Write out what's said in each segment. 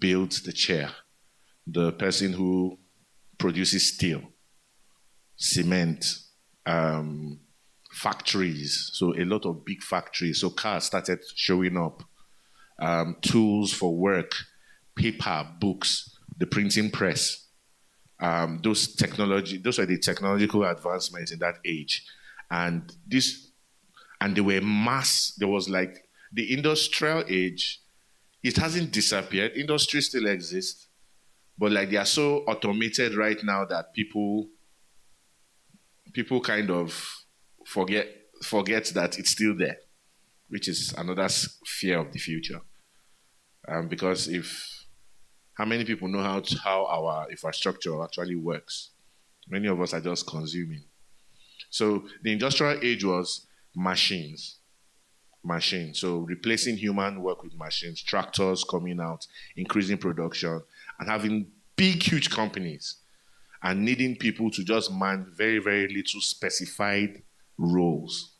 builds the chair, the person who produces steel, cement, factories. So a lot of big factories. So cars started showing up, tools for work, paper, books, the printing press. Those are the technological advancements in that age. And there were there was like the industrial age, it hasn't disappeared. Industry still exists, but like they are so automated right now that people kind of forget that it's still there, which is another fear of the future. Because how many people know how our infrastructure actually works? Many of us are just consuming. So the industrial age was machines. So replacing human work with machines, tractors coming out, increasing production, and having big, huge companies, and needing people to just man very, very little specified roles.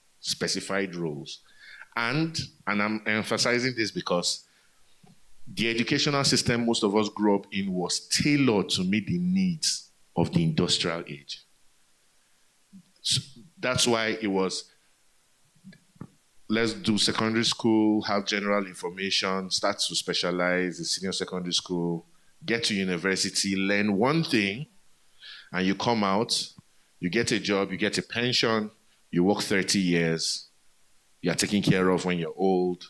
And I'm emphasizing this because the educational system most of us grew up in was tailored to meet the needs of the industrial age. So that's why it was, let's do secondary school, have general information, start to specialize in senior secondary school, get to university, learn one thing, and you come out, you get a job, you get a pension, you work 30 years, you are taken care of when you're old,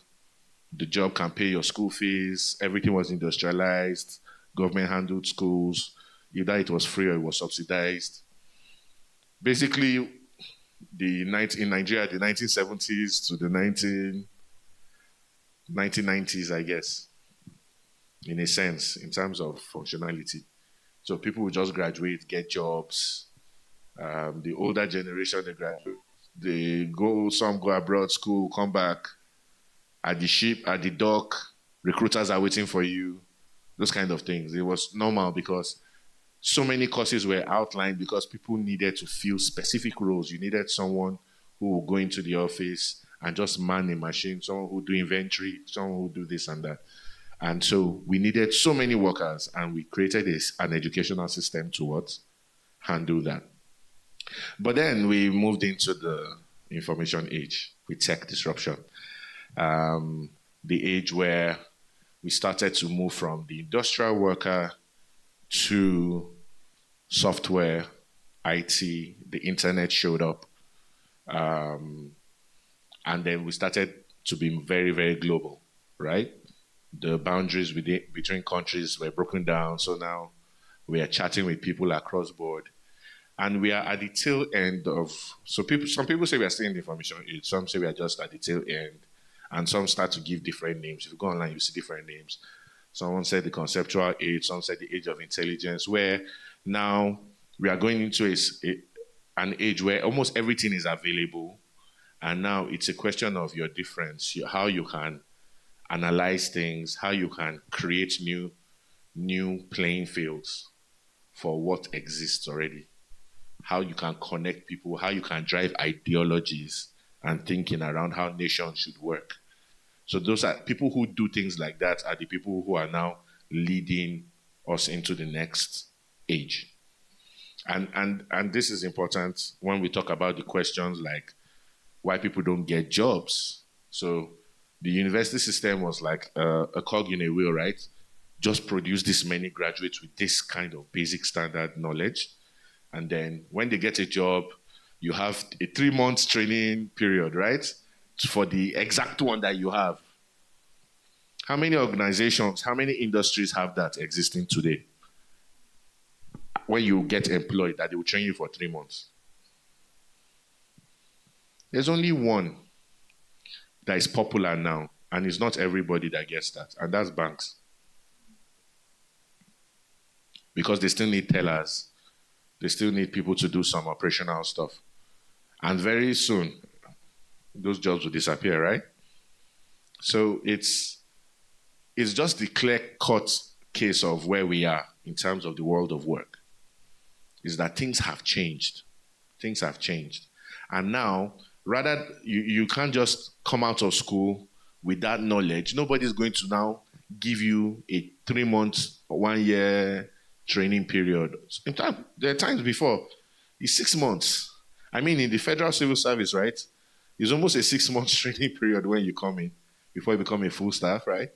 the job can pay your school fees, everything was industrialized, government handled schools, either it was free or it was subsidized. Basically, in Nigeria, the 1970s to the 1990s, I guess, in a sense, in terms of functionality. So people will just graduate, get jobs. The older generation, they graduate, some go abroad, school, come back. At the ship, at the dock, recruiters are waiting for you. Those kind of things. It was normal because so many courses were outlined because people needed to fill specific roles. You needed someone who will go into the office and just man a machine, someone who will do inventory, someone who will do this and that. And so we needed so many workers, and we created an educational system to handle that. But then we moved into the information age with tech disruption. The age where we started to move from the industrial worker to software, IT, the internet showed up. And then we started to be very, very global, right? The boundaries between countries were broken down. So now we are chatting with people across board. And we are at the tail end of, some people say we are still in the information age, some say we are just at the tail end. And some start to give different names. If you go online, you see different names. Someone said the conceptual age, some said the age of intelligence, where now we are going into an age where almost everything is available. And now it's a question of your difference, how you can analyze things, how you can create new playing fields for what exists already, how you can connect people, how you can drive ideologies and thinking around how nations should work. So those are people who do things like that are the people who are now leading us into the next age. And this is important when we talk about the questions like why people don't get jobs. So the university system was like a cog in a wheel, right? Just produce this many graduates with this kind of basic standard knowledge. And then when they get a job, you have a 3 months training period, right? For the exact one that you have. How many organizations, how many industries have that existing today? When you get employed, that they will train you for 3 months. There's only one that is popular now, and it's not everybody that gets that, and that's banks. Because they still need tellers. They still need people to do some operational stuff. And very soon, those jobs will disappear, right? So it's just the clear-cut case of where we are in terms of the world of work, is that things have changed. Things have changed. And now, rather, you can't just come out of school with that knowledge. Nobody's going to now give you a 3 month, 1 year training period. In fact, there are times before it's 6 months. I mean, in the federal civil service, right? It's almost a 6 month training period when you come in before you become a full staff, right?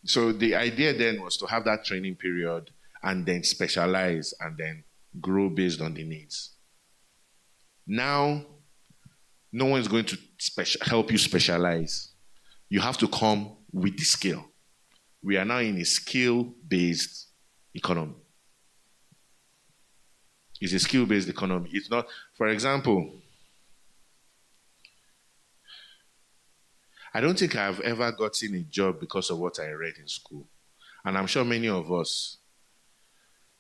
So the idea then was to have that training period and then specialize and then grow based on the needs. Now, no one's going to help you specialize. You have to come with the skill. We are now in a skill-based economy. It's a skill-based economy. It's not, for example, I don't think I've ever gotten a job because of what I read in school. And I'm sure many of us,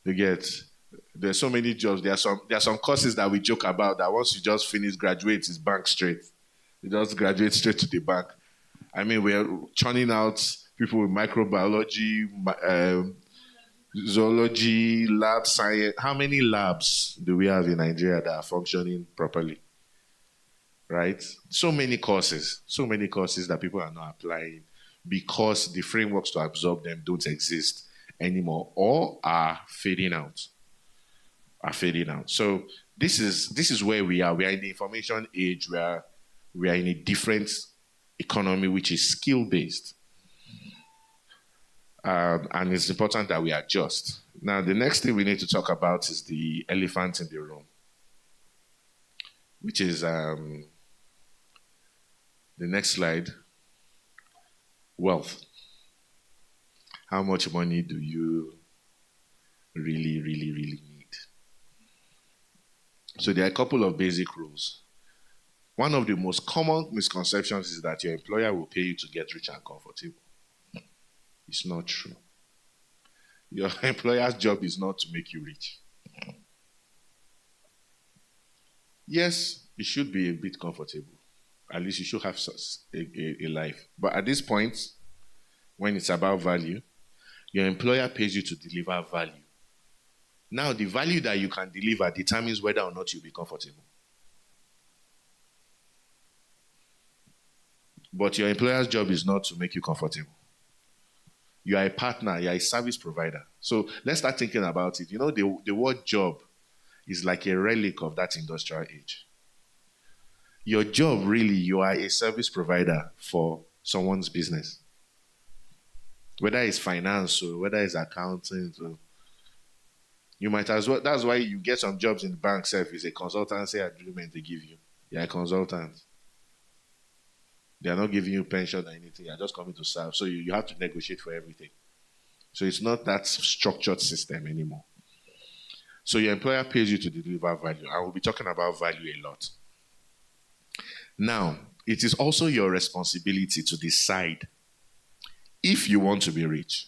there's so many jobs. There are some courses that we joke about that once you just finish, graduate, it's bank straight. You just graduate straight to the bank. I mean, we're churning out people with microbiology, zoology, lab science. How many labs do we have in Nigeria that are functioning properly? Right? So many courses that people are not applying because the frameworks to absorb them don't exist anymore or are fading out. So this is where we are. We are in the information age where we are in a different economy which is skill-based. And it's important that we adjust. Now, the next thing we need to talk about is the elephant in the room, which is the next slide, wealth. How much money do you really, really, really need? So there are a couple of basic rules. One of the most common misconceptions is that your employer will pay you to get rich and comfortable. It's not true. Your employer's job is not to make you rich. Yes, it should be a bit comfortable. At least you should have a life. But at this point, when it's about value, your employer pays you to deliver value. Now, the value that you can deliver determines whether or not you'll be comfortable. But your employer's job is not to make you comfortable. You are a partner, you are a service provider. So let's start thinking about it. You know, the word job is like a relic of that industrial age. Your job, really, you are a service provider for someone's business. Whether it's finance or whether it's accounting. So you might as well, that's why you get some jobs in the bank self is a consultancy agreement they give you. You're a consultant. They are not giving you pension or anything. You're just coming to serve. So you have to negotiate for everything. So it's not that structured system anymore. So your employer pays you to deliver value. I will be talking about value a lot. Now, it is also your responsibility to decide if you want to be rich.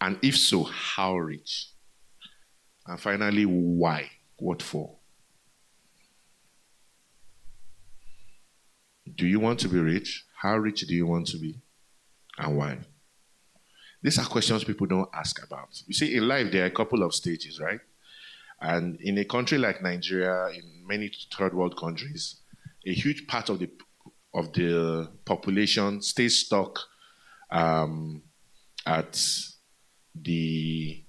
And if so, how rich? And finally, why? What for? Do you want to be rich? How rich do you want to be? And why? These are questions people don't ask about. You see, in life, there are a couple of stages, right? And in a country like Nigeria, in many third world countries, a huge part of the population stays stuck at the...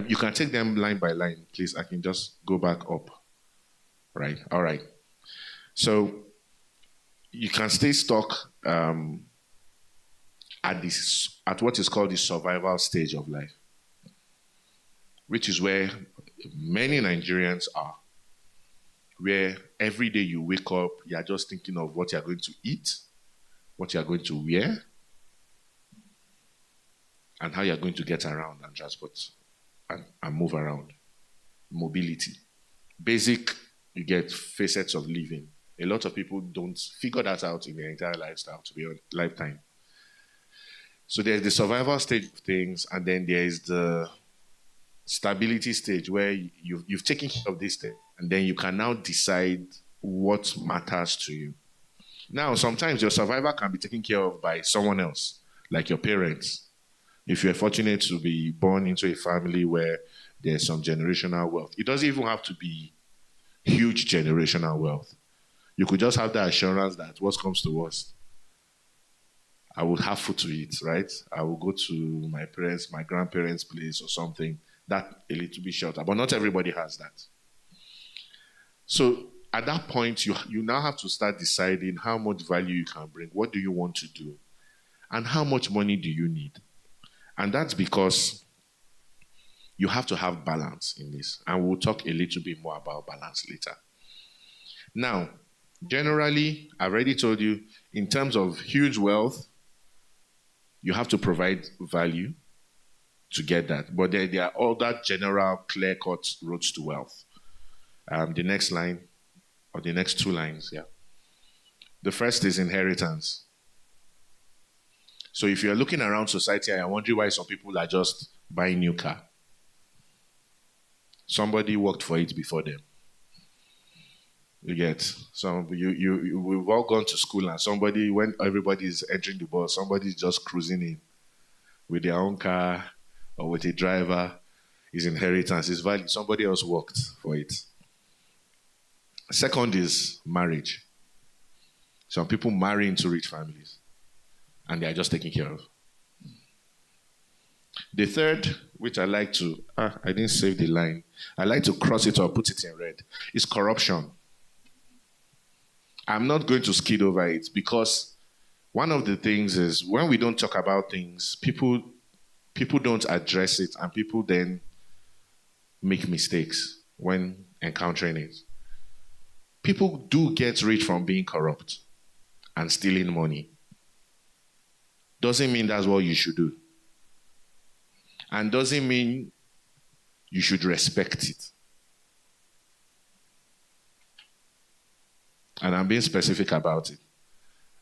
You can take them line by line, please. I can just go back up. Right? All right. So you can stay stuck at what is called the survival stage of life, which is where many Nigerians are, where every day you wake up, you're just thinking of what you're going to eat, what you're going to wear, and how you're going to get around and transport and move around. Mobility. Basic, you get facets of living. A lot of people don't figure that out in their entire lifestyle, to be on lifetime. So there's the survival stage of things, and then there is the stability stage where you've taken care of this thing, and then you can now decide what matters to you. Now, sometimes your survival can be taken care of by someone else, like your parents. If you're fortunate to be born into a family where there's some generational wealth, it doesn't even have to be huge generational wealth. You could just have the assurance that what comes to worst, I would have food to eat, right? I will go to my parents, my grandparents' place or something. That a little bit shelter, but not everybody has that. So at that point, you now have to start deciding how much value you can bring. What do you want to do? And how much money do you need? And that's because you have to have balance in this. And we'll talk a little bit more about balance later. Now, generally, I've already told you, in terms of huge wealth, you have to provide value to get that. But there are other general clear-cut roads to wealth. The next line, or the next two lines, yeah. The first is inheritance. So if you're looking around society and you're wondering why some people are just buying new car, somebody worked for it before them. You get some we've all gone to school and somebody, when everybody is entering the bus, somebody's just cruising in with their own car or with a driver. His inheritance is valid. Somebody else worked for it. Second is marriage. Some people marry into rich families and they are just taken care of. The third, which I like to, I didn't save the line. I like to cross it or put it in red, is corruption. I'm not going to skid over it because one of the things is when we don't talk about things, people don't address it and people then make mistakes when encountering it. People do get rich from being corrupt and stealing money. Doesn't mean that's what you should do. And doesn't mean you should respect it. And I'm being specific about it.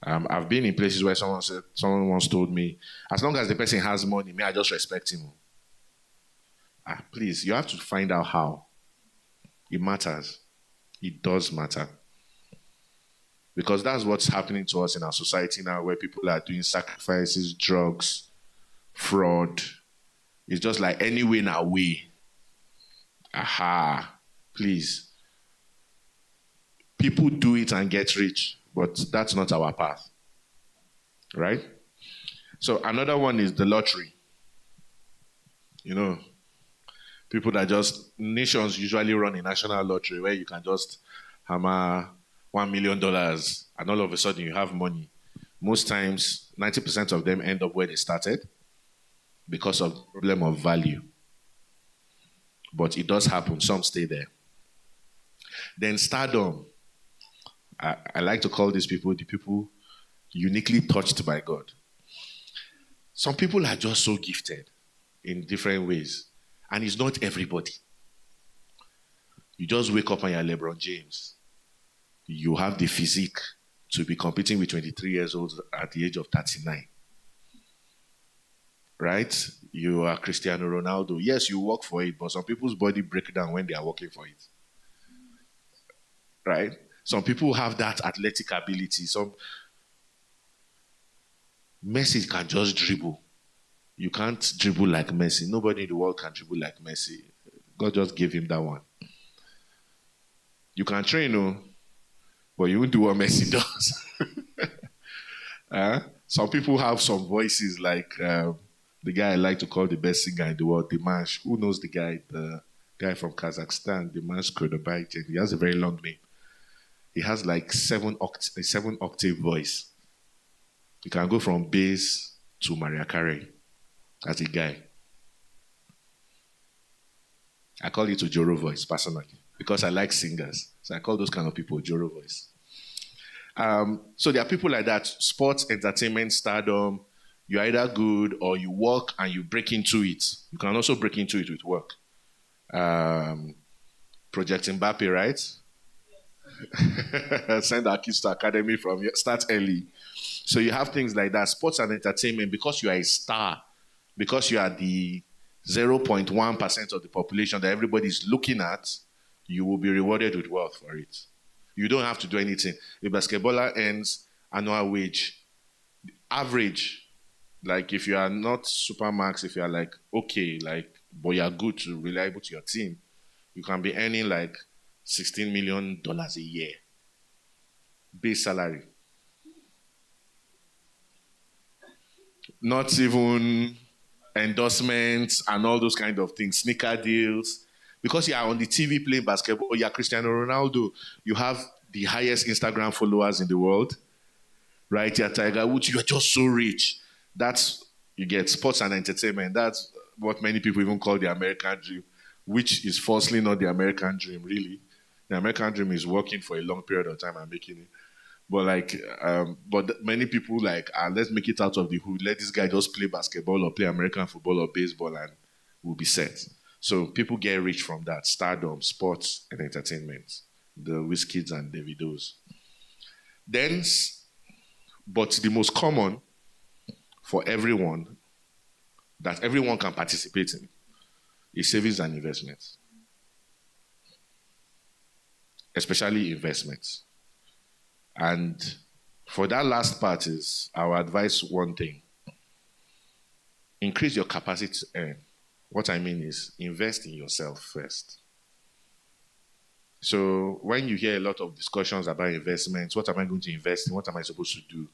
I've been in places where someone once told me, as long as the person has money, may I just respect him? Please, you have to find out how. It matters. It does matter. Because that's what's happening to us in our society now, where people are doing sacrifices, drugs, fraud. It's just like any way now way. Please. People do it and get rich, but that's not our path. Right? So another one is the lottery. You know, people that nations usually run a national lottery where you can just hammer $1 million and all of a sudden you have money. Most times, 90% of them end up where they started because of the problem of value. But it does happen. Some stay there. Then stardom. I like to call these people the people uniquely touched by God. Some people are just so gifted in different ways. And it's not everybody. You just wake up and you're LeBron James. You have the physique to be competing with 23 years old at the age of 39. Right? You are Cristiano Ronaldo. Yes, you work for it, but some people's body break down when they are working for it. Right? Some people have that athletic ability. Messi can just dribble. You can't dribble like Messi. Nobody in the world can dribble like Messi. God just gave him that one. You can train, but you won't do what Messi does. Some people have some voices like the guy I like to call the best singer in the world, Dimash. Who knows the guy? The guy from Kazakhstan, Dimash Kurbaian. He has a very long name. He has like a 7-octave voice. You can go from bass to Mariah Carey as a guy. I call it a Joro voice personally because I like singers. So I call those kind of people Joro voice. So there are people like that. Sports, entertainment, stardom. You're either good or you work and you break into it. You can also break into it with work. Project Mbappe, right? Send our kids to academy from start early. So you have things like that. Sports and entertainment, because you are a star, because you are the 0.1% of the population that everybody's looking at, you will be rewarded with wealth for it. You don't have to do anything. A basketballer earns annual wage. Average, like if you are not Supermax, if you are like, okay, like, but you are good to reliable to your team, you can be earning like $16 million a year. Base salary. Not even endorsements and all those kind of things, sneaker deals. Because you are on the TV playing basketball, you are Cristiano Ronaldo, you have the highest Instagram followers in the world, right? You're Tiger Woods, you are just so rich. That's, you get sports and entertainment. That's what many people even call the American dream, which is falsely not the American dream, really. The American dream is working for a long period of time and making it. But many people like, let's make it out of the hood. Let this guy just play basketball or play American football or baseball and we'll be set. So people get rich from that. Stardom, sports, and entertainment. The Wizkids and Davidos. Then, but the most common for everyone, that everyone can participate in, is savings and investments. Especially investments. And for that last part is, I will advise one thing. Increase your capacity to earn. What I mean is, invest in yourself first. So when you hear a lot of discussions about investments, what am I going to invest in? What am I supposed to do?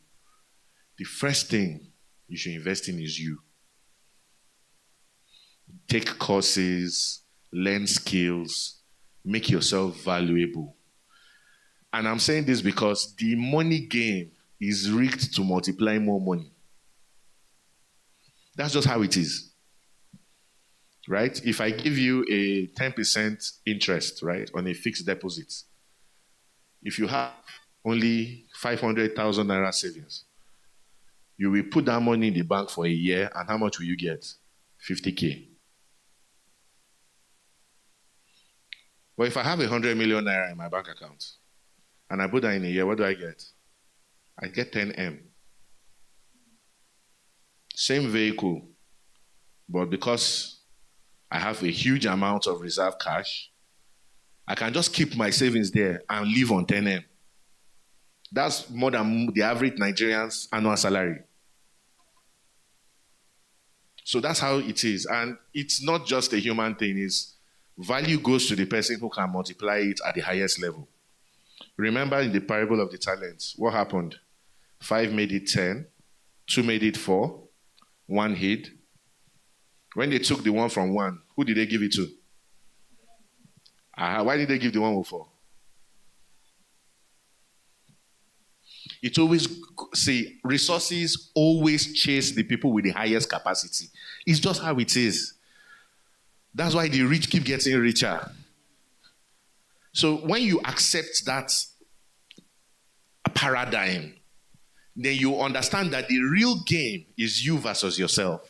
The first thing you should invest in is you. Take courses, learn skills, make yourself valuable. And I'm saying this because the money game is rigged to multiply more money. That's just how it is. Right? If I give you a 10% interest, right, on a fixed deposit, if you have only 500,000 naira savings, you will put that money in the bank for a year, and how much will you get? 50K. But if I have 100 million naira in my bank account, and I put that in a year, what do I get? I get 10M. Same vehicle, but because I have a huge amount of reserve cash, I can just keep my savings there and live on 10M. That's more than the average Nigerian's annual salary. So that's how it is. And it's not just a human thing. It's value goes to the person who can multiply it at the highest level. Remember in the parable of the talents, what happened? 5 made it 10, 2 made it 4, 1 hid. When they took the one from 1, who did they give it to? Why did they give the one with 4? It always, see, resources always chase the people with the highest capacity. It's just how it is. That's why the rich keep getting richer. So when you accept that paradigm, then you understand that the real game is you versus yourself.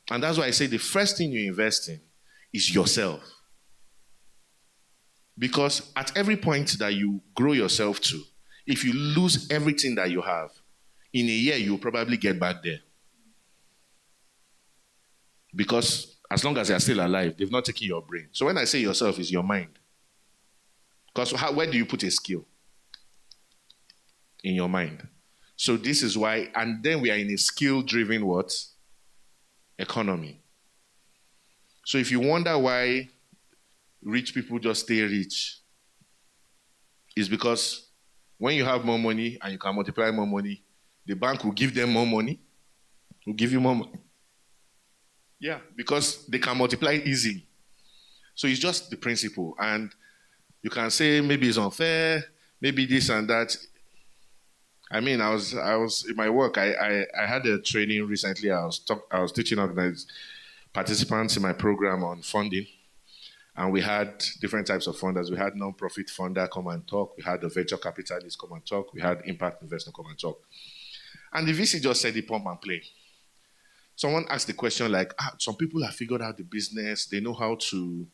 And that's why I say the first thing you invest in is yourself. Because at every point that you grow yourself to, if you lose everything that you have, in a year you'll probably get back there. Because as long as you're still alive, they've not taken your brain. So when I say yourself, it's your mind. Because where do you put a skill? In your mind. So this is why, and then we are in a skill-driven what? Economy. So if you wonder why rich people just stay rich, it's because when you have more money and you can multiply more money, the bank will give them more money, will give you more money. Yeah, because they can multiply easily. So it's just the principle. And you can say maybe it's unfair, maybe this and that. I mean, I was in my work. I had a training recently. I was teaching participants in my program on funding, and we had different types of funders. We had non-profit funder come and talk. We had the venture capitalist come and talk. We had impact investor come and talk. And the VC just said the pump and play. Someone asked the question like, some people have figured out the business. They know how to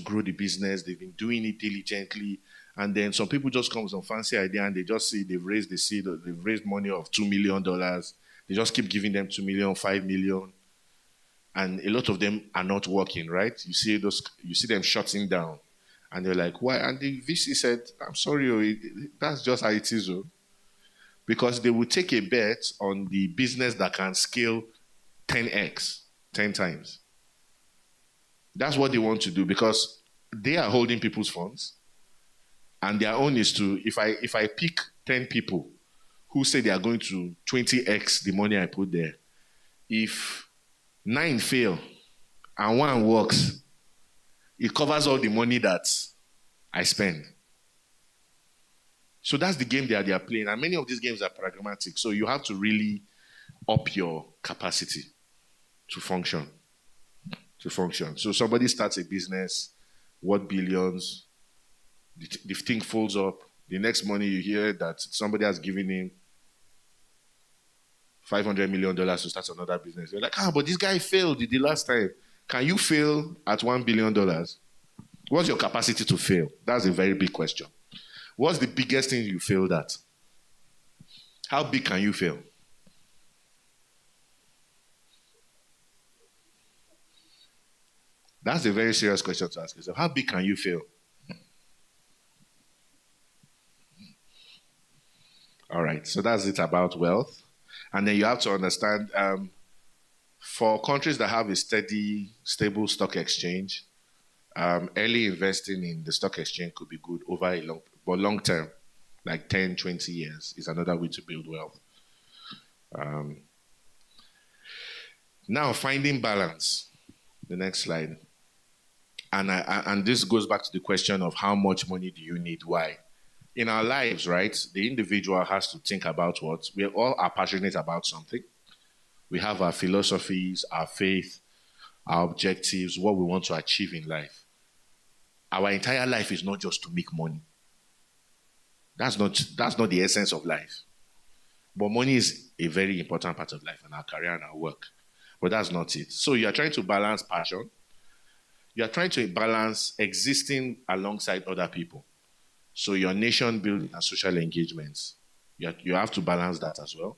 grow the business. They've been doing it diligently. And then some people just come with some fancy idea and they just see they've raised the seed, or they've raised money of $2 million. They just keep giving them 2 million, 5 million. And a lot of them are not working, right? You see them shutting down. And they're like, why? And the VC said, I'm sorry, that's just how it is. Because they will take a bet on the business that can scale 10x, 10 times. That's what they want to do because they are holding people's funds. And their own is to, if I pick 10 people who say they are going to 20x the money I put there. If 9 fail and 1 works, it covers all the money that I spend. So that's the game they are playing. And many of these games are pragmatic. So you have to really up your capacity to function. So somebody starts a business, worth billions, the thing folds up. The next morning you hear that somebody has given him $500 million to start another business. You're like, but this guy failed the last time. Can you fail at $1 billion? What's your capacity to fail? That's a very big question. What's the biggest thing you failed at? How big can you fail? That's a very serious question to ask yourself. How big can you fail? All right, so that's it about wealth. And then you have to understand, for countries that have a steady, stable stock exchange, early investing in the stock exchange could be good over long term, like 10, 20 years, is another way to build wealth. Now, finding balance. The next slide. And this goes back to the question of how much money do you need? Why? In our lives, right, the individual has to think about what we all are passionate about something. We have our philosophies, our faith, our objectives, what we want to achieve in life. Our entire life is not just to make money. That's not the essence of life. But money is a very important part of life and our career and our work. But that's not it. So you are trying to balance passion. You are trying to balance existing alongside other people. So your nation building and social engagements, you have to balance that as well.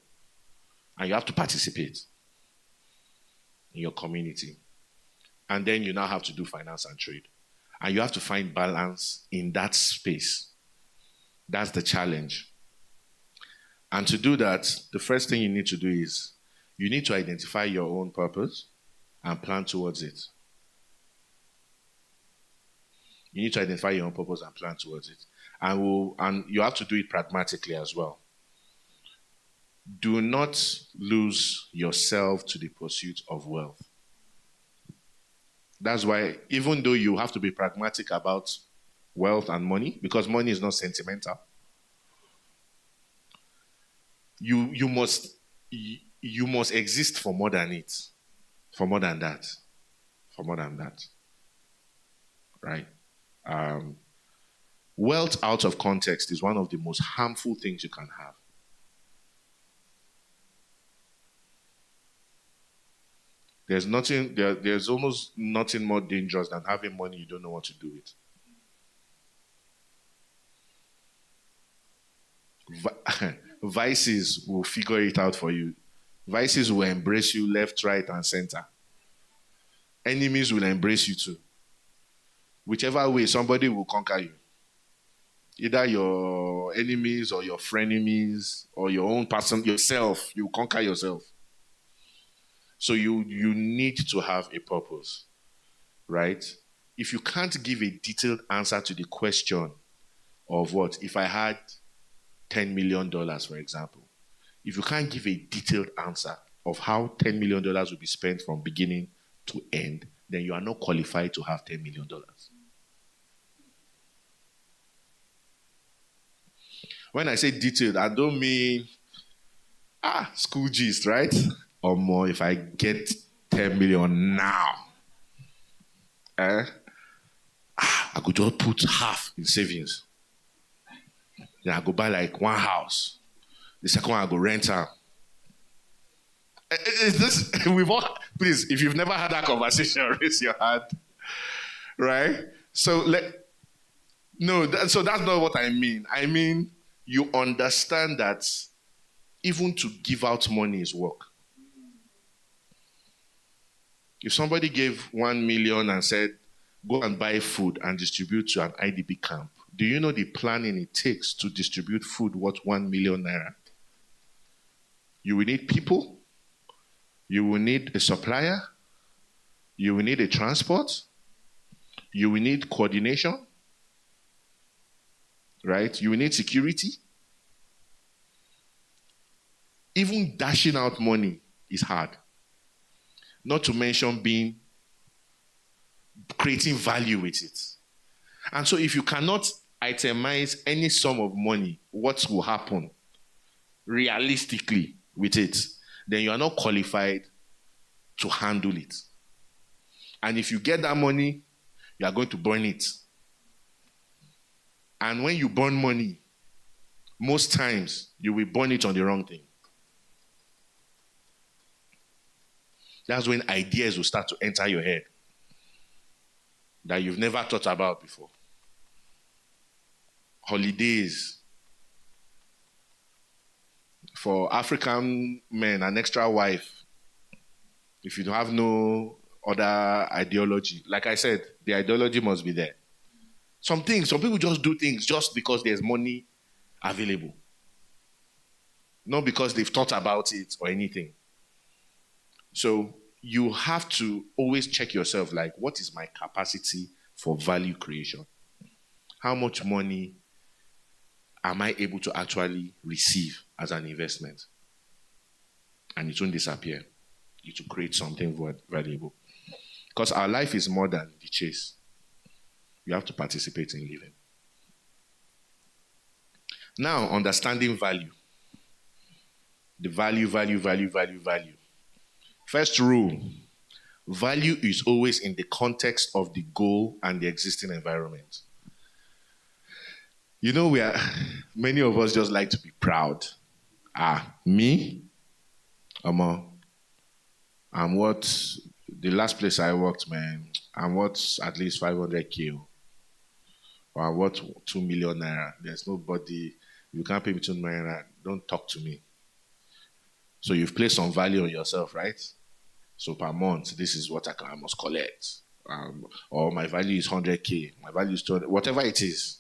And you have to participate in your community. And then you now have to do finance and trade. And you have to find balance in that space. That's the challenge. And to do that, the first thing you need to do is you need to identify your own purpose and plan towards it. You need to identify your own purpose and plan towards it. And you have to do it pragmatically as well. Do not lose yourself to the pursuit of wealth. That's why, even though you have to be pragmatic about wealth and money, because money is not sentimental, you must exist for more than it, for more than that, right? Wealth out of context is one of the most harmful things you can have. There's almost nothing more dangerous than having money you don't know what to do with. Vices will figure it out for you. Vices will embrace you left, right, and center. Enemies will embrace you too. Whichever way, somebody will conquer you. Either your enemies or your frenemies or your own person, yourself, you conquer yourself. So you need to have a purpose, right? If you can't give a detailed answer to the question of what, if I had $10 million, for example, if you can't give a detailed answer of how $10 million will be spent from beginning to end, then you are not qualified to have $10 million. When I say detailed, I don't mean school gist, right? Or more, if I get 10 million now, I could just put half in savings. Then I go buy like one house. The second one I go rent out. Is this, please, if you've never had that conversation, raise your hand. Right? So that's not what I mean. I mean, you understand that even to give out money is work. If somebody gave 1 million and said, go and buy food and distribute to an IDP camp, do you know the planning it takes to distribute food worth 1 million naira? You will need people. You will need a supplier. You will need a transport. You will need coordination. Right? You will need security. Even dashing out money is hard. Not to mention creating value with it. And so if you cannot itemize any sum of money, what will happen realistically with it, then you are not qualified to handle it. And if you get that money, you are going to burn it. And when you burn money, most times you will burn it on the wrong thing. That's when ideas will start to enter your head that you've never thought about before. Holidays. For African men, an extra wife, if you have no other ideology, like I said, the ideology must be there. Some people just do things just because there's money available. Not because they've thought about it or anything. So you have to always check yourself, like, what is my capacity for value creation? How much money am I able to actually receive as an investment? And it won't disappear. It will create something valuable. Because our life is more than the chase. You have to participate in living. Now, understanding value. The value. First rule, value is always in the context of the goal and the existing environment. You know, many of us just like to be proud. Me? I'm what, the last place I worked, man, I'm worth at least 500K. Or I'm worth 2 million naira. There's nobody, you can't pay me 2 million naira, don't talk to me. So you've placed some value on yourself, right? So per month, this is what I must collect. Or my value is 100K, my value is 200, whatever it is.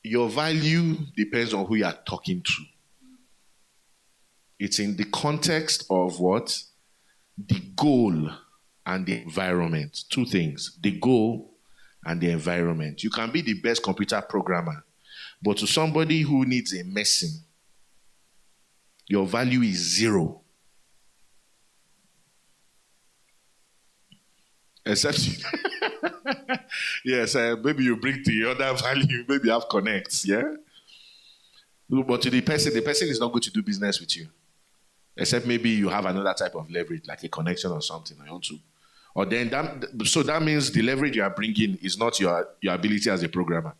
Your value depends on who you are talking to. It's in the context of what? The goal and the environment. Two things, the goal and the environment. You can be the best computer programmer, but to somebody who needs a messing, your value is 0. Except, yes, maybe you bring the other value, maybe you have connects, yeah? But to the person is not going to do business with you. Except maybe you have another type of leverage, like a connection or something, I want to. Or then, that means the leverage you are bringing is not your ability as a programmer.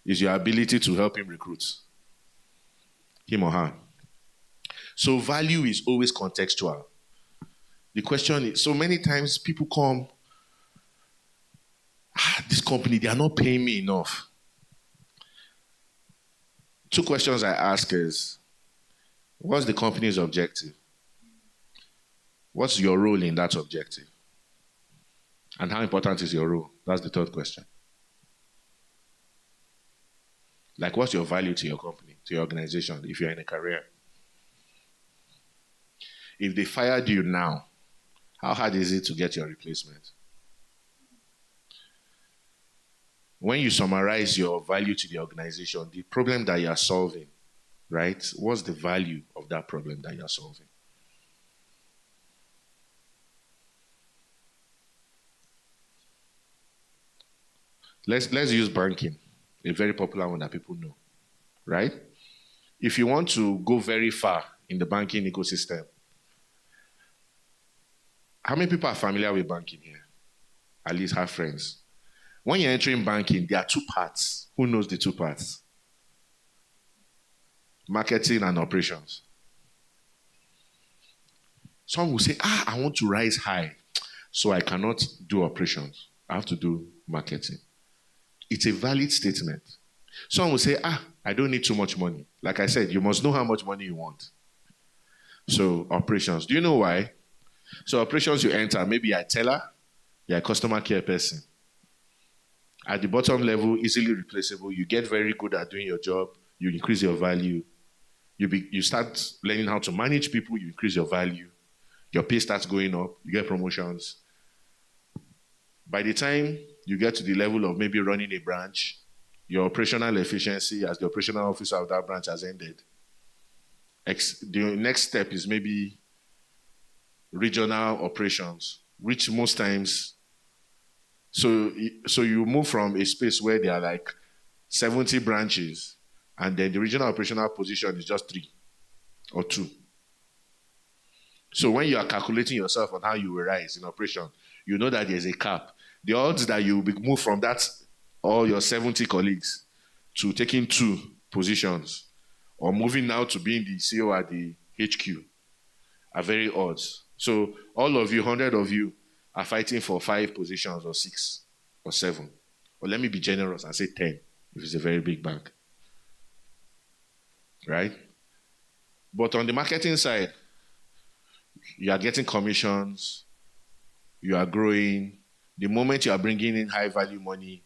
It's your ability to help him recruit. Him or her. So value is always contextual. The question is, so many times people come, this company, they are not paying me enough. 2 questions I ask is, what's the company's objective? What's your role in that objective? And how important is your role? That's the 3rd question. Like, what's your value to your company, to your organization, if you're in a career? If they fired you now, how hard is it to get your replacement? When you summarize your value to the organization, the problem that you are solving, right? What's the value of that problem that you are solving? Let's use banking, a very popular one that people know, right? If you want to go very far in the banking ecosystem, how many people are familiar with banking here? At least have friends. When you're entering banking, there are 2 parts. Who knows the 2 parts? Marketing and operations. Some will say, I want to rise high, so I cannot do operations. I have to do marketing. It's a valid statement. Some will say, I don't need too much money. Like I said, you must know how much money you want. So operations. Do you know why? So operations, you enter, maybe you're a teller, you're a customer care person. At the bottom level, easily replaceable. You get very good at doing your job. You increase your value. You start learning how to manage people. You increase your value. Your pay starts going up. You get promotions. By the time you get to the level of maybe running a branch, your operational efficiency as the operational officer of that branch has ended. The next step is maybe regional operations, which most times, so you move from a space where there are like 70 branches, and then the regional operational position is just 3 or 2. So when you are calculating yourself on how you will rise in operation, you know that there's a cap. The odds that you will be moved from that, all your 70 colleagues, to taking 2 positions, or moving now to being the CEO at the HQ, are very odds. So all of you, 100 of you, are fighting for 5 positions or 6 or 7. Or let me be generous and say 10 if it's a very big bank. Right? But on the marketing side, you are getting commissions, you are growing. The moment you are bringing in high value money,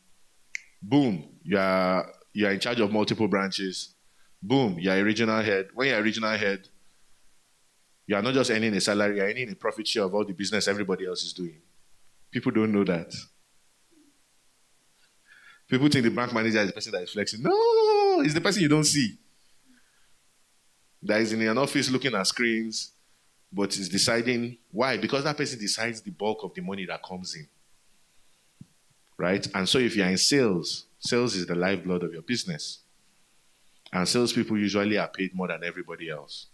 boom, you are in charge of multiple branches. Boom, you are a regional head. When you are a regional head, you are not just earning a salary, you are earning a profit share of all the business everybody else is doing. People don't know that. People think the bank manager is the person that is flexing. No, it's the person you don't see. That is in an office looking at screens, but is deciding why? Because that person decides the bulk of the money that comes in. Right? And so if you're in sales, sales is the lifeblood of your business. And salespeople usually are paid more than everybody else.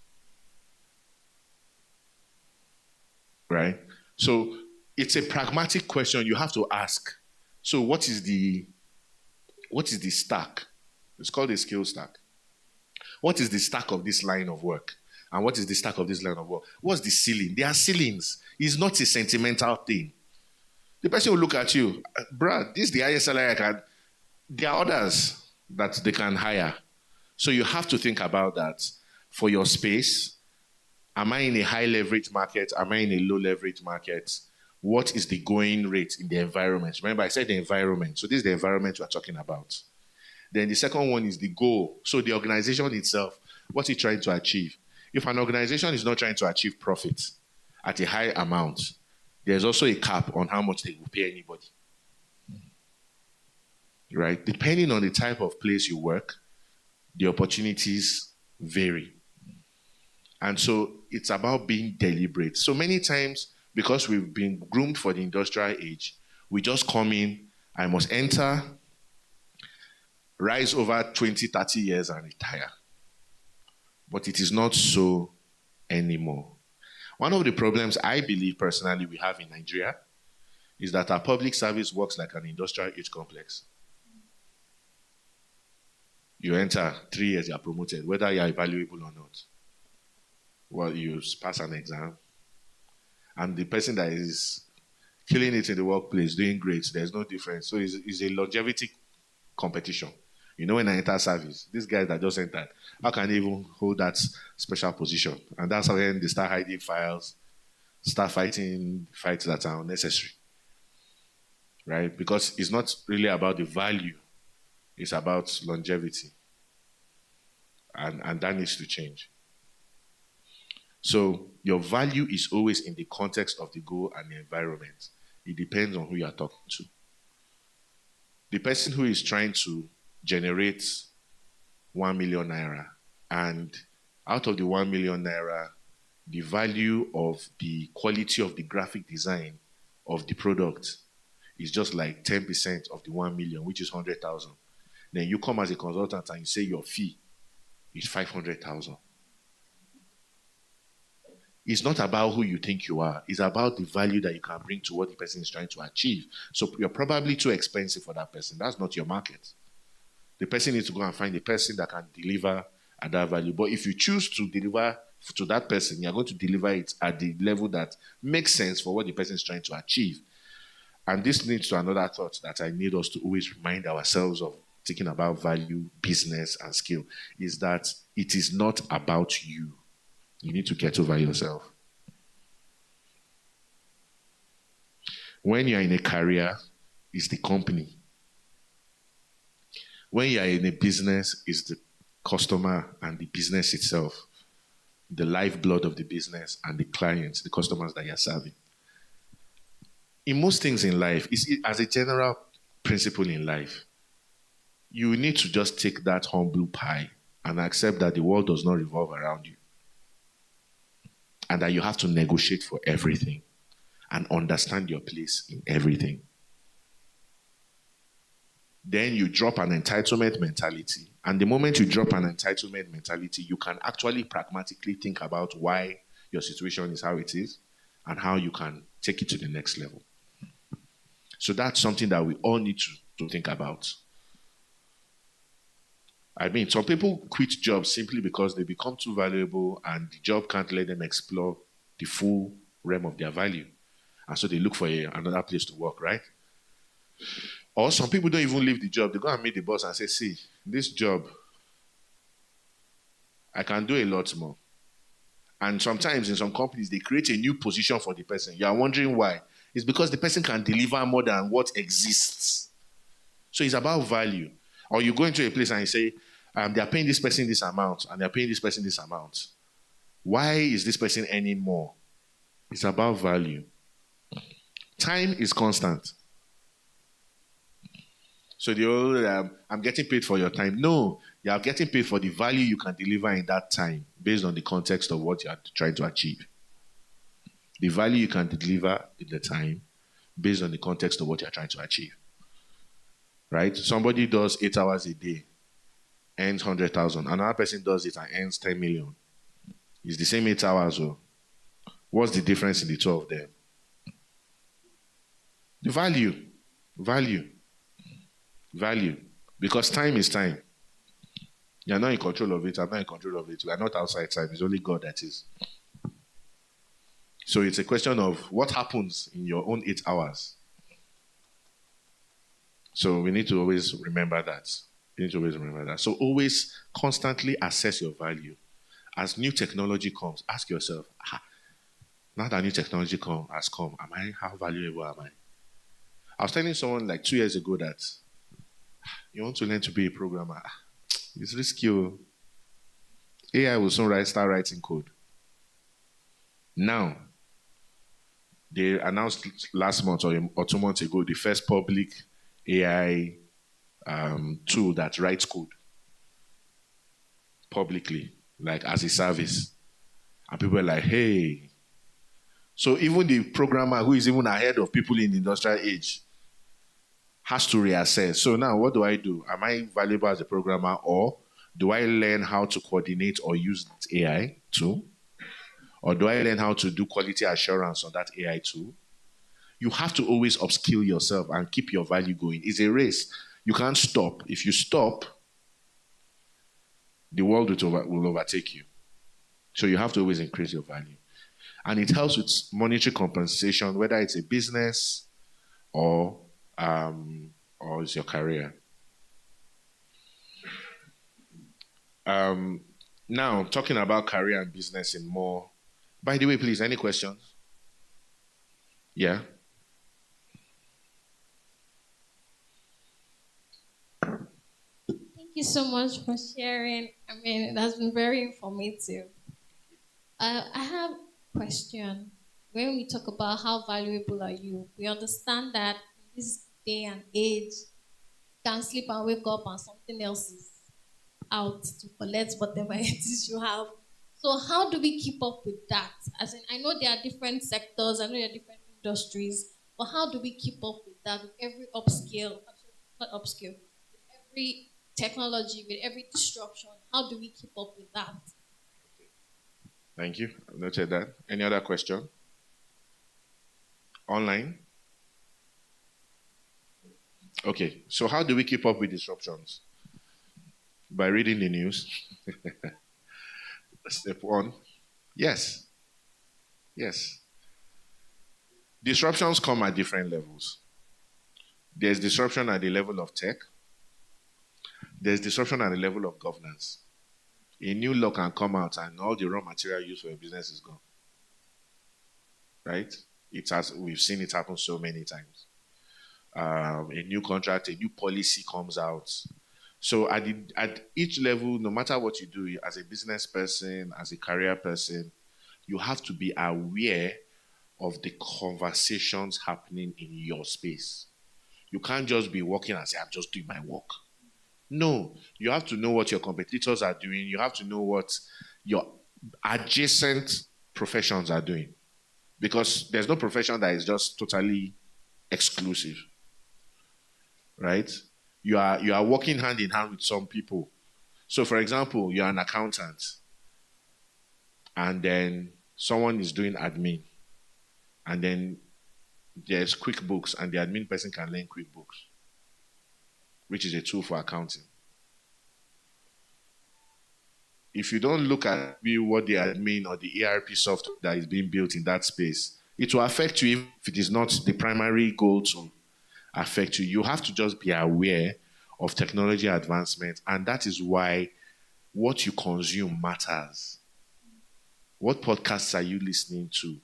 Right? So it's a pragmatic question you have to ask. So what is the stack? It's called a skill stack. What is the stack of this line of work? And what is the stack of this line of work? What's the ceiling? There are ceilings. It's not a sentimental thing. The person will look at you, Brad, this is the highest salary I can. There are others that they can hire. So you have to think about that for your space. Am I in a high leverage market? Am I in a low leverage market? What is the going rate in the environment? Remember, I said the environment. So this is the environment we're talking about. Then the second one is the goal. So the organization itself, what's it trying to achieve? If an organization is not trying to achieve profit at a high amount, there's also a cap on how much they will pay anybody. Right? Depending on the type of place you work, the opportunities vary. And so it's about being deliberate. So many times, because we've been groomed for the industrial age, we just come in, I must enter, rise over 20, 30 years and retire. But it is not so anymore. One of the problems I believe personally we have in Nigeria is that our public service works like an industrial age complex. You enter, 3 years, you are promoted, whether you are valuable or not. Well, you pass an exam, and the person that is killing it in the workplace, doing great, there's no difference. So it's a longevity competition. You know, when I enter service, these guys that just entered, how can they even hold that special position? And that's when they start hiding files, start fighting fights that are unnecessary. Right? Because it's not really about the value, it's about longevity. And that needs to change. So your value is always in the context of the goal and the environment. It depends on who you are talking to. The person who is trying to generate 1 million naira, and out of the 1 million naira, the value of the quality of the graphic design of the product is just like 10% of the 1 million, which is 100,000. Then you come as a consultant and you say your fee is 500,000. It's not about who you think you are. It's about the value that you can bring to what the person is trying to achieve. So you're probably too expensive for that person. That's not your market. The person needs to go and find a person that can deliver at that value. But if you choose to deliver to that person, you're going to deliver it at the level that makes sense for what the person is trying to achieve. And this leads to another thought that I need us to always remind ourselves of, thinking about value, business, and skill, is that it is not about you. You need to get over yourself. When you're in a career, it's the company. When you're in a business, it's the customer and the business itself, the lifeblood of the business and the clients, the customers that you're serving. In most things in life, as a general principle in life, you need to just take that humble pie and accept that the world does not revolve around you. and that you have to negotiate for everything and understand your place in everything. Then you drop an entitlement mentality. And the moment you drop an entitlement mentality, you can actually pragmatically think about why your situation is how it is and how you can take it to the next level. So that's something that we all need to think about. I mean, some people quit jobs simply because they become too valuable and the job can't let them explore the full realm of their value. And so they look for another place to work, right? Or some people don't even leave the job. They go and meet the boss and say, see, this job, I can do a lot more. And sometimes in some companies, they create a new position for the person. You are wondering why. It's because the person can deliver more than what exists. So it's about value. Or you go into a place and you say, they are paying this person this amount, and they are paying this person this amount. Why is this person earning more? It's about value. Time is constant. So the old, I'm getting paid for your time. No, you are getting paid for the value you can deliver in that time based on the context of what you are trying to achieve. The value you can deliver in the time based on the context of what you are trying to achieve. Right? Somebody does 8 hours a day, earns 100,000. Another person does it and earns 10 million. It's the same 8 hours. Oh. What's the difference in the two of them? The value. Value. Because time is time. You're not in control of it. I'm not in control of it. We are not outside time. It's only God that is. So it's a question of what happens in your own 8 hours. So we need to always remember that. So always constantly assess your value. As new technology comes, ask yourself, now that new technology has come, how valuable am I? I was telling someone like 2 years ago that you want to learn to be a programmer. It's risky. AI will soon start writing code. Now, they announced last month or 2 months ago the first public AI tool that writes code publicly, like as a service. And people are like, hey. So even the programmer who is even ahead of people in the industrial age has to reassess. So now what do? Am I valuable as a programmer, or do I learn how to coordinate or use AI tool? Or do I learn how to do quality assurance on that AI tool? You have to always upskill yourself and keep your value going. It's a race. You can't stop. If you stop, the world will overtake you. So you have to always increase your value. And it helps with monetary compensation, whether it's a business or it's your career. Now, talking about career and business in more. By the way, please, any questions? Yeah? Thank you so much for sharing. I mean, it has been very informative. I have a question. When we talk about how valuable are you, we understand that in this day and age, you can sleep and wake up and something else is out to collect whatever it is you have. So how do we keep up with that? As in, I know there are different sectors, I know there are different industries, but how do we keep up with that with every upskill, not upskill, with every technology, with every disruption? How do we keep up with that? Thank you. I've noted that. Any other question? Online? Okay, so how do we keep up with disruptions? By reading the news. Step one. Yes. Disruptions come at different levels. There's disruption at the level of tech. There's disruption at the level of governance. A new law can come out and all the raw material used for a business is gone. Right? We've seen it happen so many times. A new contract, a new policy comes out. So at each level, no matter what you do, as a business person, as a career person, you have to be aware of the conversations happening in your space. You can't just be working and say, I'm just doing my work. No, you have to know what your competitors are doing. You have to know what your adjacent professions are doing. Because there's no profession that is just totally exclusive, right? You are working hand in hand with some people. So, for example, you're an accountant, and then someone is doing admin, and then there's QuickBooks, and the admin person can learn QuickBooks, which is a tool for accounting. If you don't look at what the admin or the ERP software that is being built in that space, it will affect you if it is not the primary goal to affect you. You have to just be aware of technology advancement, and that is why what you consume matters. What podcasts are you listening to?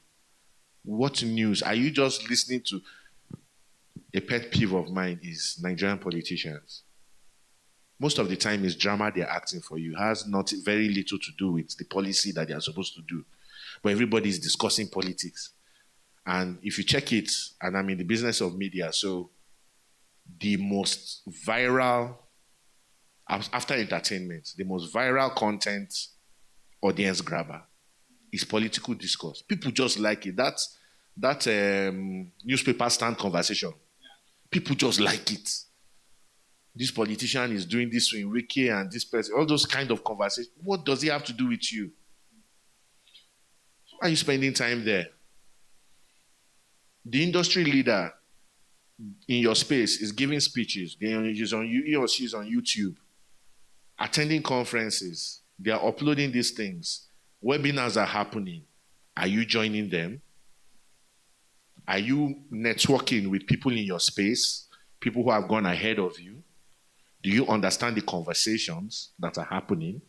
What news? Are you just listening to? A pet peeve of mine is Nigerian politicians. Most of the time is drama they're acting for you. It has not very little to do with the policy that they are supposed to do. But everybody is discussing politics. And if you check it, and I'm in the business of media, so the most viral, after entertainment, the most viral content audience grabber is political discourse. People just like it. That newspaper stand conversation. People just like it. This politician is doing this to Enrique and this person, all those kind of conversations. What does it have to do with you? Why are you spending time there? The industry leader in your space is giving speeches. He or she is on YouTube, attending conferences. They are uploading these things. Webinars are happening. Are you joining them? Are you networking with people in your space, people who have gone ahead of you? Do you understand the conversations that are happening?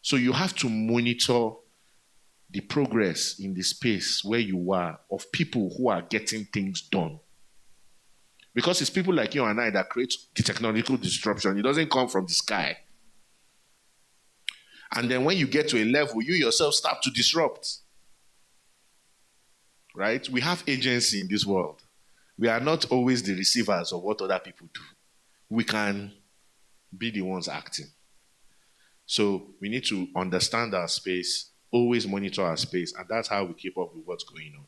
So you have to monitor the progress in the space where you are of people who are getting things done. Because it's people like you and I that create the technological disruption. It doesn't come from the sky. And then when you get to a level, you yourself start to disrupt. Right? We have agency in this world. We are not always the receivers of what other people do. We can be the ones acting. So we need to understand our space, always monitor our space, and that's how we keep up with what's going on.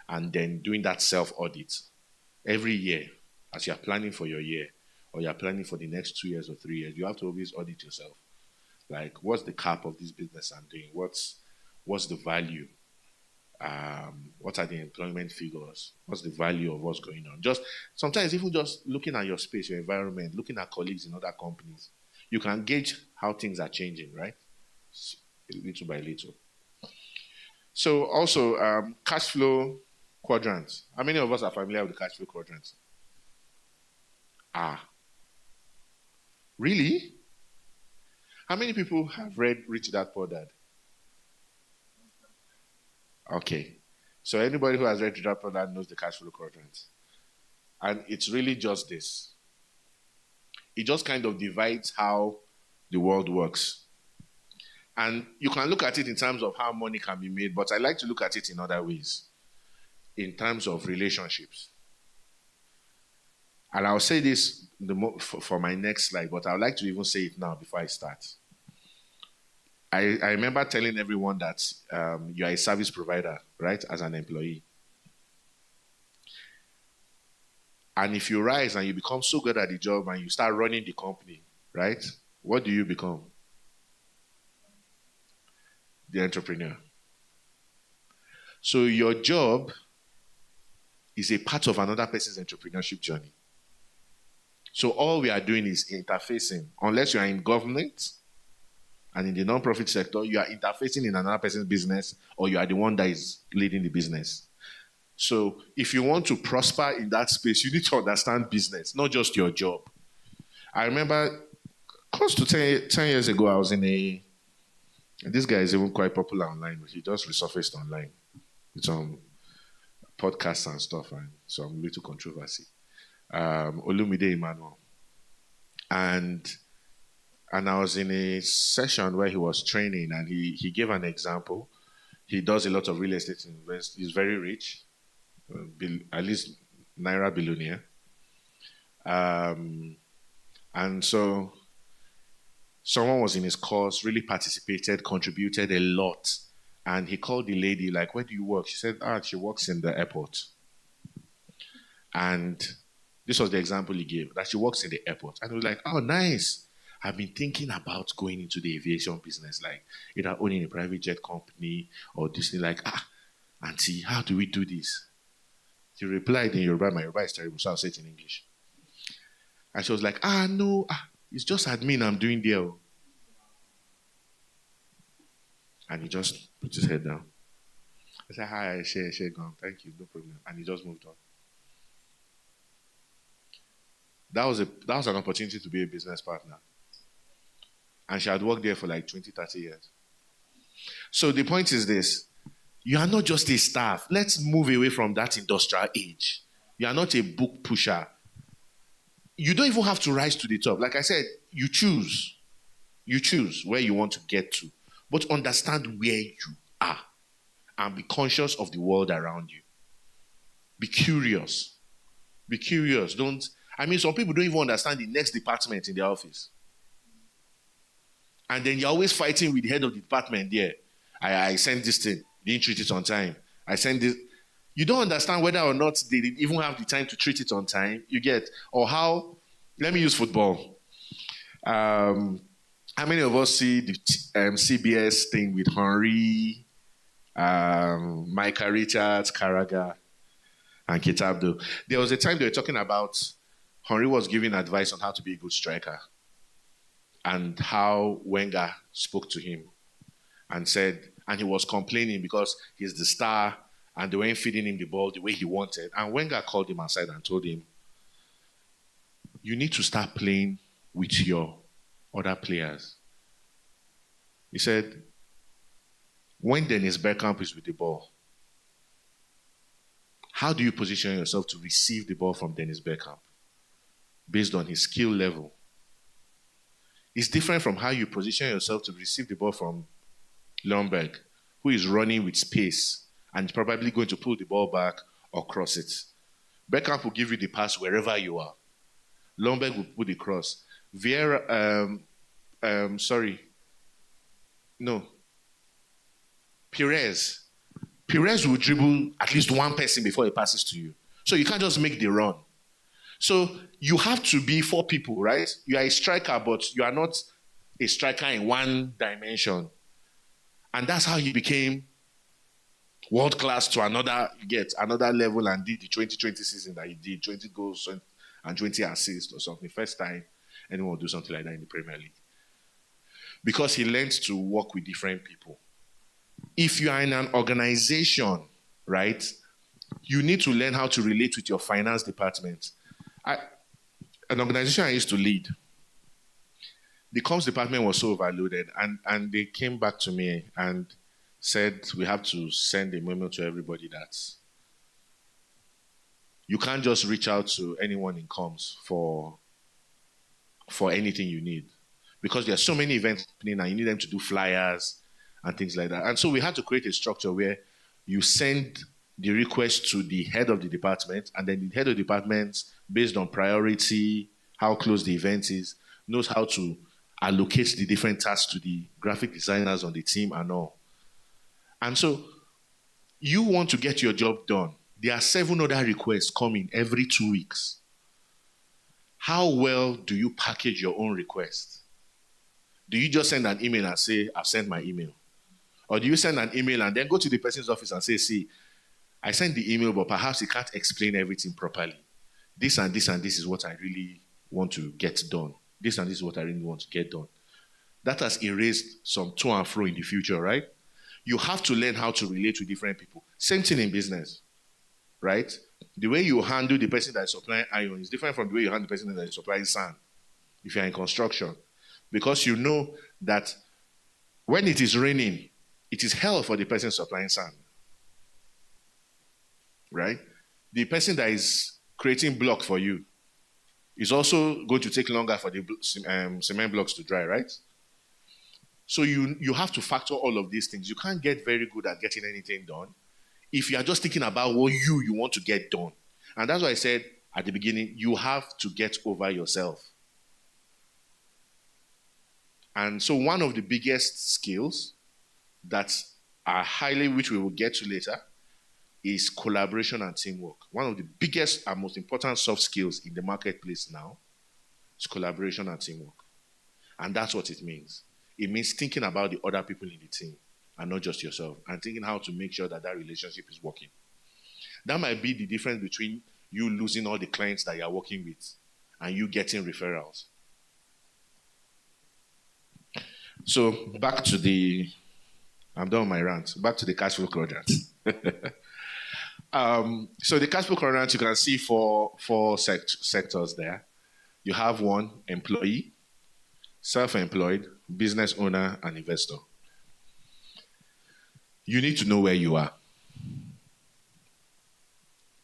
And then doing that self-audit every year as you're planning for your year or you're planning for the next 2 years or 3 years, you have to always audit yourself. Like, what's the cap of this business I'm doing? What's the value? What are the employment figures? What's the value of what's going on? Just sometimes even just looking at your space, your environment, looking at colleagues in other companies, you can gauge how things are changing, right? Little by little. So also, cash flow quadrants. How many of us are familiar with the cash flow quadrants? Really? How many people have read Rich Dad Poor Dad? Okay. So anybody who has read Rich Dad Poor Dad knows the cash flow quadrant. And it's really just this. It just kind of divides how the world works. And you can look at it in terms of how money can be made, but I like to look at it in other ways, in terms of relationships. And I'll say this for my next slide, but I would like to even say it now before I start. I remember telling everyone that you are a service provider, right, as an employee. And if you rise and you become so good at the job and you start running the company, right, what do you become? The entrepreneur. So your job is a part of another person's entrepreneurship journey. So all we are doing is interfacing. Unless you are in government and in the non-profit sector, you are interfacing in another person's business, or you are the one that is leading the business. So if you want to prosper in that space, you need to understand business, not just your job. I remember close to 10 years ago, I was in this guy is even quite popular online. He just resurfaced online with some podcasts and stuff and some little controversy. Olumide Emmanuel. And I was in a session where he was training, and he gave an example. He does a lot of real estate investment. He's very rich, at least Naira billionaire. And so someone was in his course, really participated, contributed a lot. And he called the lady, like, where do you work? She said, she works in the airport. And this was the example he gave, that she works in the airport. And he was like, oh, nice. I've been thinking about going into the aviation business, like either owning a private jet company or this thing. Like, auntie, how do we do this? She replied in Yoruba. My Yoruba is terrible, so I'll say it in English. And she was like, no, it's just admin I'm doing there. And he just put his head down. I said, hi, share, gone. Thank you, no problem. And he just moved on. That was an opportunity to be a business partner. And she had worked there for like 20, 30 years. So the point is this. You are not just a staff. Let's move away from that industrial age. You are not a book pusher. You don't even have to rise to the top. Like I said, you choose. You choose where you want to get to. But understand where you are. And be conscious of the world around you. Be curious. Be curious. Some people don't even understand the next department in their office. And then you're always fighting with the head of the department there. I sent this thing. Didn't treat it on time. I sent this. You don't understand whether or not they didn't even have the time to treat it on time. You get? Or how, let me use football. How many of us see the CBS thing with Henry, Micah Richards, Carragher, and Kitabdo? There was a time they were talking about Henry was giving advice on how to be a good striker and how Wenger spoke to him and he was complaining because he's the star and they weren't feeding him the ball the way he wanted. And Wenger called him aside and told him, you need to start playing with your other players. He said, when Dennis Bergkamp is with the ball, how do you position yourself to receive the ball from Dennis Bergkamp based on his skill level? It's different from how you position yourself to receive the ball from Ljungberg, who is running with space and probably going to pull the ball back or cross it. Bergkamp will give you the pass wherever you are. Ljungberg will put the cross. Perez will dribble at least one person before he passes to you. So you can't just make the run. So you have to be 4 people, right? You are a striker, but you are not a striker in one dimension. And that's how he became world class to another level and did the 2020 season that he did, 20 goals and 20 assists or something. First time anyone will do something like that in the Premier League. Because he learned to work with different people. If you are in an organization, right, you need to learn how to relate with your finance department. An organization I used to lead, the comms department was so overloaded, and they came back to me and said, we have to send a memo to everybody that you can't just reach out to anyone in comms for anything you need. Because there are so many events happening and you need them to do flyers and things like that. And so we had to create a structure where you send the request to the head of the department, and then the head of the department, based on priority, how close the event is, knows how to allocate the different tasks to the graphic designers on the team and all. And so you want to get your job done. There are 7 other requests coming every 2 weeks. How well do you package your own request? Do you just send an email and say, I've sent my email? Or do you send an email and then go to the person's office and say, see, I sent the email, but perhaps he can't explain everything properly. This and this and this is what I really want to get done. This and this is what I really want to get done. That has erased some to and fro in the future, right? You have to learn how to relate to different people. Same thing in business, right? The way you handle the person that is supplying iron is different from the way you handle the person that is supplying sand if you're in construction. Because you know that when it is raining, it is hell for the person supplying sand. Right? The person that is creating block for you is also going to take longer for the cement blocks to dry, right? So you have to factor all of these things. You can't get very good at getting anything done if you are just thinking about what you want to get done. And that's why I said at the beginning, you have to get over yourself. And so one of the biggest skills that are highly, which we will get to later, is collaboration and teamwork. One of the biggest and most important soft skills in the marketplace now is collaboration and teamwork. And that's what it means. It means thinking about the other people in the team and not just yourself, and thinking how to make sure that that relationship is working. That might be the difference between you losing all the clients that you're working with and you getting referrals. So back to the, I'm done with my rant. Back to the cash flow quadrant. So the cash flow quadrant, you can see four sectors there. You have one, employee, self-employed, business owner, and investor. You need to know where you are.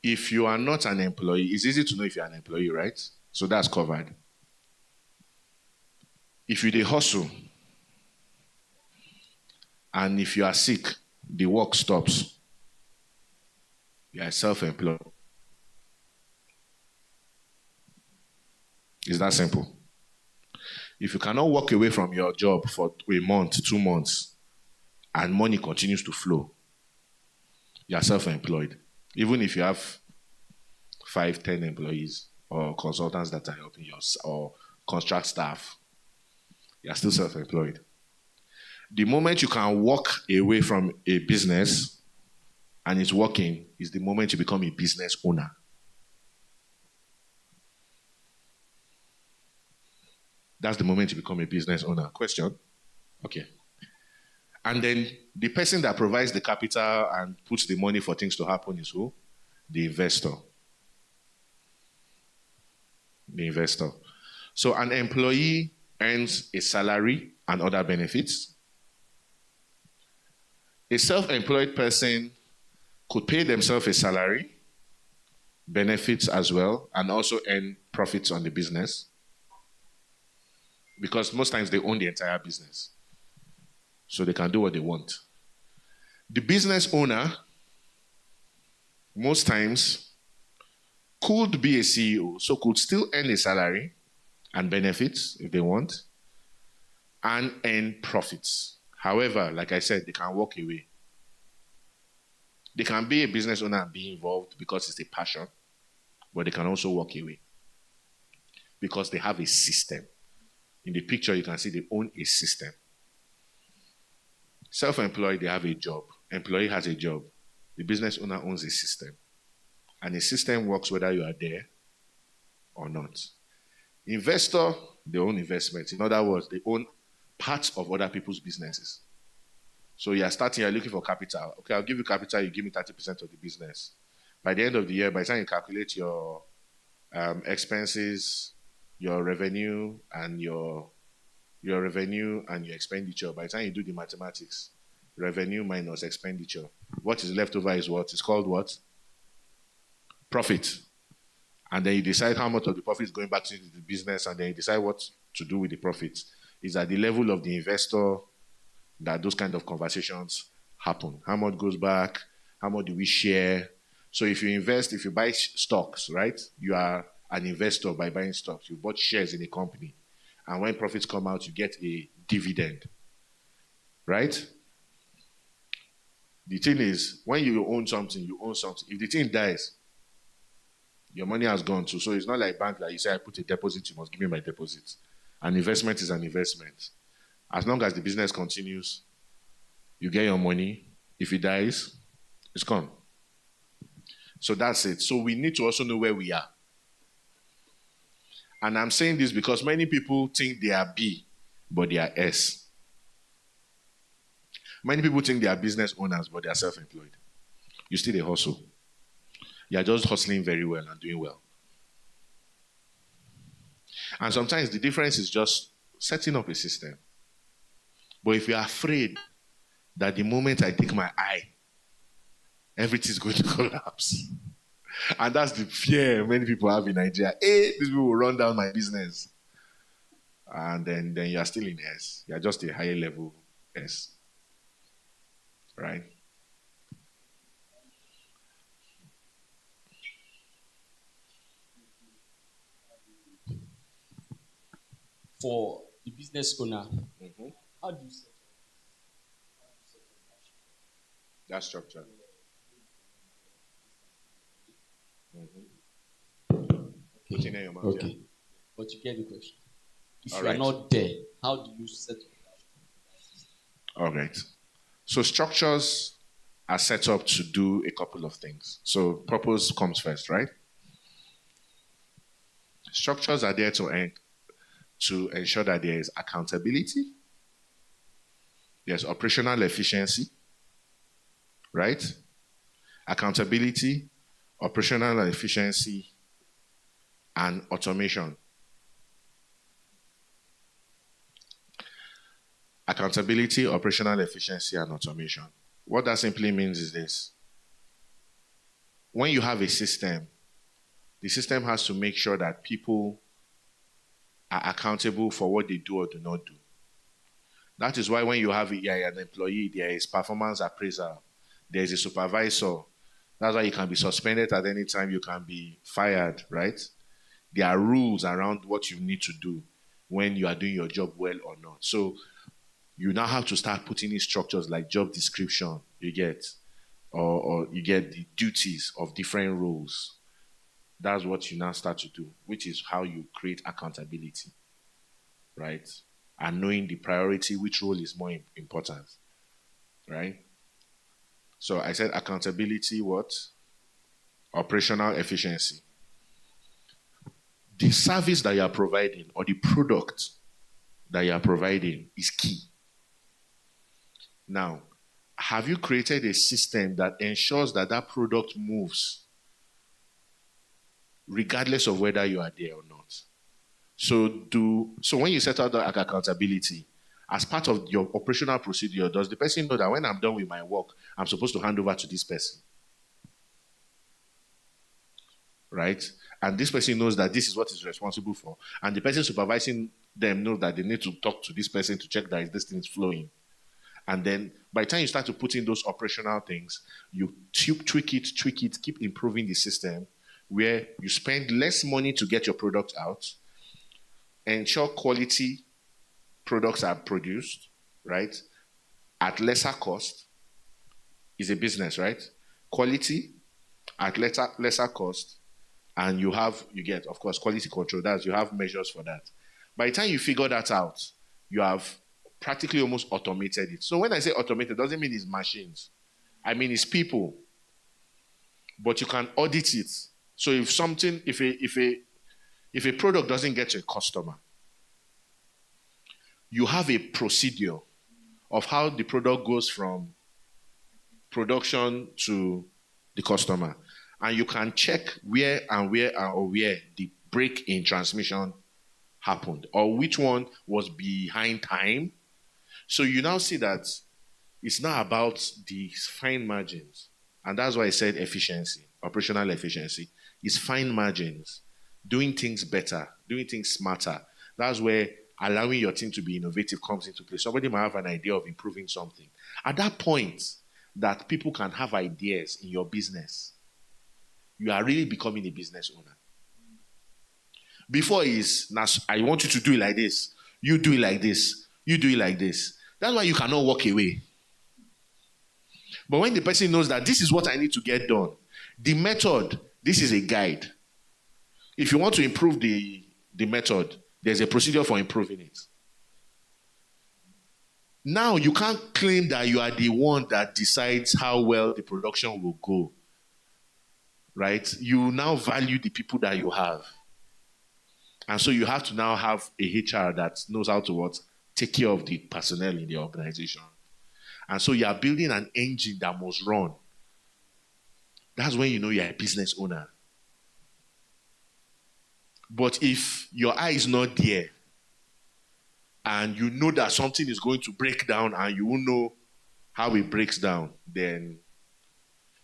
If you are not an employee, it's easy to know if you're an employee, right? So that's covered. If you dey hustle, and if you are sick, the work stops, you are self-employed. It's that simple. If you cannot walk away from your job for a month, 2 months, and money continues to flow, you are self-employed. Even if you have 5, 10 employees or consultants that are helping you or contract staff, you are still self-employed. The moment you can walk away from a business and it's working is the moment you become a business owner. That's the moment you become a business owner. Question? Okay. And then the person that provides the capital and puts the money for things to happen is who? The investor. The investor. So an employee earns a salary and other benefits. A self-employed person could pay themselves a salary, benefits as well, and also earn profits on the business. Because most times they own the entire business. So they can do what they want. The business owner, most times, could be a CEO, so could still earn a salary and benefits if they want, and earn profits. However, like I said, they can walk away. They can be a business owner and be involved because it's a passion, but they can also walk away because they have a system. In the picture, you can see they own a system. Self-employed, they have a job. Employee has a job. The business owner owns a system. And the system works whether you are there or not. Investor, they own investments. In other words, they own parts of other people's businesses. So you are starting, you're looking for capital. Okay, I'll give you capital, you give me 30% of the business. By the end of the year, by the time you calculate your expenses, your revenue and your expenditure, by the time you do the mathematics, revenue minus expenditure, what is left over is what? It's called what? Profit. And then you decide how much of the profit is going back to the business, and then you decide what to do with the profits. It's at the level of the investor that those kind of conversations happen. How much goes back? How much do we share? So if you invest, if you buy stocks, right? You are an investor by buying stocks. You bought shares in a company. And when profits come out, you get a dividend. Right? The thing is, when you own something, you own something. If the thing dies, your money has gone too. So it's not like bank that you say, I put a deposit, you must give me my deposit. An investment is an investment. As long as the business continues, you get your money. If it dies, it's gone. So that's it. So we need to also know where we are. And I'm saying this because many people think they are B, but they are S. Many people think they are business owners, but they are self-employed. You still a hustle. You are just hustling very well and doing well. And sometimes the difference is just setting up a system. But if you're afraid that the moment I take my eye, everything's going to collapse. And that's the fear many people have in Nigeria. These people will run down my business. And then you are still in S. You are just a higher level S. Right? For the business owner, how do you set That's structure. Okay. Put it in your mouth. Okay. But you get the question. If All you are right. not there, how do you set up that system? Yeah. All right. So structures are set up to do a couple of things. So purpose comes first, right? Structures are there to ensure that there is accountability, there's operational efficiency, right? Accountability, operational efficiency, and automation. Accountability, operational efficiency, and automation. What that simply means is this. When you have a system, the system has to make sure that people are accountable for what they do or do not do. That is why when you have an employee, there is performance appraisal, there is a supervisor. That's why you can be suspended at any time, you can be fired, right? There are rules around what you need to do when you are doing your job well or not. So you now have to start putting in structures like job description, you get, or you get the duties of different roles. That's what you now start to do, which is how you create accountability, right? And knowing the priority, which role is more important, right? So I said accountability, what? Operational efficiency. The service that you are providing or the product that you are providing is key. Now, have you created a system that ensures that that product moves regardless of whether you are there or not? So when you set out the accountability, as part of your operational procedure, does the person know that when I'm done with my work, I'm supposed to hand over to this person? Right? And this person knows that this is what he's responsible for. And the person supervising them knows that they need to talk to this person to check that this thing is flowing. And then by the time you start to put in those operational things, you tweak it, keep improving the system where you spend less money to get your product out, ensure quality products are produced, right, at lesser cost. Is a business, right? Quality at lesser cost, and you get, of course, quality control. That's, you have measures for that. By the time you figure that out, you have practically almost automated it. So when I say automated, it doesn't mean it's machines. I mean it's people. But you can audit it. So if a product doesn't get to a customer, you have a procedure of how the product goes from production to the customer. And you can check where the break in transmission happened, or which one was behind time. So you now see that it's not about the fine margins. And that's why I said efficiency, operational efficiency. It's fine margins, doing things better, doing things smarter. That's where allowing your team to be innovative comes into play. Somebody might have an idea of improving something. At that point, that people can have ideas in your business, you are really becoming a business owner. Before is, I want you to do it like this. You do it like this. You do it like this. That's why you cannot walk away. But when the person knows that this is what I need to get done, the method, this is a guide. If you want to improve the method, there's a procedure for improving it. Now, you can't claim that you are the one that decides how well the production will go. Right? You now value the people that you have. And so you have to now have a HR that knows how to take care of the personnel in the organization. And so you are building an engine that must run. That's when you know you're a business owner. But if your eye is not there, and you know that something is going to break down and you won't know how it breaks down, then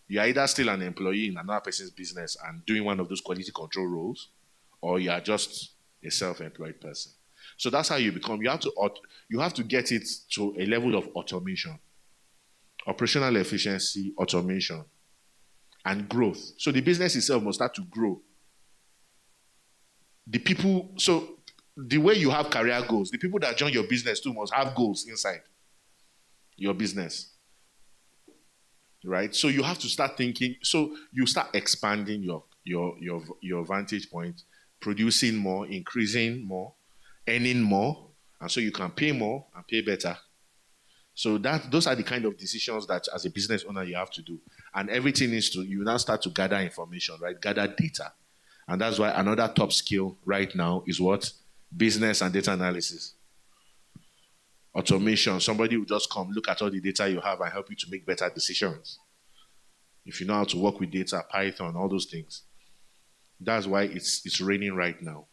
you're either still an employee in another person's business and doing one of those quality control roles, or you are just a self-employed person. So that's how you become. You have to get it to a level of automation, operational efficiency, automation, and growth. So the business itself must start to grow. So the way you have career goals, the people that join your business too must have goals inside your business. right? So you have to start thinking. So you start expanding your vantage point, producing more, increasing more, earning more, and so you can pay more and pay better. So that those are the kind of decisions that as a business owner you have to do. And everything is to you now start to gather information, right? Gather data. And that's why another top skill right now is what? Business and data analysis. Automation. Somebody will just come, look at all the data you have and help you to make better decisions. If you know how to work with data, Python, all those things. That's why it's raining right now.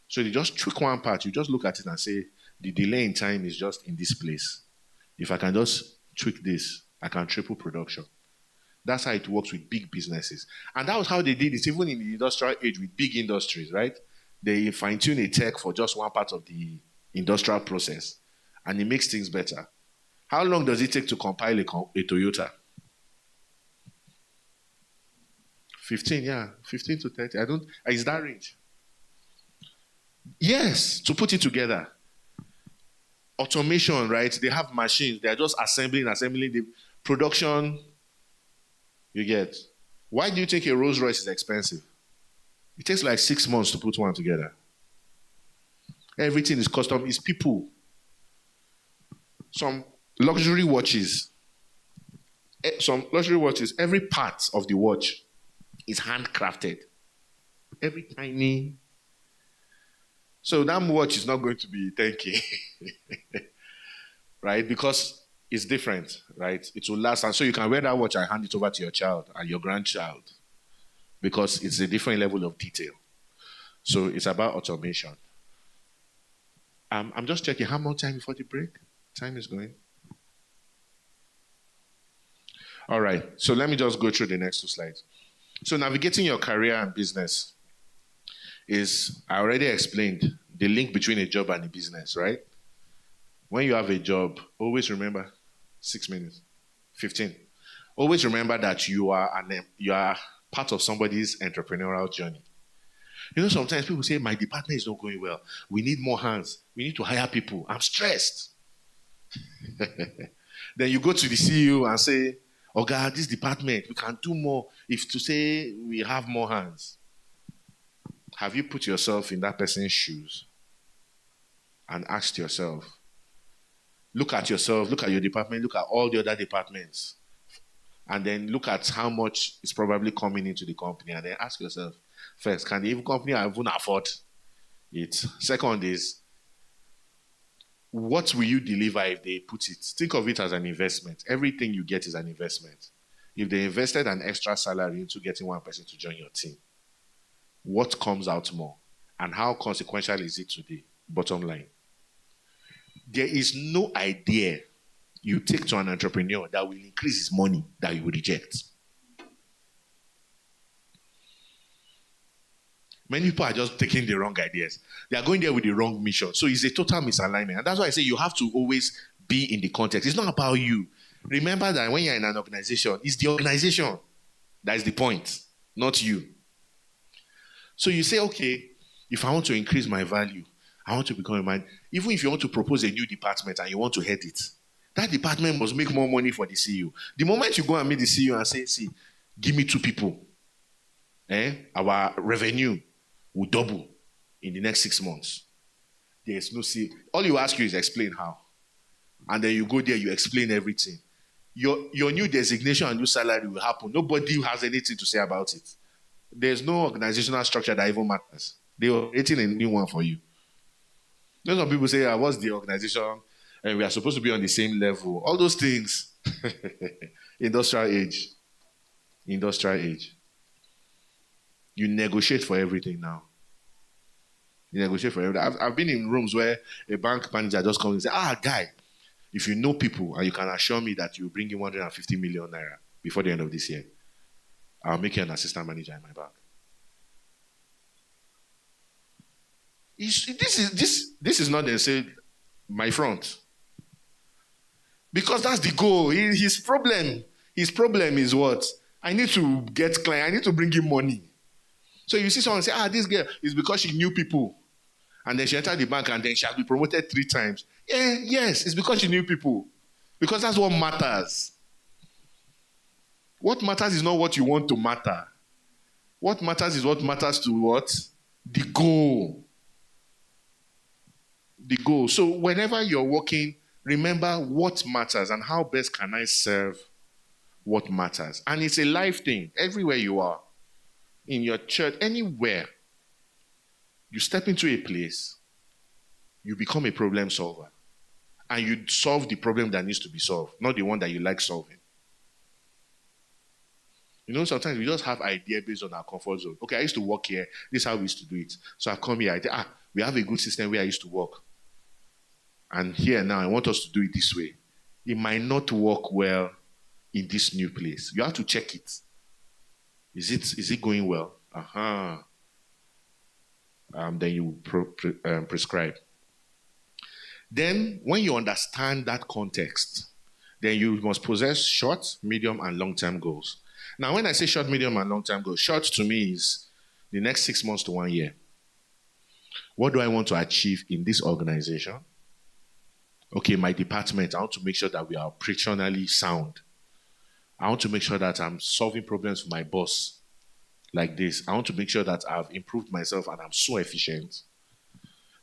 So you just tweak one part, you just look at it and say, the delay in time is just in this place. If I can just tweak this, I can triple production. That's how it works with big businesses. And that was how they did it, even in the industrial age with big industries, right? They fine-tune a tech for just one part of the industrial process, and it makes things better. How long does it take to compile a Toyota? 15, yeah. 15 to 30. Is that range? Yes, to put it together. Automation, right? They have machines. They're just assembling the production. You get. Why do you think a Rolls Royce is expensive? It takes like 6 months to put one together. Everything is custom. It's people. Some luxury watches, every part of the watch is handcrafted. Every tiny. So that watch is not going to be 10K. Right? Because it's different, right? It will last. And so you can wear that watch and hand it over to your child and your grandchild because it's a different level of detail. So it's about automation. I'm just checking how much time before the break? Time is going. All right. So let me just go through the next two slides. So navigating your career and business is, I already explained, the link between a job and a business, right? When you have a job, always remember, 6 minutes, 15. Always remember that you are part of somebody's entrepreneurial journey. You know, sometimes people say, my department is not going well. We need more hands. We need to hire people. I'm stressed. Then you go to the CEO and say, oh God, this department, we can do more if to say we have more hands. Have you put yourself in that person's shoes and asked yourself, look at yourself, look at your department, look at all the other departments, and then look at how much is probably coming into the company, and then ask yourself, first, can the company even afford it? Second is, what will you deliver if they put it? Think of it as an investment. Everything you get is an investment. If they invested an extra salary into getting one person to join your team, what comes out more? And how consequential is it today? Bottom line. There is no idea you take to an entrepreneur that will increase his money that you will reject. Many people are just taking the wrong ideas. They are going there with the wrong mission. So it's a total misalignment. And that's why I say you have to always be in the context. It's not about you. Remember that when you're in an organization, it's the organization that is the point, not you. So you say, okay, if I want to increase my value, I want to become a man. Even if you want to propose a new department and you want to head it, that department must make more money for the CEO. The moment you go and meet the CEO and say, see, give me 2 people, our revenue will double in the next 6 months. There's no CEO. All you ask you is explain how. And then you go there, you explain everything. Your new designation and new salary will happen. Nobody has anything to say about it. There's no organizational structure that even matters. They are creating a new one for you. You know, some people say, what's the organization? And we are supposed to be on the same level. All those things. Industrial age. You negotiate for everything now. You negotiate for everything. I've been in rooms where a bank manager just comes and says, guy, if you know people and you can assure me that you bring in 150 million naira before the end of this year, I'll make you an assistant manager in my bank. This is not the same, my front. Because that's the goal. His problem is what? I need to get client. I need to bring him money. So you see someone say, this girl is because she knew people. And then she entered the bank and then she has been promoted 3 times. Yes, it's because she knew people. Because that's what matters. What matters is not what you want to matter. What matters is what matters to what? The goal. The goal. So whenever you're working, remember what matters and how best can I serve what matters. And it's a life thing. Everywhere you are, in your church, anywhere, you step into a place, you become a problem solver. And you solve the problem that needs to be solved, not the one that you like solving. You know, sometimes we just have ideas based on our comfort zone. Okay, I used to work here. This is how we used to do it. So I come here. We have a good system where I used to work. And here now, I want us to do it this way. It might not work well in this new place. You have to check it. Is it going well? Then you prescribe. Then, when you understand that context, then you must possess short, medium, and long-term goals. Now, when I say short, medium, and long-term goals, short to me is the next 6 months to 1 year. What do I want to achieve in this organization? Okay, my department, I want to make sure that we are operationally sound. I want to make sure that I'm solving problems for my boss like this. I want to make sure that I've improved myself and I'm so efficient.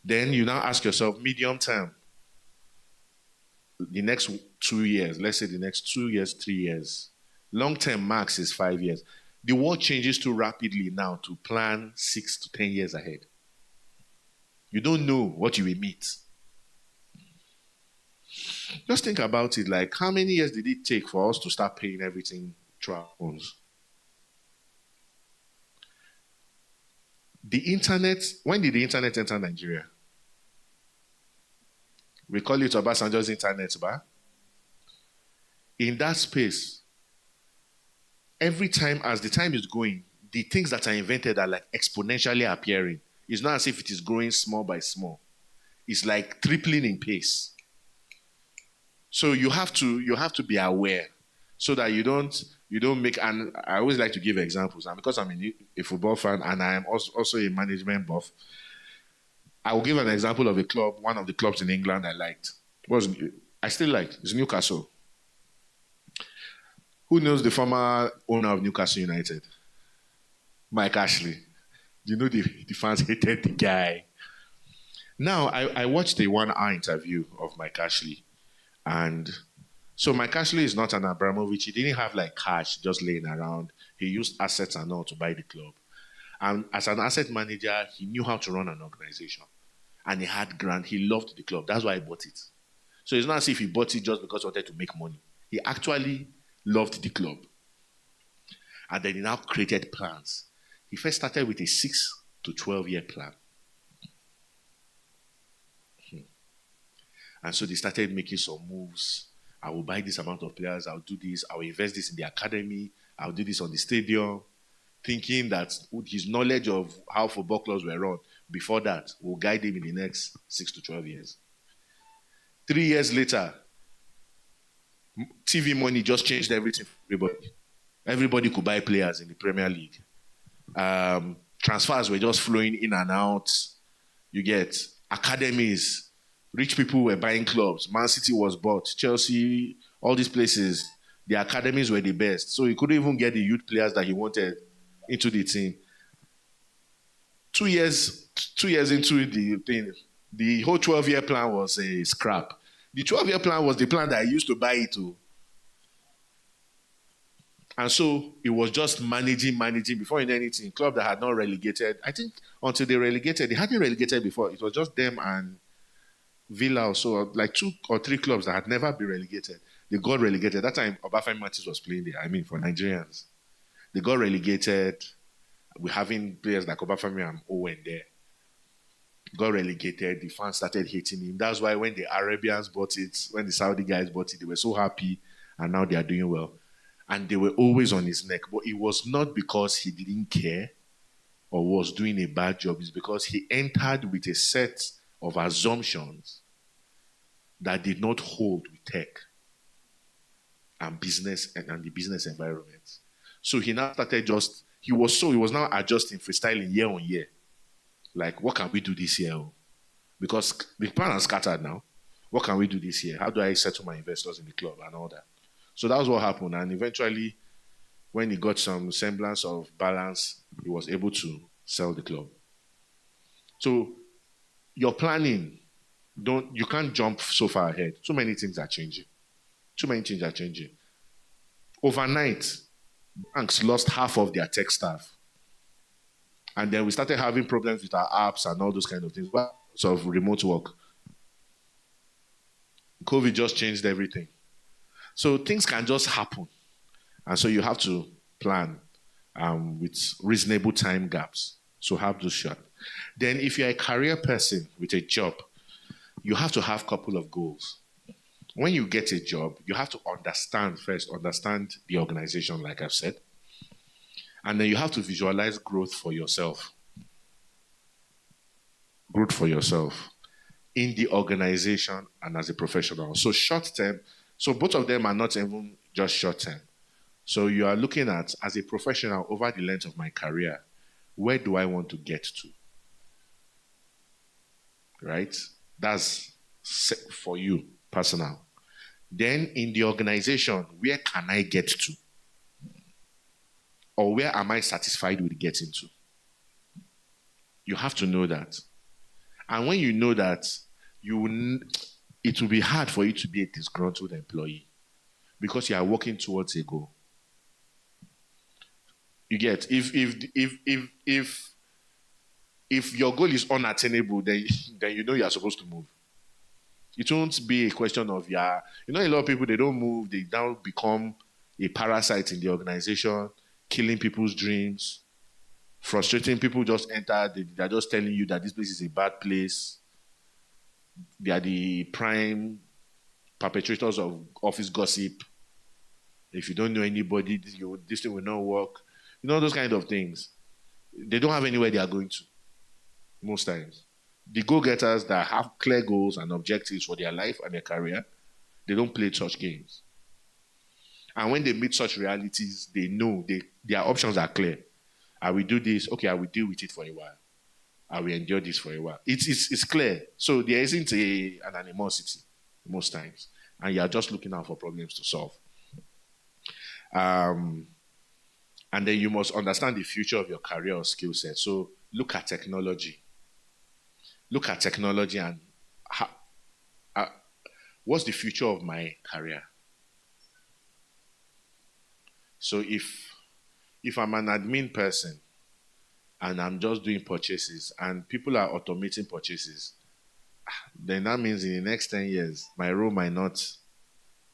Then you now ask yourself, medium term, the next 2 years, let's say the next 2 years, 3 years. Long-term max is 5 years. The world changes too rapidly now to plan 6 to 10 years ahead. You don't know what you will meet. Just think about it, like how many years did it take for us to start paying everything through our phones? The internet, when did the internet enter Nigeria? We call it Obasanjo's internet, ba? In that space, every time as the time is going, the things that are invented are like exponentially appearing. It's not as if it is growing small by small. It's like tripling in pace. So you have to be aware so that you don't make, and I always like to give examples. And because I'm a football fan and I am also a management buff, I will give an example of a club, one of the clubs in England I liked. I still like, it's Newcastle. Who knows the former owner of Newcastle United? Mike Ashley. You know the fans hated the guy. Now, I watched a 1-hour interview of Mike Ashley. And so Mike Ashley is not an Abramovich. He didn't have like cash just laying around. He used assets and all to buy the club. And as an asset manager, he knew how to run an organization. And he had grant. He loved the club. That's why he bought it. So it's not as if he bought it just because he wanted to make money. He actually loved the club. And then he now created plans. He first started with a 6 to 12-year plan. And so they started making some moves. I will buy this amount of players. I'll do this. I will invest this in the academy. I'll do this on the stadium. Thinking that his knowledge of how football clubs were run before that will guide him in the next 6 to 12 years. 3 years later, TV money just changed everything for everybody. Everybody could buy players in the Premier League. Transfers were just flowing in and out. You get academies. Rich people were buying clubs. Man City was bought. Chelsea, all these places, the academies were the best. So he couldn't even get the youth players that he wanted into the team. 2 years into the thing, the whole 12-year plan was a scrap. The 12-year plan was the plan that I used to buy it to. And so it was just managing. Before you know anything, club that had not relegated, I think until they relegated, they hadn't relegated before. It was just them and Villa, so like 2 or 3 clubs that had never been relegated. They got relegated. That time, Obafemi Matthews was playing there. I mean, for Nigerians. They got relegated. We're having players like Obafemi and Owen there. Got relegated. The fans started hating him. That's why when the Arabians bought it, when the Saudi guys bought it, they were so happy, and now they are doing well. And they were always on his neck. But it was not because he didn't care or was doing a bad job. It's because he entered with a set of assumptions that did not hold with tech and business and the business environment. So he now started he was now adjusting, freestyling year on year. Like, what can we do this year? Because the plan is scattered now. What can we do this year? How do I settle my investors in the club and all that? So that was what happened. And eventually, When he got some semblance of balance, he was able to sell the club. So your planning, you can't jump so far ahead. Too many things are changing. Too many things are changing. Overnight, banks lost half of their tech staff. And then we started having problems with our apps and all those kind of things. But of remote work. COVID just changed everything. So things can just happen. And so you have to plan with reasonable time gaps. So have those shot. Then if you're a career person with a job, you have to have a couple of goals. When you get a job, you have to understand the organization, like I've said. And then you have to visualize growth for yourself. Growth for yourself in the organization and as a professional. So short term, so both of them are not even just short term. So you are looking at, as a professional, over the length of my career, where do I want to get to? Right? That's for you, personal. Then in the organization, where can I get to? Or where am I satisfied with getting to? You have to know that. And when you know that, it will be hard for you to be a disgruntled employee because you are working towards a goal. You get, if your goal is unattainable, then you know you are supposed to move. It won't be a question of a lot of people, they don't move, they now become a parasite in the organization, killing people's dreams, frustrating people. Just enter, they're just telling you that this place is a bad place. They are the prime perpetrators of office gossip. If you don't know anybody, this thing will not work. Those kind of things. They don't have anywhere they are going to, most times. The go-getters that have clear goals and objectives for their life and their career, they don't play such games. And when they meet such realities, they know their options are clear. I will do this. Okay, I will deal with it for a while. I will endure this for a while. It's clear. So there isn't an animosity most times. And you are just looking out for problems to solve. And then you must understand the future of your career or skill set. So look at technology. Look at technology and what's the future of my career? So if I'm an admin person and I'm just doing purchases and people are automating purchases, then that means in the next 10 years, my role might not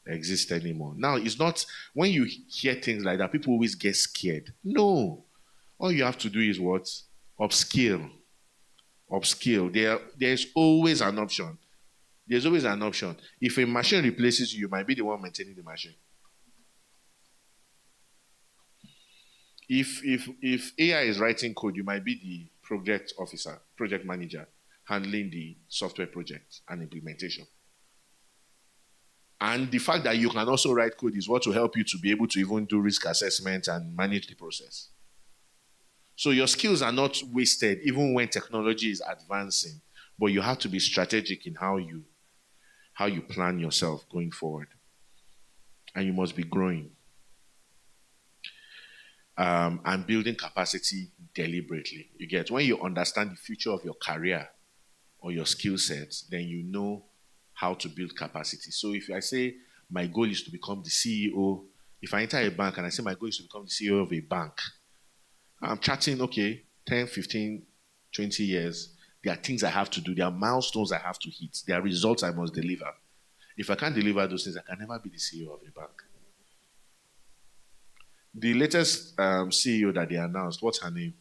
exist anymore. Now, it's not, when you hear things like that, people always get scared. No. All you have to do is what? Upskill. There's always an option. There's always an option. If a machine replaces you, you might be the one maintaining the machine. If AI is writing code, you might be the project officer, project manager, handling the software project and implementation. And the fact that you can also write code is what will help you to be able to even do risk assessment and manage the process. So your skills are not wasted even when technology is advancing, but you have to be strategic in how you plan yourself going forward. And you must be growing. And building capacity deliberately. You get, when you understand the future of your career or your skill sets, then you know how to build capacity. So if I say my goal is to become the CEO, if I enter a bank and I say my goal is to become the CEO of a bank, I'm chatting, okay, 10, 15, 20 years. There are things I have to do. There are milestones I have to hit. There are results I must deliver. If I can't deliver those things, I can never be the CEO of a bank. The latest CEO that they announced, what's her name?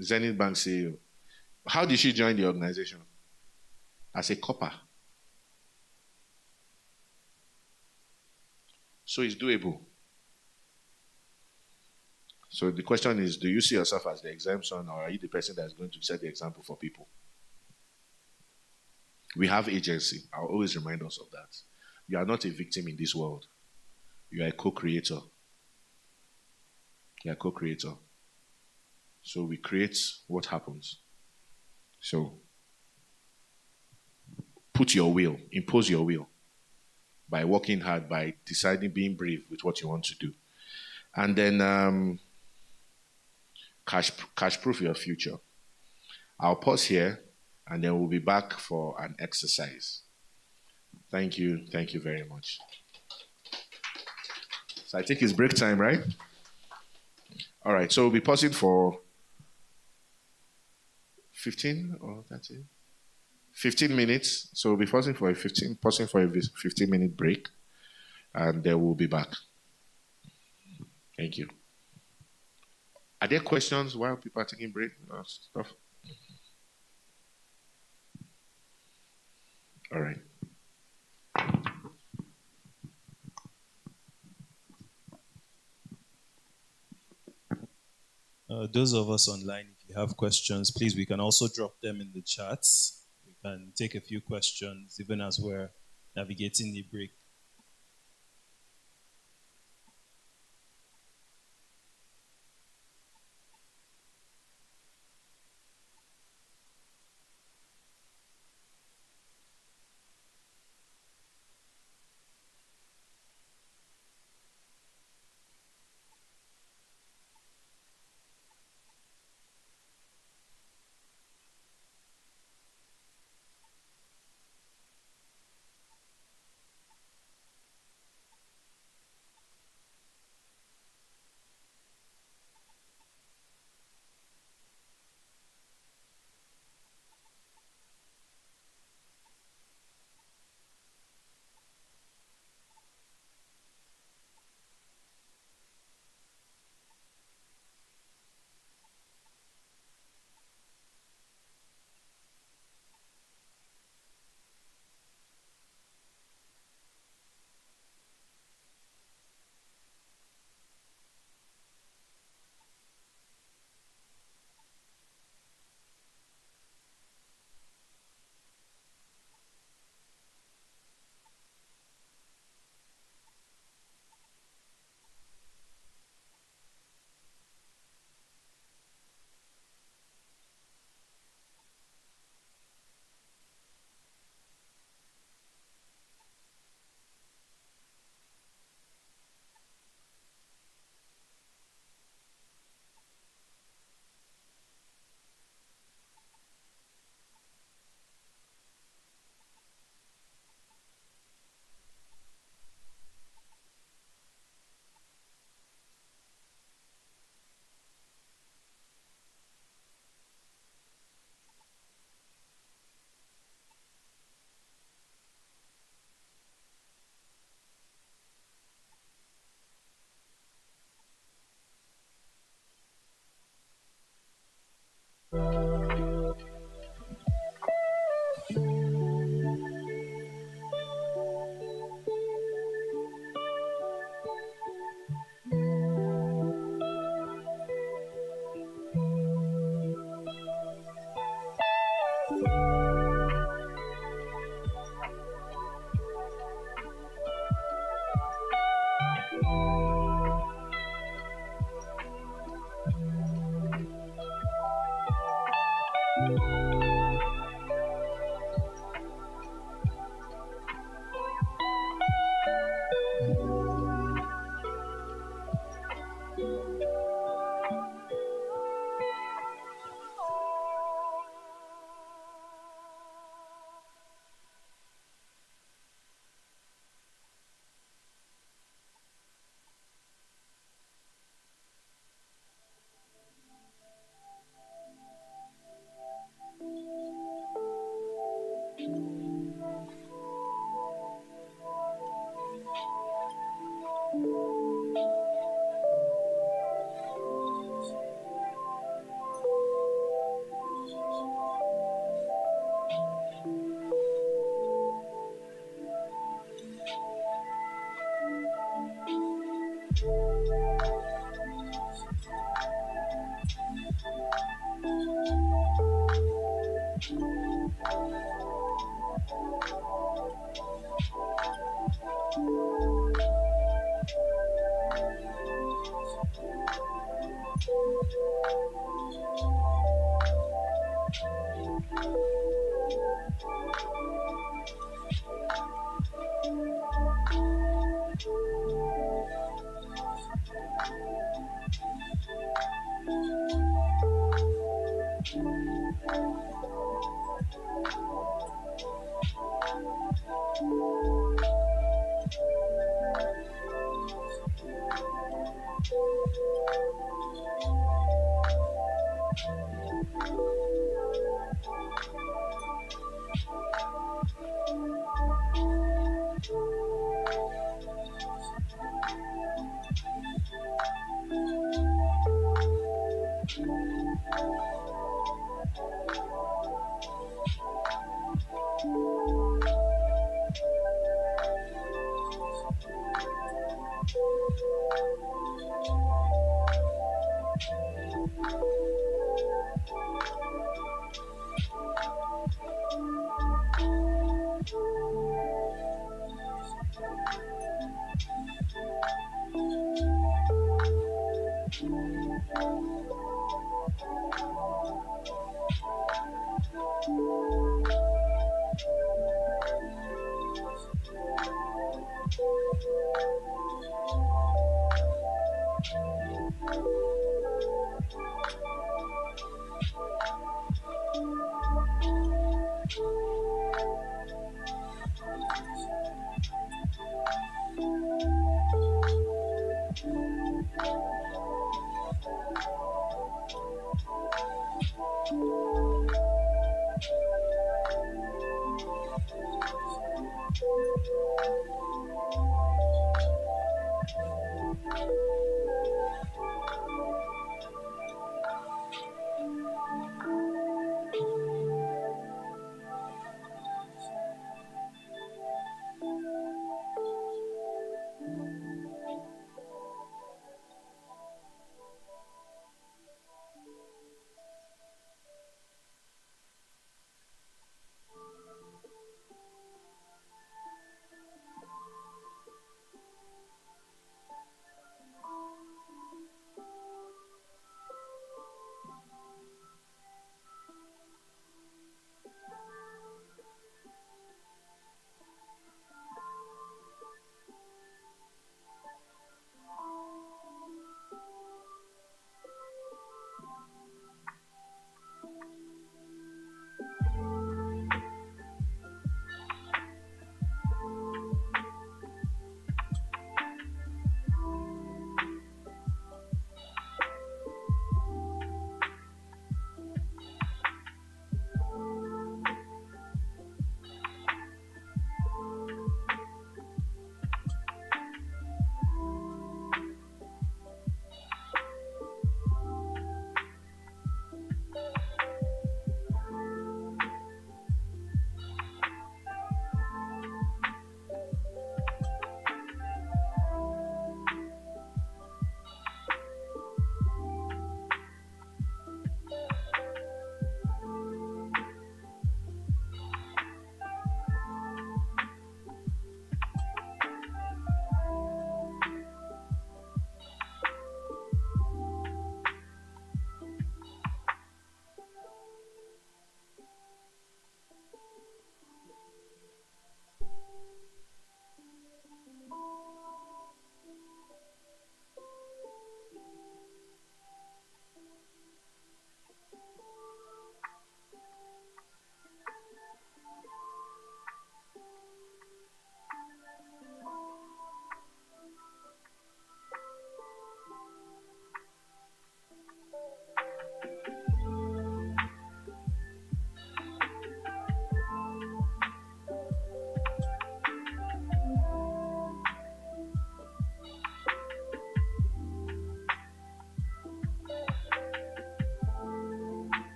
Zenith Bank CEO. How did she join the organization? As a copper. So it's doable. So the question is, do you see yourself as the exemption, or are you the person that's going to set the example for people? We have agency. I'll always remind us of that. You are not a victim in this world. You are a co-creator. You are a co-creator. So we create what happens. So put your will, impose your will. by working hard, by deciding, being brave with what you want to do. And then cash proof your future. I'll pause here and then we'll be back for an exercise. Thank you. Thank you very much. So I think it's break time, right? All right. So we'll be pausing for 15 or that's it. 15 minutes. So we'll be pausing for a 15-minute break, and then we'll be back. Thank you. Are there questions while people are taking break or stuff? All right. Those of us online, if you have questions, please, we can also drop them in the chats. We can take a few questions even as we're navigating the break.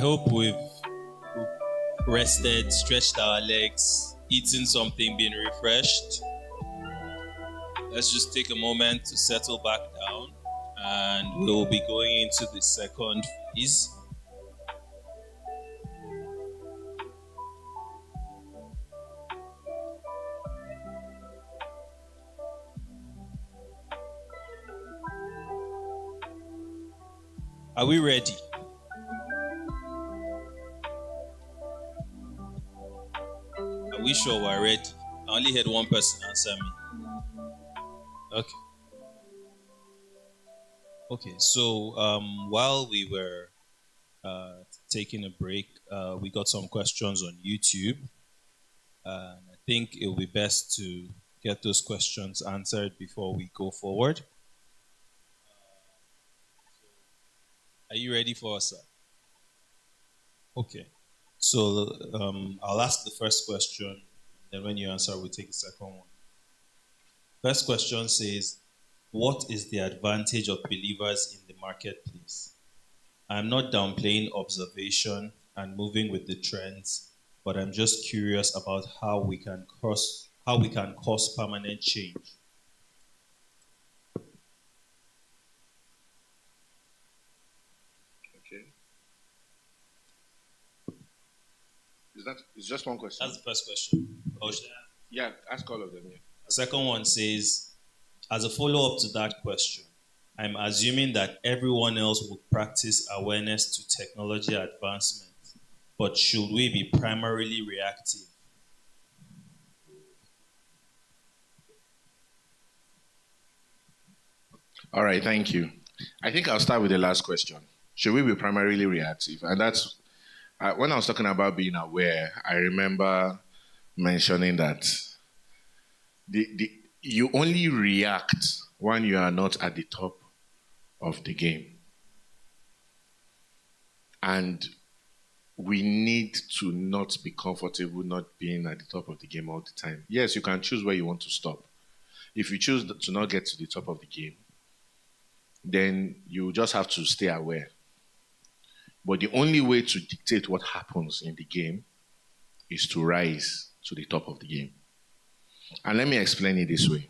hope we've rested, stretched our legs, eaten something, been refreshed. Let's just take a moment to settle back down, and we'll be going into the second phase. Are we ready? Are we sure we're ready? I only heard one person answer me. Okay. Okay, so while we were taking a break, we got some questions on YouTube. I think it will be best to get those questions answered before we go forward. Are you ready for us, sir? Okay. So I'll ask the first question, then when you answer, we'll take the second one. First question says, what is the advantage of believers in the marketplace? I'm not downplaying observation and moving with the trends, but I'm just curious about how we can cause permanent change. Okay. It's just one question? That's the first question. Yeah, ask all of them, yeah. The second one says, as a follow-up to that question, I'm assuming that everyone else would practice awareness to technology advancement, but should we be primarily reactive? All right, thank you. I think I'll start with the last question. Should we be primarily reactive? And that's, when I was talking about being aware, I remember mentioning that you only react when you are not at the top of the game. And we need to not be comfortable not being at the top of the game all the time. Yes, you can choose where you want to stop. If you choose to not get to the top of the game, then you just have to stay aware. But the only way to dictate what happens in the game is to rise to the top of the game. And let me explain it this way.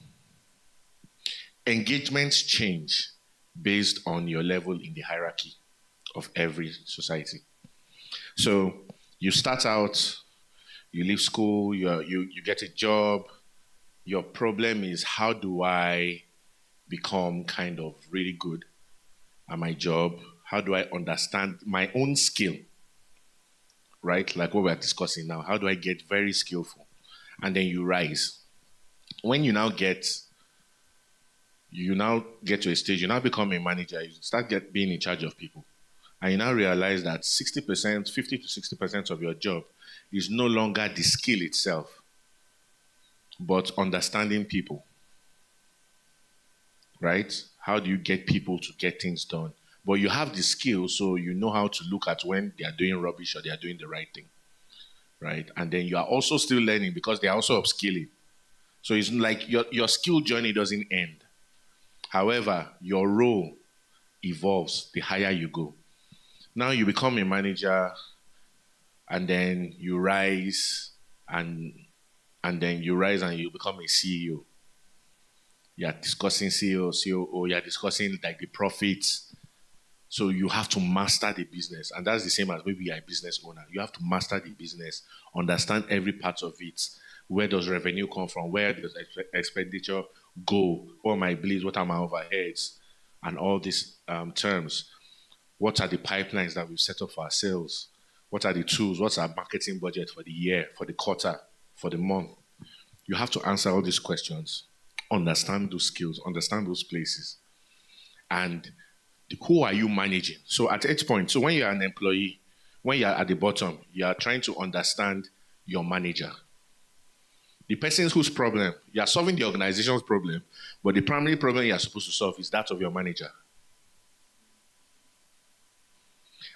Engagements change based on your level in the hierarchy of every society. So you start out, you leave school, you get a job. Your problem is, how do I become kind of really good at my job? How do I understand my own skill? Right? Like what we're discussing now. How do I get very skillful? And then you rise. When you now get to a stage, you now become a manager, you start being in charge of people. And you now realize that 60%, 50 to 60% of your job is no longer the skill itself, but understanding people. Right? How do you get people to get things done? But you have the skill, so you know how to look at when they are doing rubbish or they are doing the right thing. Right? And then you are also still learning because they are also upskilling. So it's like your skill journey doesn't end. However, your role evolves the higher you go. Now you become a manager, and then you rise, and then you rise and you become a CEO. You're discussing CEO, COO, you're discussing like the profits. So you have to master the business. And that's the same as maybe you're a business owner. You have to master the business, understand every part of it. Where does revenue come from? Where does expenditure go? What are my bills? What are my overheads? And all these terms. What are the pipelines that we've set up for ourselves? What are the tools? What's our marketing budget for the year, for the quarter, for the month? You have to answer all these questions, understand those skills, understand those places. And who are you managing? So at each point, so when you're an employee, when you're at the bottom, you are trying to understand your manager. The person whose problem, you are solving the organization's problem, but the primary problem you are supposed to solve is that of your manager.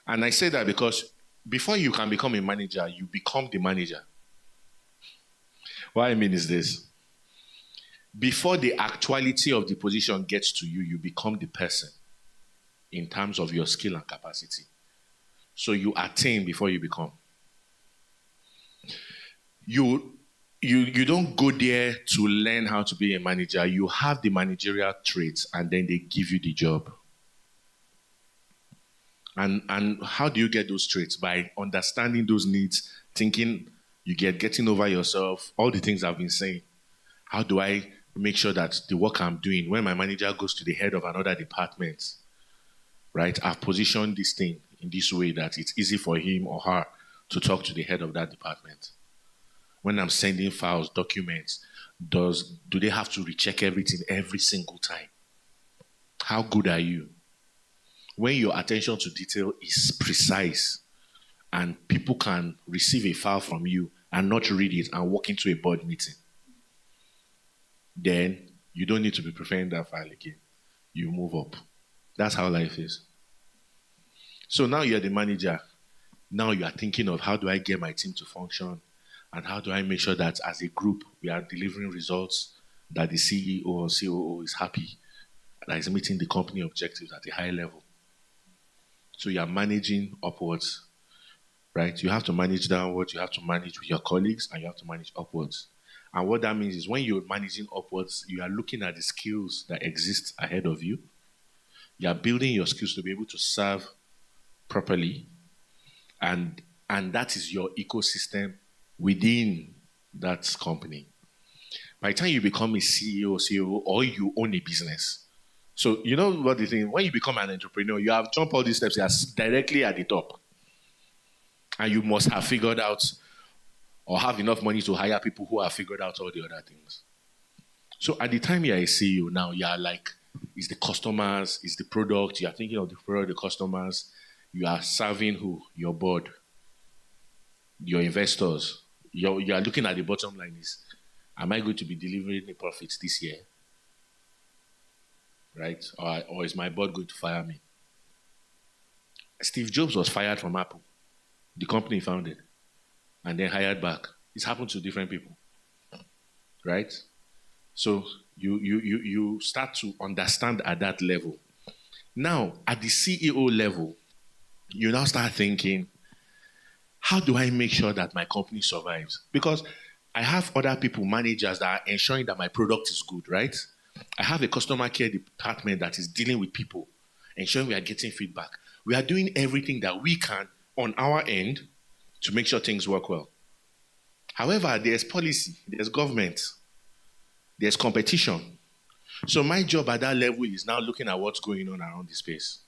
And I say that because before you can become a manager, you become the manager. What I mean is this. Before the actuality of the position gets to you, you become the person in terms of your skill and capacity. So you attain before you become. You don't go there to learn how to be a manager. You have the managerial traits, and then they give you the job. And how do you get those traits? By understanding those needs, thinking getting over yourself, all the things I've been saying. How do I make sure that the work I'm doing, when my manager goes to the head of another department, right, I've positioned this thing in this way that it's easy for him or her to talk to the head of that department. When I'm sending files, documents, do they have to recheck everything every single time? How good are you? When your attention to detail is precise and people can receive a file from you and not read it and walk into a board meeting, then you don't need to be preparing that file again. You move up. That's how life is. So now you're the manager. Now you are thinking of how do I get my team to function, and how do I make sure that as a group we are delivering results that the CEO or COO is happy, that is meeting the company objectives at a high level. So you are managing upwards, right? You have to manage downwards, you have to manage with your colleagues, and you have to manage upwards. And what that means is when you're managing upwards, you are looking at the skills that exist ahead of you. You are building your skills to be able to serve properly. And that is your ecosystem within that company. By the time you become a CEO, COO, or you own a business, so you know what the thing, when you become an entrepreneur, you have jumped all these steps, you are directly at the top. And you must have figured out or have enough money to hire people who have figured out all the other things. So at the time you're a CEO now, you're like, it's the customers, it's the product, you're thinking of the product, the customers, you are serving who? Your board, your investors. You are looking at the bottom line is, am I going to be delivering a profit this year? Right? Or is my board going to fire me? Steve Jobs was fired from Apple, the company he founded, and then hired back. It's happened to different people. Right? So you start to understand at that level. Now, at the CEO level, you now start thinking, how do I make sure that my company survives? Because I have other people, managers, that are ensuring that my product is good, right? I have a customer care department that is dealing with people, ensuring we are getting feedback. We are doing everything that we can on our end to make sure things work well. However, there's policy, there's government, there's competition. So my job at that level is now looking at what's going on around the space.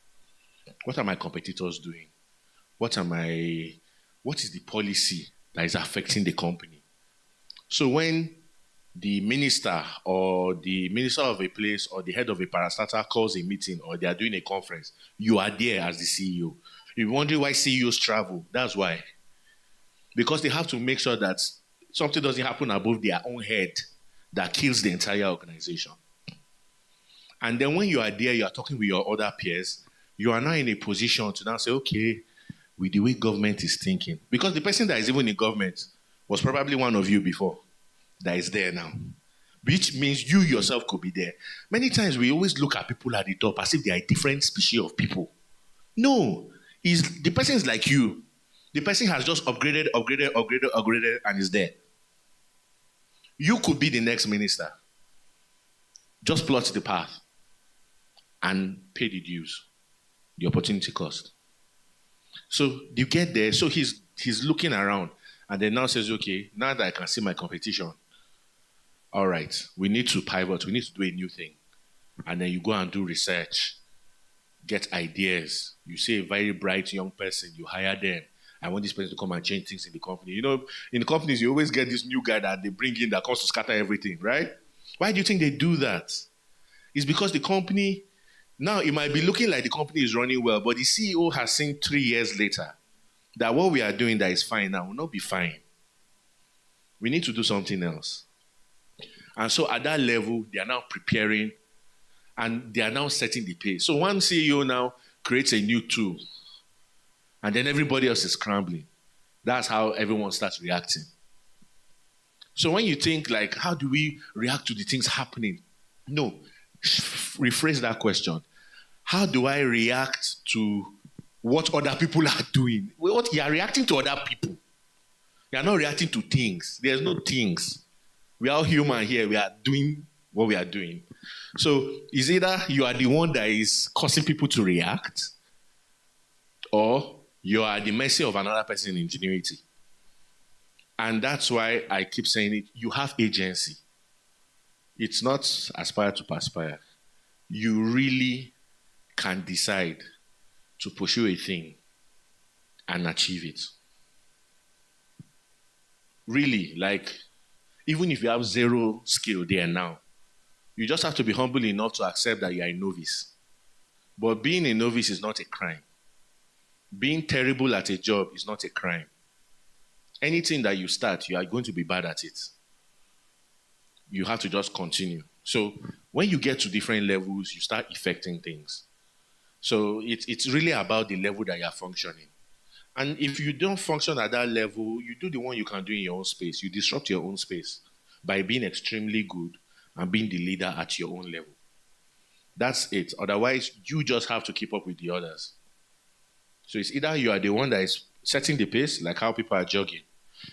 What are my competitors doing? What is the policy that is affecting the company? So when the minister or the minister of a place or the head of a parastatal calls a meeting or they are doing a conference, you are there as the CEO. You're wondering why CEOs travel. That's why. Because they have to make sure that something doesn't happen above their own head that kills the entire organization. And then when you are there, you are talking with your other peers, you are now in a position to now say, okay, with the way government is thinking. Because the person that is even in government was probably one of you before that is there now. Which means you yourself could be there. Many times we always look at people at the top as if they are a different species of people. No. The person is like you. The person has just upgraded, and is there. You could be the next minister. Just plot the path and pay the dues, the opportunity cost. So you get there, so he's looking around and then now says, okay, now that I can see my competition, all right, we need to pivot, we need to do a new thing. And then you go and do research, get ideas. You see a very bright young person, you hire them. I want this person to come and change things in the company. You know, in the companies, you always get this new guy that they bring in that comes to scatter everything, right? Why do you think they do that? It's because the company, now it might be looking like the company is running well, but the CEO has seen 3 years later that what we are doing that is fine now will not be fine. We need to do something else. And so at that level, they are now preparing and they are now setting the pace. So one CEO now creates a new tool and then everybody else is scrambling. That's how everyone starts reacting. So when you think like, how do we react to the things happening? No, rephrase that question. How do I react to what other people are doing. What you are reacting to other people. You are not reacting to things. There's no things. We are all human here. We are doing what we are doing. So it's either you are the one that is causing people to react, or you are at the mercy of another person's ingenuity. And that's why I keep saying it. You have agency. It's not aspire to perspire. You really can decide to pursue a thing and achieve it. Really, like, even if you have zero skill there now, you just have to be humble enough to accept that you are a novice. But being a novice is not a crime. Being terrible at a job is not a crime. Anything that you start, you are going to be bad at it. You have to just continue. So when you get to different levels, you start effecting things. So it's really about the level that you are functioning. And if you don't function at that level, you do the one you can do in your own space. You disrupt your own space by being extremely good and being the leader at your own level. That's it. Otherwise, you just have to keep up with the others. So it's either you are the one that is setting the pace, like how people are jogging.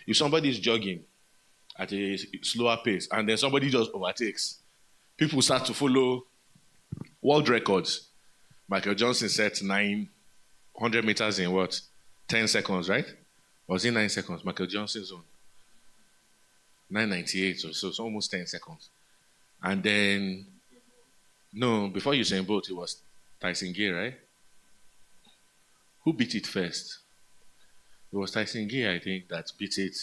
If somebody is jogging at a slower pace and then somebody just overtakes, people start to follow world records. Michael Johnson set 900 meters in what? 10 seconds, right? Or was it 9 seconds? Michael Johnson's own. 9:98 or so. It's almost 10 seconds. And then, no, before Usain Bolt, it was Tyson Gay, right? Who beat it first? It was Tyson Gay, I think, that beat it.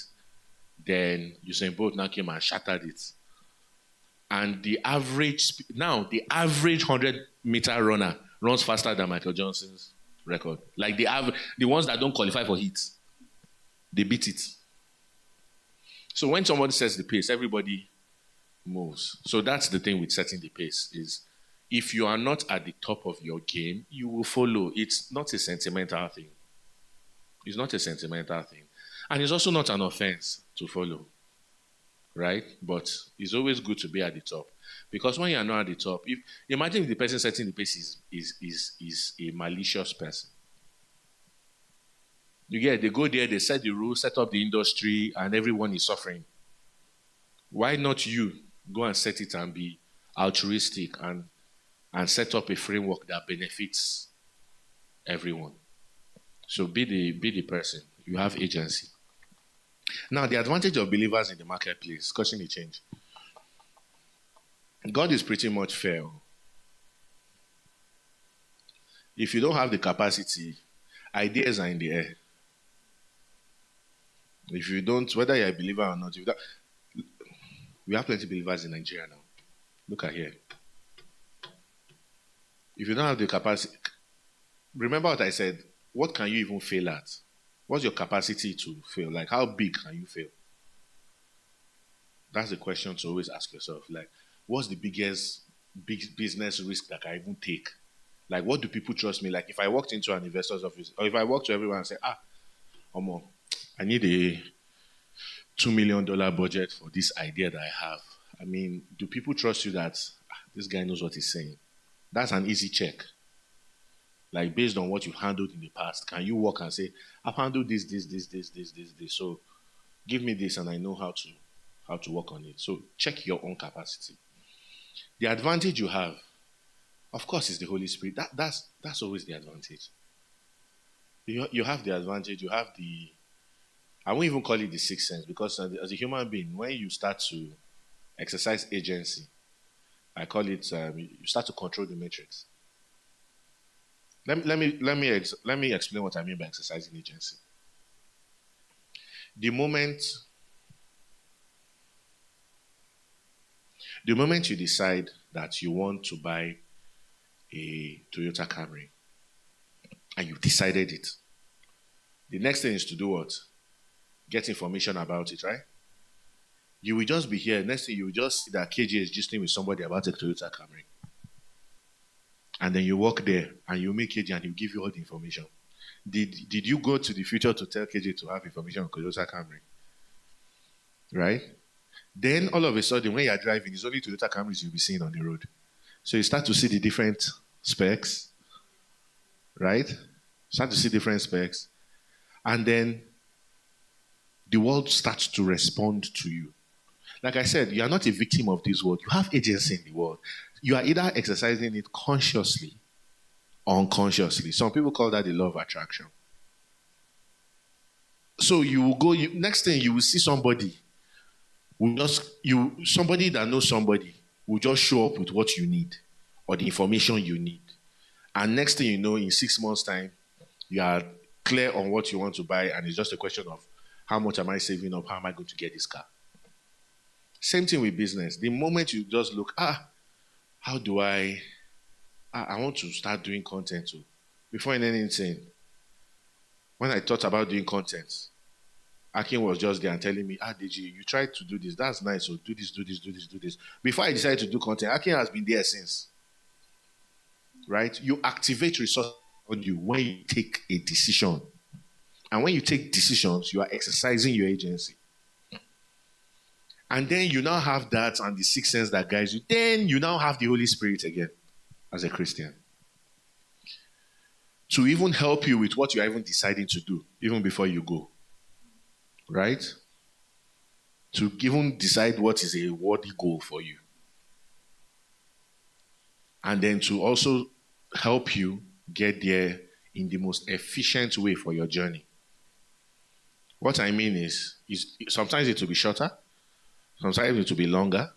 Then Usain Bolt now came and shattered it. And the average 100-meter runner runs faster than Michael Johnson's record. Like the ones that don't qualify for heats, they beat it. So when somebody sets the pace, everybody moves. So that's the thing with setting the pace is if you are not at the top of your game, you will follow. It's not a sentimental thing. It's not a sentimental thing. And it's also not an offense to follow. Right? But it's always good to be at the top. Because when you're not at the top, imagine if the person setting the pace is a malicious person. They go there, they set the rules, set up the industry, and everyone is suffering. Why not you go and set it and be altruistic and set up a framework that benefits everyone? So be the person. You have agency. Now, the advantage of believers in the marketplace, causing a change. God is pretty much fair. If you don't have the capacity, ideas are in the air. If you don't, whether you're a believer or not, we have plenty of believers in Nigeria now. Look at here. If you don't have the capacity, remember what I said, what can you even fail at? What's your capacity to fail? Like, how big can you fail? That's the question to always ask yourself. Like, what's the biggest business risk that I even take? Like, what do people trust me? Like, if I walked into an investor's office, or if I walk to everyone and say, Omo, I need a $2 million budget for this idea that I have. I mean, do people trust you that this guy knows what he's saying? That's an easy check. Like, based on what you've handled in the past, can you walk and say, I've handled this. So give me this and I know how to work on it. So check your own capacity. The advantage you have, of course, is the Holy Spirit. That's always the advantage. You have the advantage. You have I won't even call it the sixth sense, because as a human being, when you start to exercise agency, I call it, you start to control the matrix. Let me explain what I mean by exercising agency. The moment you decide that you want to buy a Toyota Camry, and you've decided it, the next thing is to do what? Get information about it, right? You will just be here. Next thing you will just see that KJ is gisting with somebody about a Toyota Camry. And then you walk there and you meet KJ and he'll give you all the information. Did you go to the future to tell KJ to have information on Toyota Camry? Right? Then all of a sudden, when you're driving, it's only Toyota Camrys you'll be seeing on the road. So you start to see the different specs, right? Start to see different specs. And then the world starts to respond to you. Like I said, you are not a victim of this world. You have agency in the world. You are either exercising it consciously or unconsciously. Some people call that the law of attraction. So you will go, next thing you will see somebody, somebody that knows somebody will just show up with what you need or the information you need. And next thing you know, in 6 months' time, you are clear on what you want to buy, and it's just a question of how much am I saving up? How am I going to get this car? Same thing with business. The moment you just look, how do I want to start doing content too. Before anything, when I thought about doing content, Akin was just there and telling me, DG, you tried to do this. That's nice. So do this, do this, do this, do this. Before I decided to do content, Akin has been there since. Right? You activate resources on you when you take a decision. And when you take decisions, you are exercising your agency. And then you now have that and the sixth sense that guides you. Then you now have the Holy Spirit again as a Christian. To even help you with what you're even deciding to do, even before you go. Right? To even decide what is a worthy goal for you. And then to also help you get there in the most efficient way for your journey. What I mean is sometimes it will be shorter, sometimes it will be longer,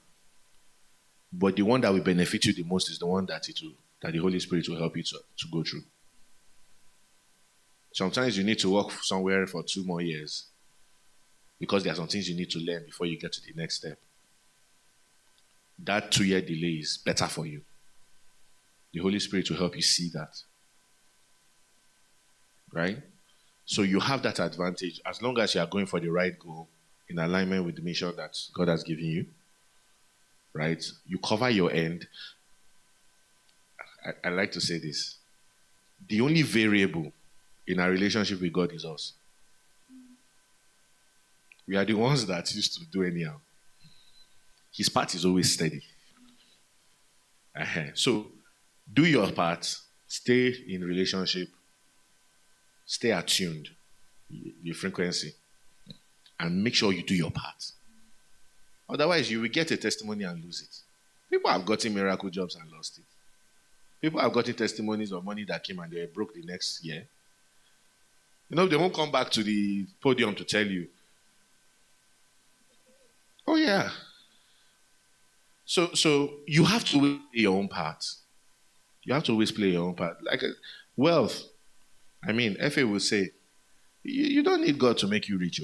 but the one that will benefit you the most is the one that the Holy Spirit will help you to go through. Sometimes you need to work somewhere for 2 more years because there are some things you need to learn before you get to the next step. That 2-year delay is better for you. The Holy Spirit will help you see that. Right? So you have that advantage as long as you are going for the right goal in alignment with the mission that God has given you. Right? You cover your end. I like to say this. The only variable in our relationship with God is us. We are the ones that used to do anyhow. His part is always steady. So, do your part. Stay in relationship. Stay attuned. The frequency. And make sure you do your part. Otherwise, you will get a testimony and lose it. People have gotten miracle jobs and lost it. People have gotten testimonies of money that came and they were broke the next year. They won't come back to the podium to tell you. Oh, yeah. So you have to play your own part. You have to always play your own part. Like wealth. FA will say, you don't need God to make you rich.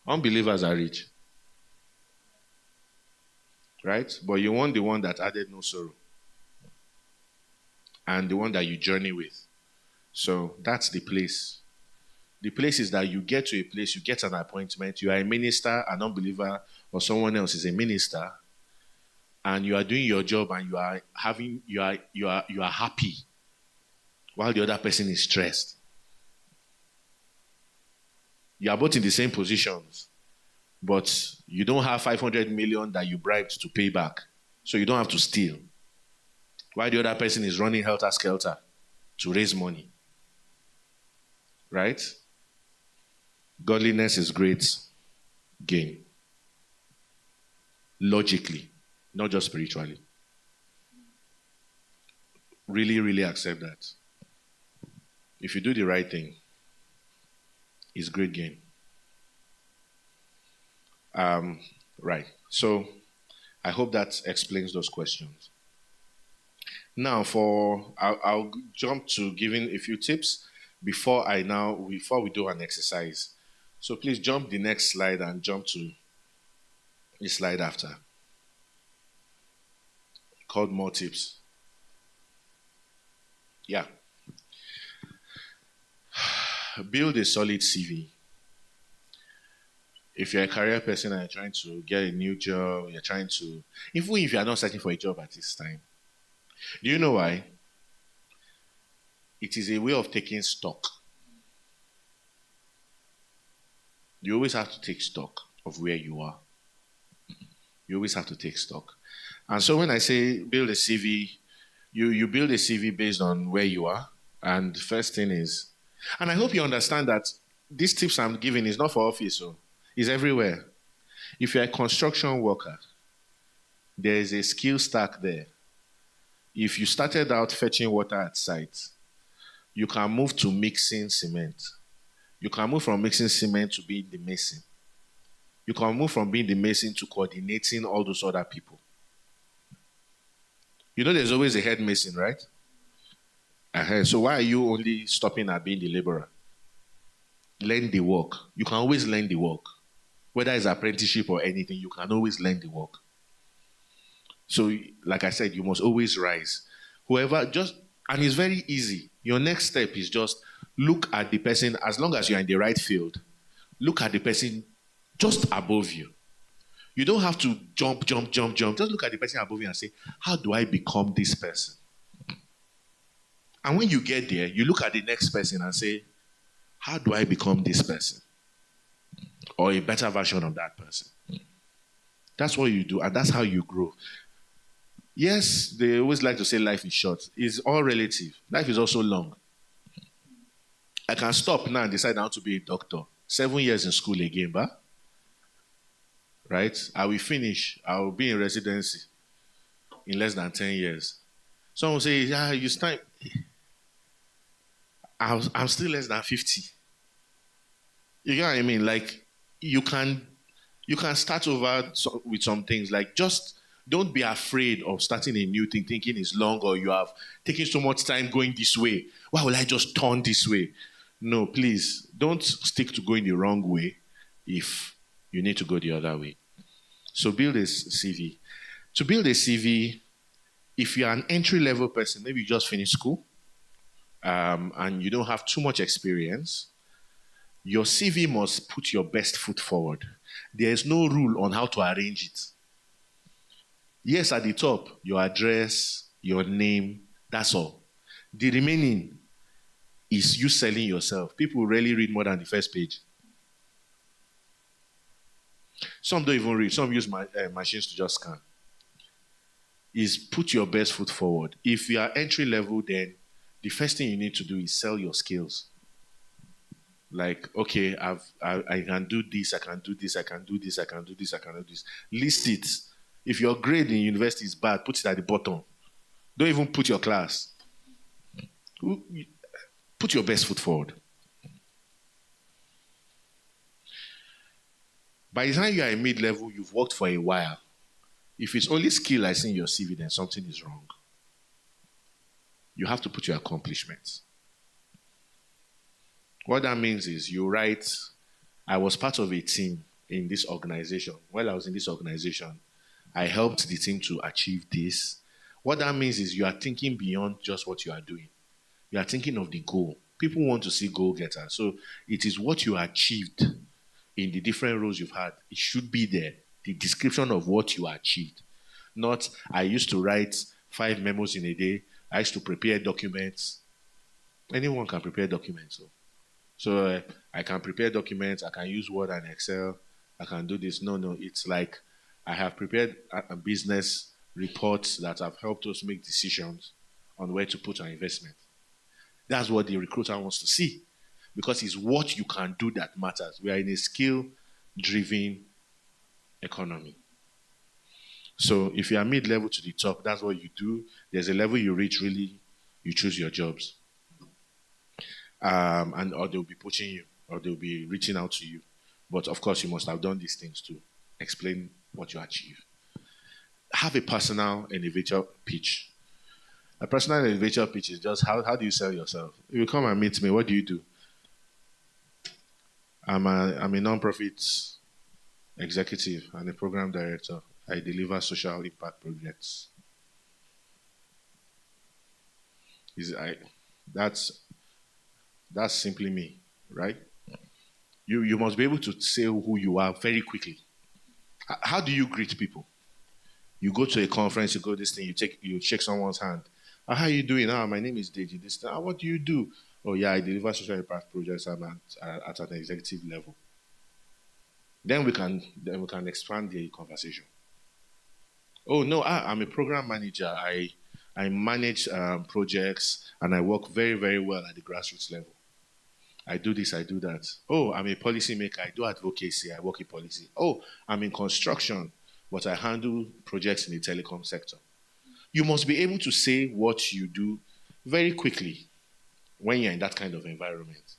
Unbelievers are rich. Right? But you want the one that added no sorrow. And the one that you journey with. So that's the place. The place is that you get to a place, you get an appointment, you are a minister, an unbeliever, or someone else is a minister, and you are doing your job and you are happy while the other person is stressed. You are both in the same positions, but you don't have 500 million that you bribed to pay back, so you don't have to steal. While the other person is running helter-skelter to raise money. Right? Godliness is great gain. Logically, not just spiritually. Really, really accept that. If you do the right thing, it's great gain. Right. So, I hope that explains those questions. Now, I'll jump to giving a few tips before we do an exercise. So please jump the next slide and jump to the slide after. Called more tips. Yeah. Build a solid CV. If you're a career person and you're trying to get a new job, even if you're not searching for a job at this time, do you know why? It is a way of taking stock. You always have to take stock of where you are. You always have to take stock. And so when I say build a CV, you build a CV based on where you are, And the first thing is, and I hope you understand that these tips I'm giving is not for office, so it's everywhere. If you're a construction worker, there is a skill stack there. If you started out fetching water at site, you can move to mixing cement. You can move from mixing cement to being the mason. You can move from being the mason to coordinating all those other people. You know there's always a head mason, right? So why are you only stopping at being the laborer? Learn the work. You can always learn the work. Whether it's apprenticeship or anything, you can always learn the work. So, like I said, you must always rise. And it's very easy. Your next step is just look at the person, as long as you're in the right field, look at the person just above you. You don't have to jump. Just look at the person above you and say, how do I become this person? And when you get there, you look at the next person and say, how do I become this person? Or a better version of that person. That's what you do, and that's how you grow. Yes, they always like to say life is short. It's all relative. Life is also long. I can stop now and decide now to be a doctor. 7 years in school again, but right? I will finish. I will be in residency in less than 10 years. Someone will say, yeah, you start. I'm still less than 50. You get what I mean? Like, you can start over with some things. Like, just don't be afraid of starting a new thing, thinking it's long or you have taken so much time going this way. Why will I just turn this way? No, please, don't stick to going the wrong way if you need to go the other way. So build a CV. To build a CV, if you're an entry-level person, maybe you just finished school, and you don't have too much experience, your CV must put your best foot forward. There is no rule on how to arrange it. Yes, at the top, your address, your name, that's all. The remaining is you selling yourself. People rarely read more than the first page. Some don't even read. Some use machines to just scan. Is put your best foot forward. If you are entry level, then the first thing you need to do is sell your skills. Like, okay, I can do this, I can do this, I can do this, I can do this, I can do this. List it. If your grade in university is bad, put it at the bottom. Don't even put your class. Put your best foot forward. By the time you are in mid-level, you've worked for a while. If it's only skill I see in your CV, then something is wrong. You have to put your accomplishments. What that means is you write, I was part of a team in this organization. While I was in this organization, I helped the team to achieve this. What that means is you are thinking beyond just what you are doing. You are thinking of the goal. People want to see goal getters. So it is what you achieved in the different roles you've had. It should be there. The description of what you achieved. Not, I used to write 5 memos in a day. I used to prepare documents. Anyone can prepare documents. So I can prepare documents. I can use Word and Excel. I can do this. No. It's like I have prepared a business reports that have helped us make decisions on where to put our investment. That's what the recruiter wants to see, because it's what you can do that matters. We are in a skill-driven economy. So if you are mid-level to the top, that's what you do. There's a level you reach, really, you choose your jobs. Or they'll be poaching you, or they'll be reaching out to you. But of course, you must have done these things to explain what you achieve. Have a personal elevator pitch. A personal elevator pitch is just how do you sell yourself? If you come and meet me, what do you do? I'm a non-profit executive and a program director. I deliver social impact projects. That's simply me, right? You must be able to say who you are very quickly. How do you greet people? You go to a conference, you go this thing, you shake someone's hand. How are you doing? My name is Deji. This thing. What do you do? Oh yeah, I deliver social impact projects. I'm at an executive level. Then we can expand the conversation. Oh no, I'm a program manager. I I manage projects, and I work very, very well at the grassroots level. I do this, I do that. Oh, I'm a policymaker. I do advocacy. I work in policy. Oh, I'm in construction, but I handle projects in the telecom sector. You must be able to say what you do very quickly when you're in that kind of environment.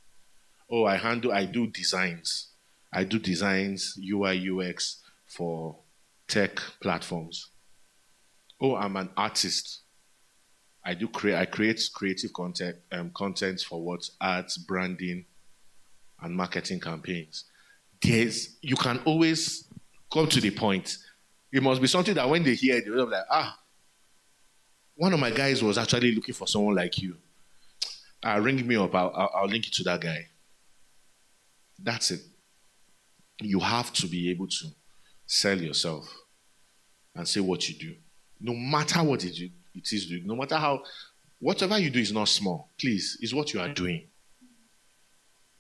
Oh, I do designs. I do designs, UI, UX for tech platforms. Oh, I'm an artist. I create creative content for what ads, branding, and marketing campaigns. You can always come to the point. It must be something that when they hear it, they'll be like, one of my guys was actually looking for someone like you. Ring me up. I'll link you to that guy. That's it. You have to be able to sell yourself and say what you do. No matter what it is, no matter how, whatever you do is not small. Please, it's what you are doing.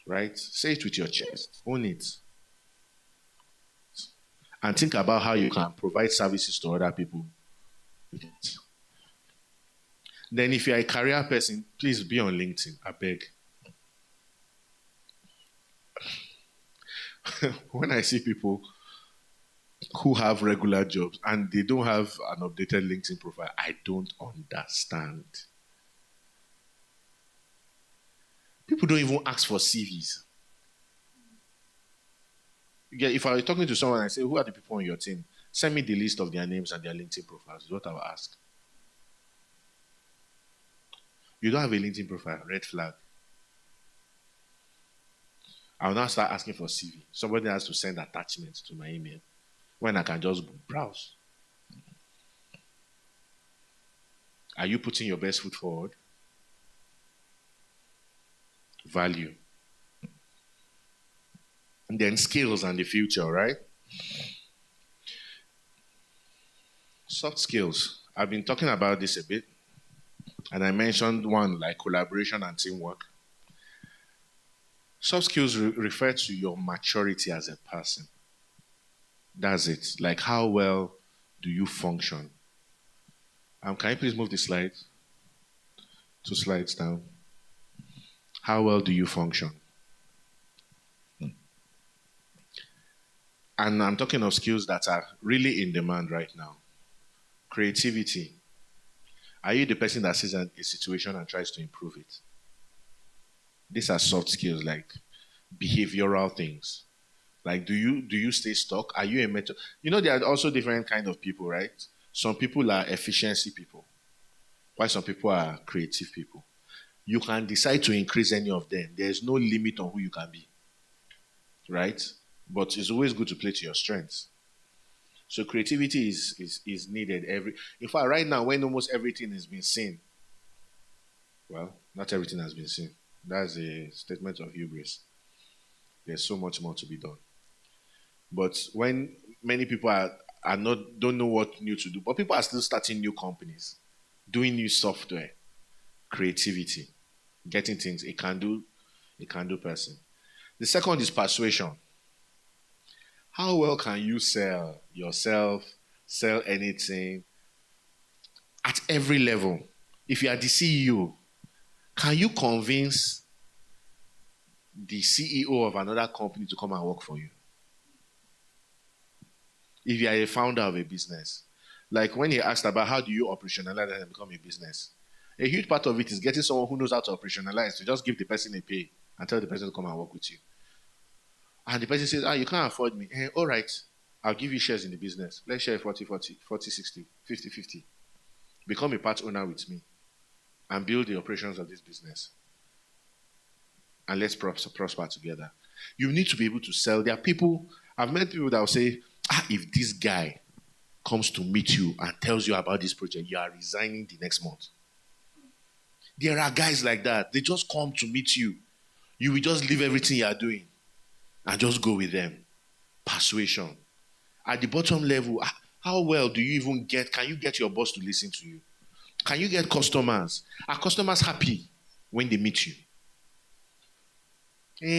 Right? Say it with your chest. Own it. And think about how you can provide services to other people with it. Then if you're a career person, please be on LinkedIn. I beg. When I see people who have regular jobs and they don't have an updated LinkedIn profile, I don't understand. People don't even ask for CVs. If I were talking to someone and I say, who are the people on your team? Send me the list of their names and their LinkedIn profiles, is what I will ask. You don't have a LinkedIn profile, red flag. I'll now start asking for CV. Somebody has to send attachments to my email when I can just browse. Are you putting your best foot forward? Value. And then skills and the future, right? Soft skills. I've been talking about this a bit. And I mentioned one like collaboration and teamwork. Soft skills refer to your maturity as a person. That's it. Like how well do you function? Can you please move the slides? 2 slides down. How well do you function? And I'm talking of skills that are really in demand right now. Creativity. Are you the person that sees a situation and tries to improve it? These are soft skills like behavioral things. Like, do you stay stuck? Are you a method? There are also different kind of people, right? Some people are efficiency people, while some people are creative people. You can decide to increase any of them. There's no limit on who you can be, right? But it's always good to play to your strengths. So creativity is needed in fact, right now, when almost everything has been seen, well, not everything has been seen. That's a statement of hubris. There's so much more to be done. But when many people don't know what new to do, but people are still starting new companies, doing new software, creativity, getting things, a can-do person. The second is persuasion. How well can you sell yourself, sell anything at every level? If you are the CEO, can you convince the CEO of another company to come and work for you? If you are a founder of a business, like when he asked about how do you operationalize and become a business, a huge part of it is getting someone who knows how to operationalize, to just give the person a pay and tell the person to come and work with you. And the person says, you can't afford me. All right, I'll give you shares in the business. Let's share 40-40, 40-60, 50-50. Become a part owner with me and build the operations of this business. And let's prosper together. You need to be able to sell. There are people, I've met people that will say, if this guy comes to meet you and tells you about this project, you are resigning the next month. There are guys like that. They just come to meet you. You will just leave everything you are doing and just go with them. Persuasion. At the bottom level, how well do you even can you get your boss to listen to you? Can you get customers? Are customers happy when they meet you?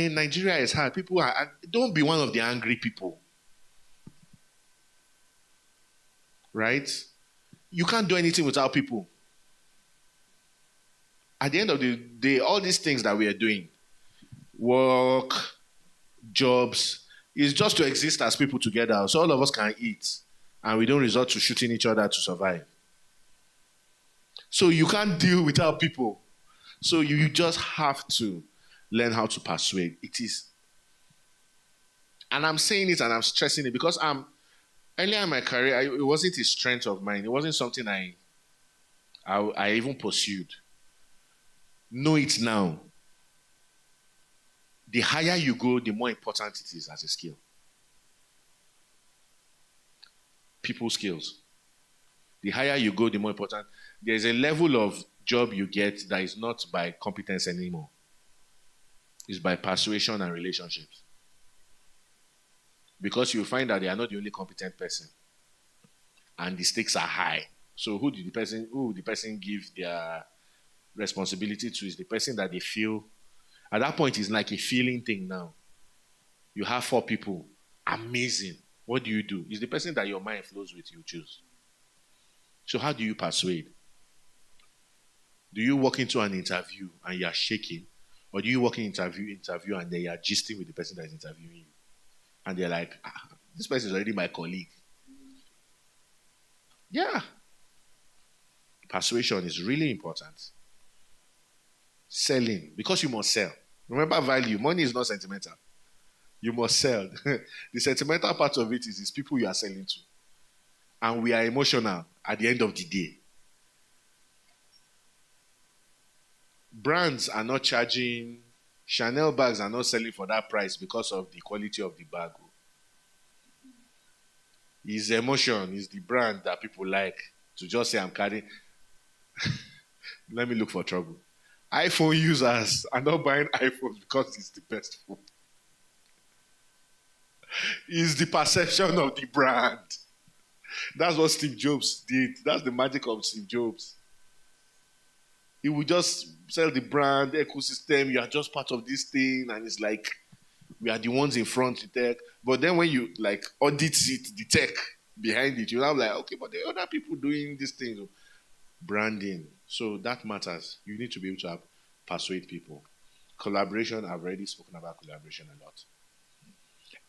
Nigeria is hard. People don't be one of the angry people. Right? You can't do anything without people. At the end of the day, all these things that we are doing, work, jobs, is just to exist as people together. So all of us can eat and we don't resort to shooting each other to survive. So you can't deal without people. So you just have to learn how to persuade. It is. And I'm saying it and I'm stressing it because earlier in my career, it wasn't a strength of mine. It wasn't something I even pursued. Know it now. The higher you go, the more important it is as a skill. People skills. The higher you go, the more important. There's a level of job you get that is not by competence anymore. It's by persuasion and relationships. Because you find that they are not the only competent person. And the stakes are high. So who the person give their responsibility to is the person that they feel. At that point, it's like a feeling thing now. You have 4 people. Amazing. What do you do? It's the person that your mind flows with you choose. So how do you persuade? Do you walk into an interview and you're shaking? Or do you walk in interview and then you're gisting with the person that is interviewing you? And they're like, this person is already my colleague. Yeah. Persuasion is really important. Selling, because you must sell. Remember value. Money is not sentimental. You must sell. The sentimental part of it is people you are selling to. And we are emotional at the end of the day. Brands are not charging, Chanel bags are not selling for that price because of the quality of the bag. It's emotion, it's the brand that people like. To just say I'm carrying. Let me look for trouble. iPhone users are not buying iPhones because it's the best phone. It's the perception of the brand. That's what Steve Jobs did. That's the magic of Steve Jobs. He would just sell the brand, the ecosystem. You are just part of this thing, and it's like we are the ones in front of tech. But then when you like audit it, the tech behind it, you're like, okay, but there are other people doing these things. Branding. So that matters. You need to be able to persuade people. Collaboration, I've already spoken about collaboration a lot.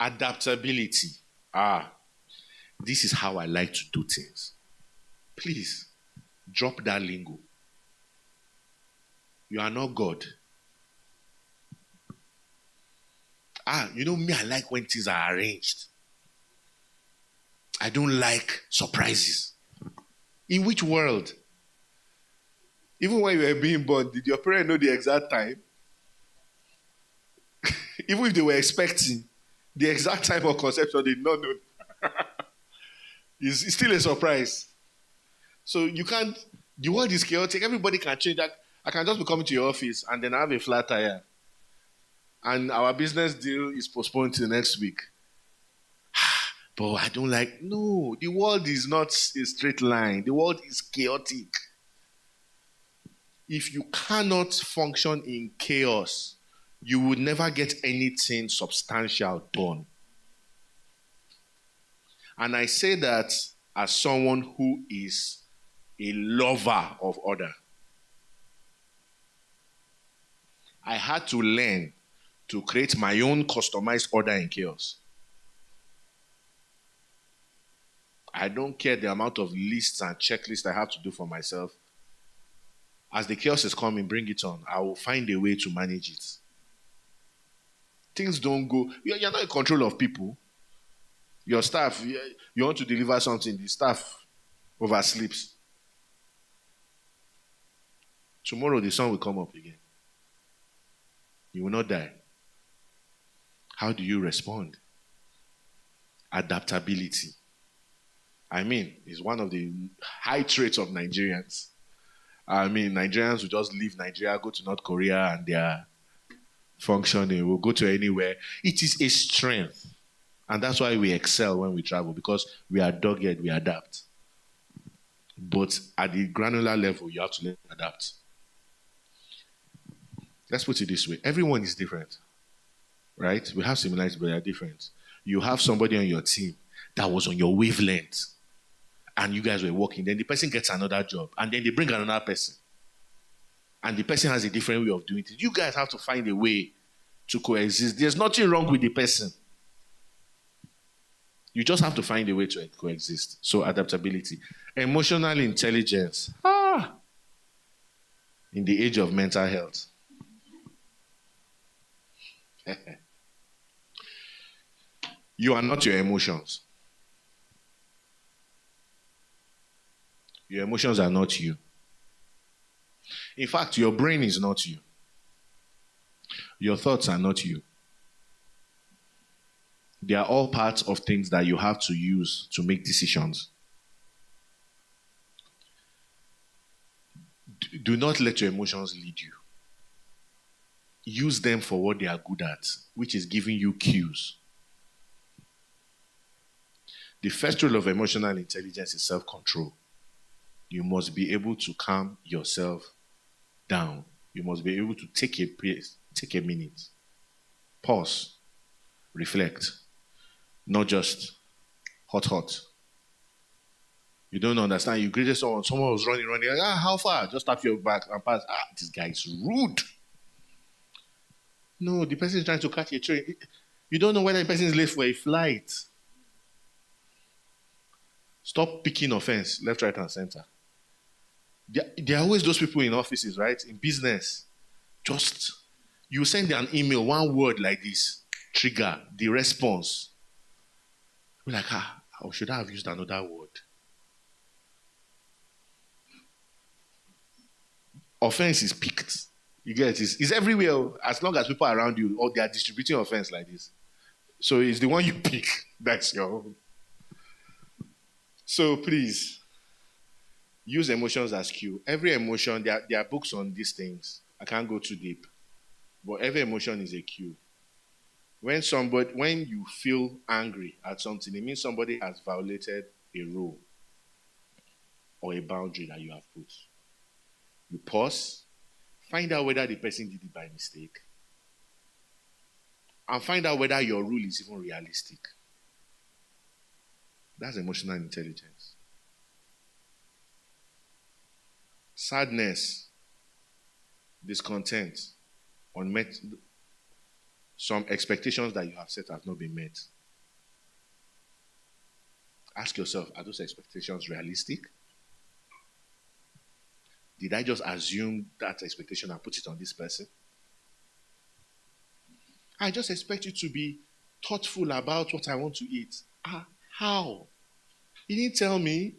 Adaptability. This is how I like to do things. Please, drop that lingo. You are not God. Me, I like when things are arranged. I don't like surprises. In which world? Even when you were being born, did your parents know the exact time? Even if they were expecting, the exact time of conception, they did not know. It's still a surprise. So you can't, the world is chaotic. Everybody can change. I can just be coming to your office and then I have a flat tire. And our business deal is postponed to next week. But I don't like, no, the world is not a straight line. The world is chaotic. If you cannot function in chaos, you would never get anything substantial done. And I say that as someone who is a lover of order. I had to learn to create my own customized order in chaos. I don't care the amount of lists and checklists I have to do for myself. As the chaos is coming, bring it on. I will find a way to manage it. Things don't go. You're not in control of people. Your staff, you want to deliver something, the staff oversleeps. Tomorrow the sun will come up again. You will not die. How do you respond? Adaptability. It's one of the high traits of Nigerians. Nigerians will just leave Nigeria, go to North Korea, and they are functioning. We'll go to anywhere. It is a strength. And that's why we excel when we travel, because we are dogged, we adapt. But at the granular level, you have to learn to adapt. Let's put it this way. Everyone is different, right? We have similarities, but they are different. You have somebody on your team that was on your wavelength, and you guys were working. Then the person gets another job, and then they bring another person. and the person has a different way of doing it. You guys have to find a way to coexist. There's nothing wrong with the person. You just have to find a way to coexist. So adaptability. Emotional intelligence. In the age of mental health. You are not your emotions. Your emotions are not you. In fact, your brain is not you. Your thoughts are not you. They are all parts of things that you have to use to make decisions. Do not let your emotions lead you. Use them for what they are good at, which is giving you cues. The first rule of emotional intelligence is self-control. You must be able to calm yourself down. You must be able to take a minute, pause, reflect, not just hot. You don't understand. You greeted someone was running. How far? Just tap your back and pass. This guy is rude. No, the person is trying to catch a train. You don't know whether the person is late for a flight. Stop picking offense, left, right, and center. There are always those people in offices, right? In business. Just, you send an email, one word like this, trigger the response. You're like, or should I have used another word? Offense is picked. You get it? It's everywhere. As long as people are around you, or they are distributing offense like this. So it's the one you pick. That's your own. So please, use emotions as cue. Every emotion, there are books on these things. I can't go too deep. But every emotion is a cue. When you feel angry at something, it means somebody has violated a rule or a boundary that you have put. You pause, find out whether the person did it by mistake, and find out whether your rule is even realistic. That's emotional intelligence. Sadness, discontent, unmet, some expectations that you have set have not been met. Ask yourself, are those expectations realistic? Did I just assume that expectation and put it on this person? I just expect you to be thoughtful about what I want to eat. How? He didn't tell me.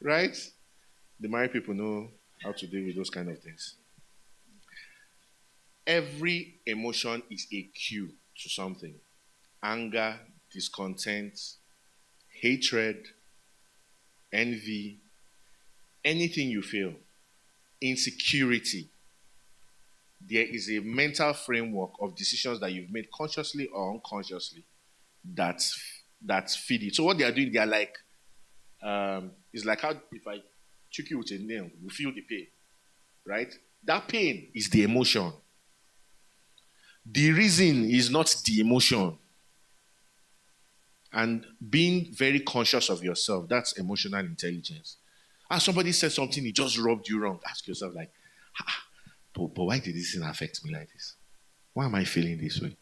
Right? The married people know how to deal with those kind of things. Every emotion is a cue to something. Anger, discontent, hatred, envy, anything you feel, insecurity. There is a mental framework of decisions that you've made consciously or unconsciously that's feed it. So what they are doing, they are like, it's like how if I choke you with a nail, you feel the pain, right? That pain is the emotion. The reason is not the emotion. And being very conscious of yourself, that's emotional intelligence. As somebody said something, it just rubbed you wrong. Ask yourself, like, but why did this thing affect me like this? Why am I feeling this way?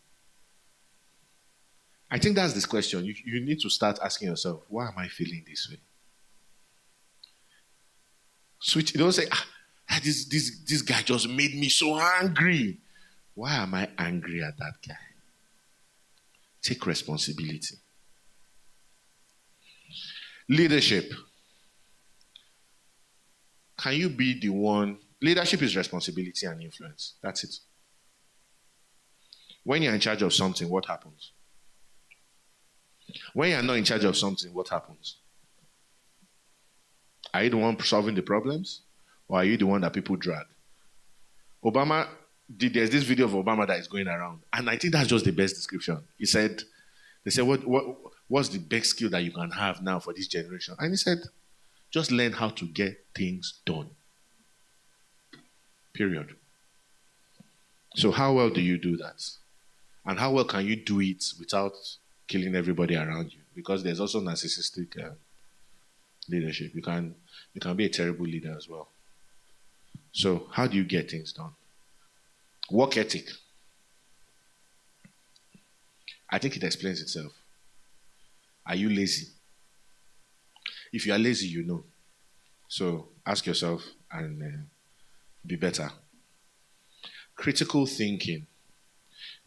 I think that's this question. You need to start asking yourself, why am I feeling this way? Switch. Don't say, this guy just made me so angry. Why am I angry at that guy? Take responsibility. Leadership. Can you be the one? Leadership is responsibility and influence. That's it. When you're in charge of something, what happens? When you're not in charge of something, what happens? Are you the one solving the problems? Or are you the one that people drag? There's this video of Obama that is going around, and I think that's just the best description. They said, what's the best skill that you can have now for this generation? And he said, just learn how to get things done. Period. So how well do you do that? And how well can you do it without killing everybody around you? Because there's also narcissistic leadership. You can be a terrible leader as well. So, how do you get things done? Work ethic. I think it explains itself. Are you lazy? If you are lazy, you know. So, ask yourself and be better. Critical thinking.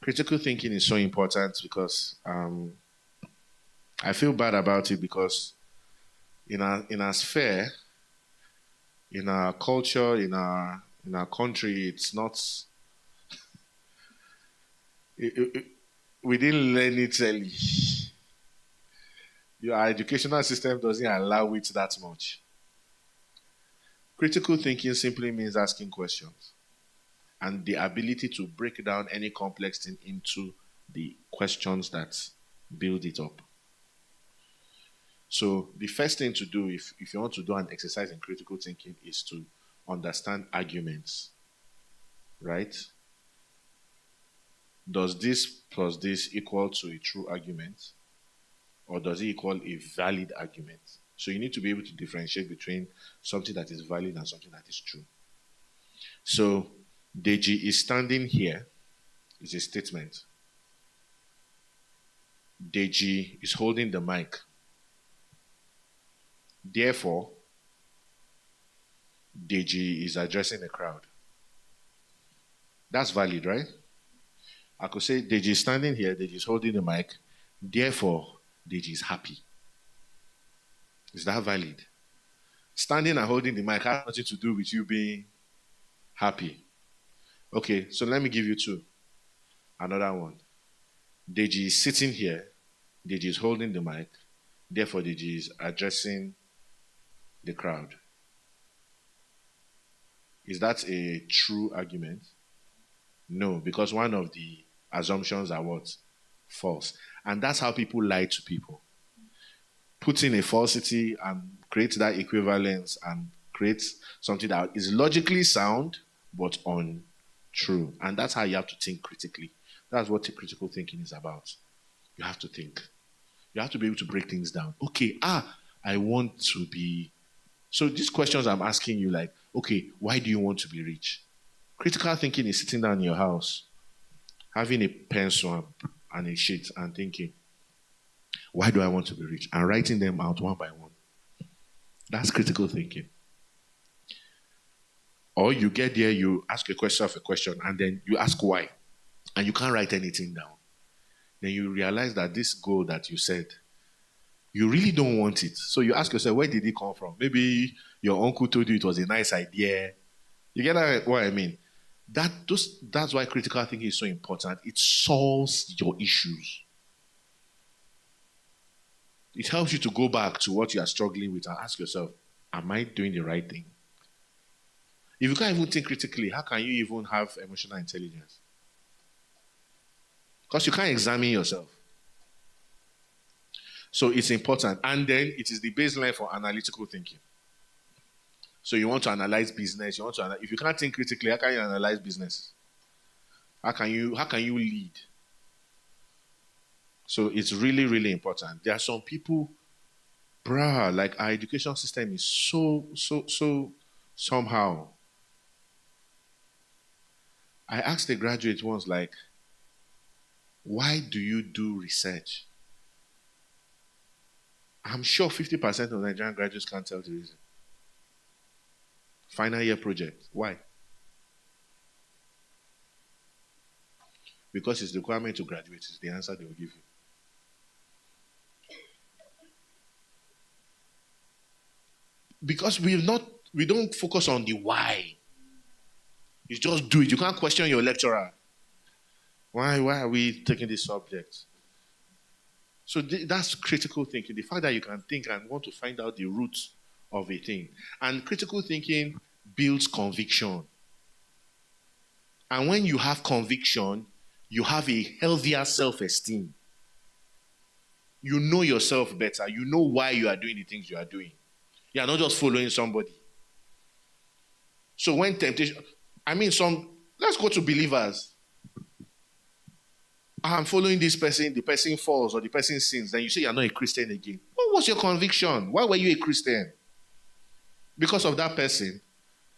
Critical thinking is so important because I feel bad about it because in our sphere, in our culture, in our country, it's not. We didn't learn it early. Our educational system doesn't allow it that much. Critical thinking simply means asking questions and the ability to break down any complex thing into the questions that build it up. So the first thing to do if you want to do an exercise in critical thinking is to understand arguments, right? Does this plus this equal to a true argument? Or does it equal a valid argument? So you need to be able to differentiate between something that is valid and something that is true. So Deji is standing here is a statement. Deji is holding the mic. Therefore, Deji is addressing the crowd. That's valid, right? I could say Deji is standing here, Deji is holding the mic. Therefore, Deji is happy. Is that valid? Standing and holding the mic has nothing to do with you being happy. Okay, so let me give you two. Another one. Deji is sitting here. Deji is holding the mic. Therefore, Deji is addressing the crowd. Is that a true argument? No, because one of the assumptions are what? False. And that's how people lie to people. Put in a falsity and create that equivalence and create something that is logically sound but untrue. And that's how you have to think critically. That's what critical thinking is about. You have to think. You have to be able to break things down. Okay, I want to be. So these questions I'm asking you, like, okay, why do you want to be rich? Critical thinking is sitting down in your house, having a pencil and a sheet and thinking, why do I want to be rich? And writing them out one by one. That's critical thinking. Or you get there, you ask a question of a question, and then you ask why. And you can't write anything down. Then you realize that this goal that you said, you really don't want it. So you ask yourself, where did it come from? Maybe your uncle told you it was a nice idea. You get what I mean? That's why critical thinking is so important. It solves your issues. It helps you to go back to what you are struggling with and ask yourself, am I doing the right thing? If you can't even think critically, how can you even have emotional intelligence? Because you can't examine yourself. So it's important. And then it is the baseline for analytical thinking. So you want to analyze business. If you can't think critically, how can you analyze business? How can you lead? So it's really, really important. There are some people, like our education system is so somehow. I asked a graduate once, like, why do you do research? I'm sure 50% of Nigerian graduates can't tell the reason. Final year project. Why? Because it's the requirement to graduate. It's the answer they will give you. Because we don't focus on the why. You just do it. You can't question your lecturer. Why are we taking this subject? So that's critical thinking. The fact that you can think and want to find out the roots of a thing. And critical thinking builds conviction. And when you have conviction, you have a healthier self-esteem. You know yourself better. You know why you are doing the things you are doing. You are not just following somebody. So when temptation, let's go to believers. I'm following this person, the person falls or the person sins, then you say you're not a Christian again. What was your conviction? Why were you a Christian? Because of that person?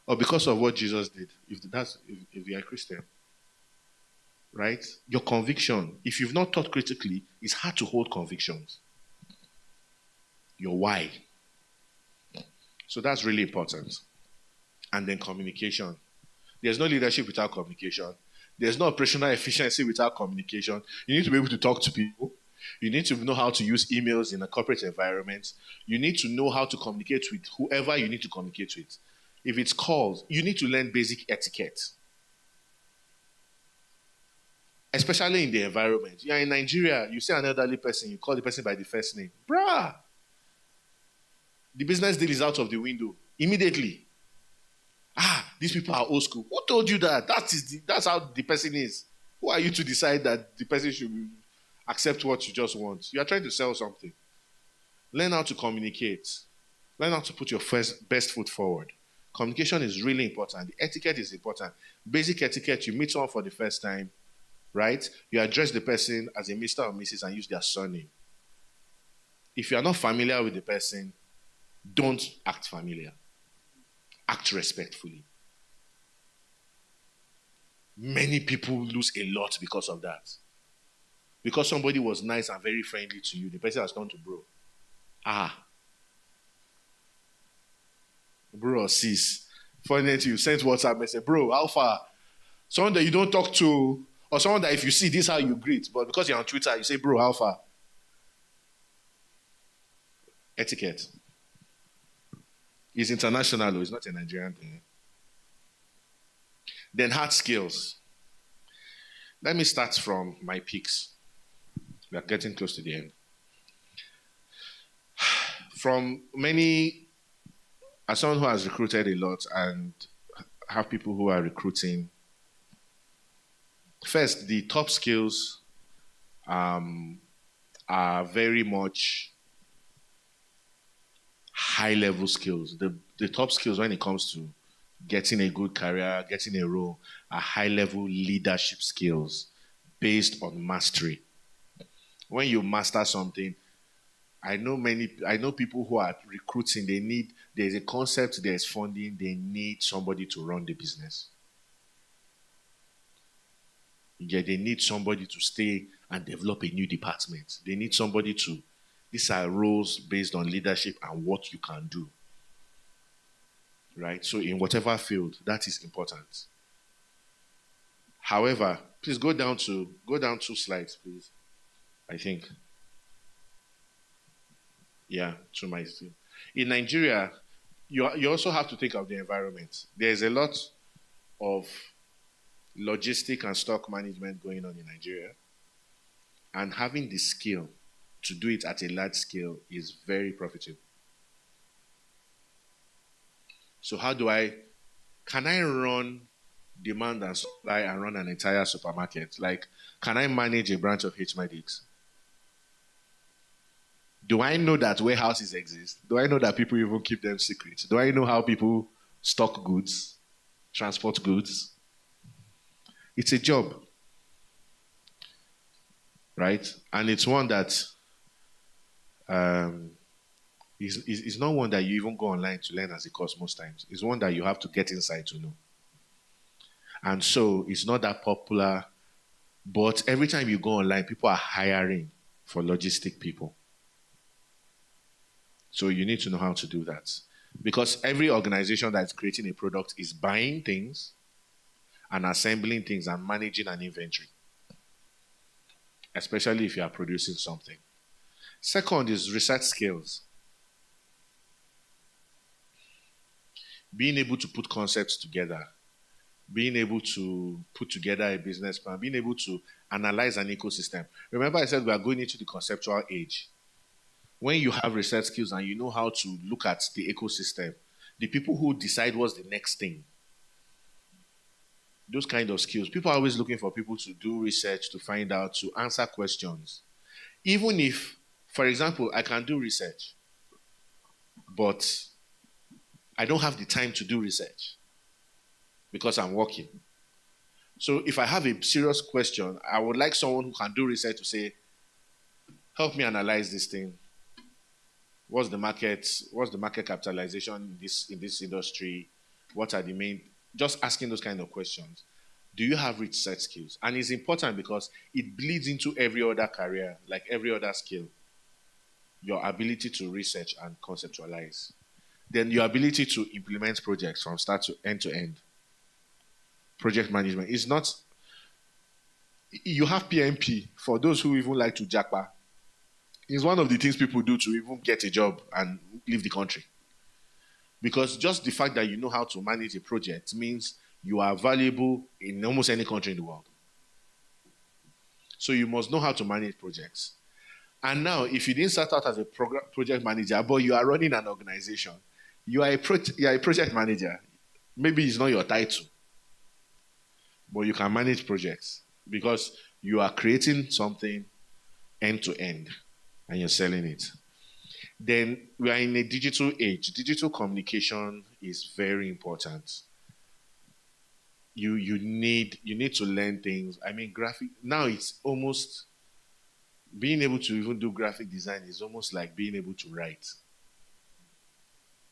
or because of what Jesus did, if you are a Christian, right? Your conviction, if you've not thought critically, it's hard to hold convictions. Your why. So that's really important. And then communication. There's no leadership without communication. There's no operational efficiency without communication. You need to be able to talk to people. You need to know how to use emails in a corporate environment. You need to know how to communicate with whoever you need to communicate with. If it's calls, you need to learn basic etiquette. Especially in the environment. You're in Nigeria, you see an elderly person, you call the person by the first name. Bruh! The business deal is out of the window. Immediately. These people are old school. Who told you that? That's how the person is. Who are you to decide that the person should accept what you just want? You are trying to sell something. Learn how to communicate. Learn how to put your best foot forward. Communication is really important. The etiquette is important. Basic etiquette, you meet someone for the first time, right? You address the person as a Mr. or Mrs. and use their surname. If you are not familiar with the person, don't act familiar. Act respectfully. Many people lose a lot because of that. Because somebody was nice and very friendly to you, the person has turned to bro. Bro or sis. Funny you sent WhatsApp message, bro, how far? Someone that you don't talk to, or someone that if you see this how you greet, but because you're on Twitter, you say, bro, how far? Etiquette. It's international, though. It's not a Nigerian thing. Then hard skills. Let me start from my peaks. We are getting close to the end. From many, as someone who has recruited a lot and have people who are recruiting, first, the top skills are very much high-level skills. The top skills when it comes to getting a good career, getting a role, are high-level leadership skills based on mastery. When you master something, I know people who are recruiting, there's a concept, there's funding, they need somebody to run the business. Yeah, they need somebody to stay and develop a new department. They need somebody to, these are roles based on leadership and what you can do. Right? So in whatever field, that is important. However, please go down 2 slides, please. I think. Yeah, to my team. In Nigeria, you also have to think of the environment. There's a lot of logistic and stock management going on in Nigeria. And having the skill to do it at a large scale is very profitable. So can I run demand and supply and run an entire supermarket? Like, can I manage a branch of HMedics? Do I know that warehouses exist? Do I know that people even keep them secret? Do I know how people stock goods, transport goods? It's a job, right? And it's one that is not one that you even go online to learn as a course most times. It's one that you have to get inside to know. And so it's not that popular, but every time you go online, people are hiring for logistic people. So you need to know how to do that. Because every organization that's creating a product is buying things and assembling things and managing an inventory. Especially if you are producing something. Second is research skills. Being able to put concepts together. Being able to put together a business plan. Being able to analyze an ecosystem. Remember I said we are going into the conceptual age. When you have research skills and you know how to look at the ecosystem, the people who decide what's the next thing, those kind of skills. People are always looking for people to do research, to find out, to answer questions. Even if, for example, I can do research, but I don't have the time to do research because I'm working. So if I have a serious question, I would like someone who can do research to say, help me analyze this thing. What's the market capitalization in this industry? What are the main, just asking those kind of questions. Do you have research skills? And it's important because it bleeds into every other career, like every other skill. Your ability to research and conceptualize. Then your ability to implement projects from start to end to end. Project management is not, you have PMP for those who even like to jackpot. It's one of the things people do to even get a job and leave the country. Because just the fact that you know how to manage a project means you are valuable in almost any country in the world. So you must know how to manage projects. And now, if you didn't start out as a project manager, but you are running an organization, you are a project manager. Maybe it's not your title, but you can manage projects because you are creating something end to end and you're selling it. Then we are in a digital age. Digital communication is very important. You need to learn things. I mean, graphic now it's almost being able to even do graphic design is almost like being able to write.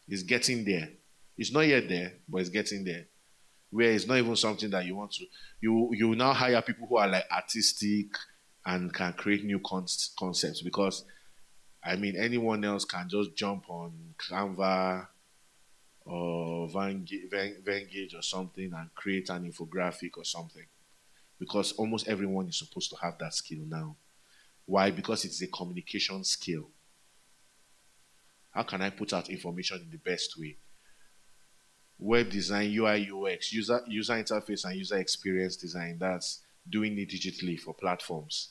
It's getting there. It's not yet there, but it's getting there. Where it's not even something that you want to. You now hire people who are like artistic and can create new concepts because, I mean, anyone else can just jump on Canva or Venngage or something and create an infographic or something. Because almost everyone is supposed to have that skill now. Why? Because it's a communication skill. How can I put out information in the best way? Web design, UI, UX, user interface and user experience design, that's doing it digitally for platforms.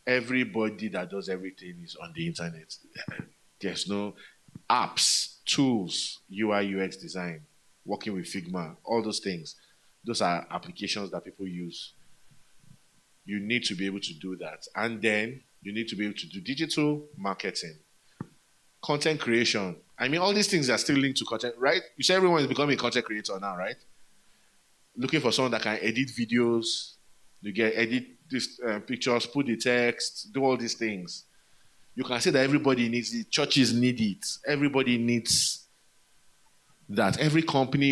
Everybody that does everything is on the internet. There's no apps, tools, UI, UX design, working with Figma, all those things. Those are applications that people use. You need to be able to do that. And then you need to be able to do digital marketing, content creation. I mean, all these things are still linked to content, right? You say everyone is becoming a content creator now, right? Looking for someone that can edit videos, edit these pictures, put the text, do all these things. You can say that everybody needs it. Churches need it. Everybody needs that. Every company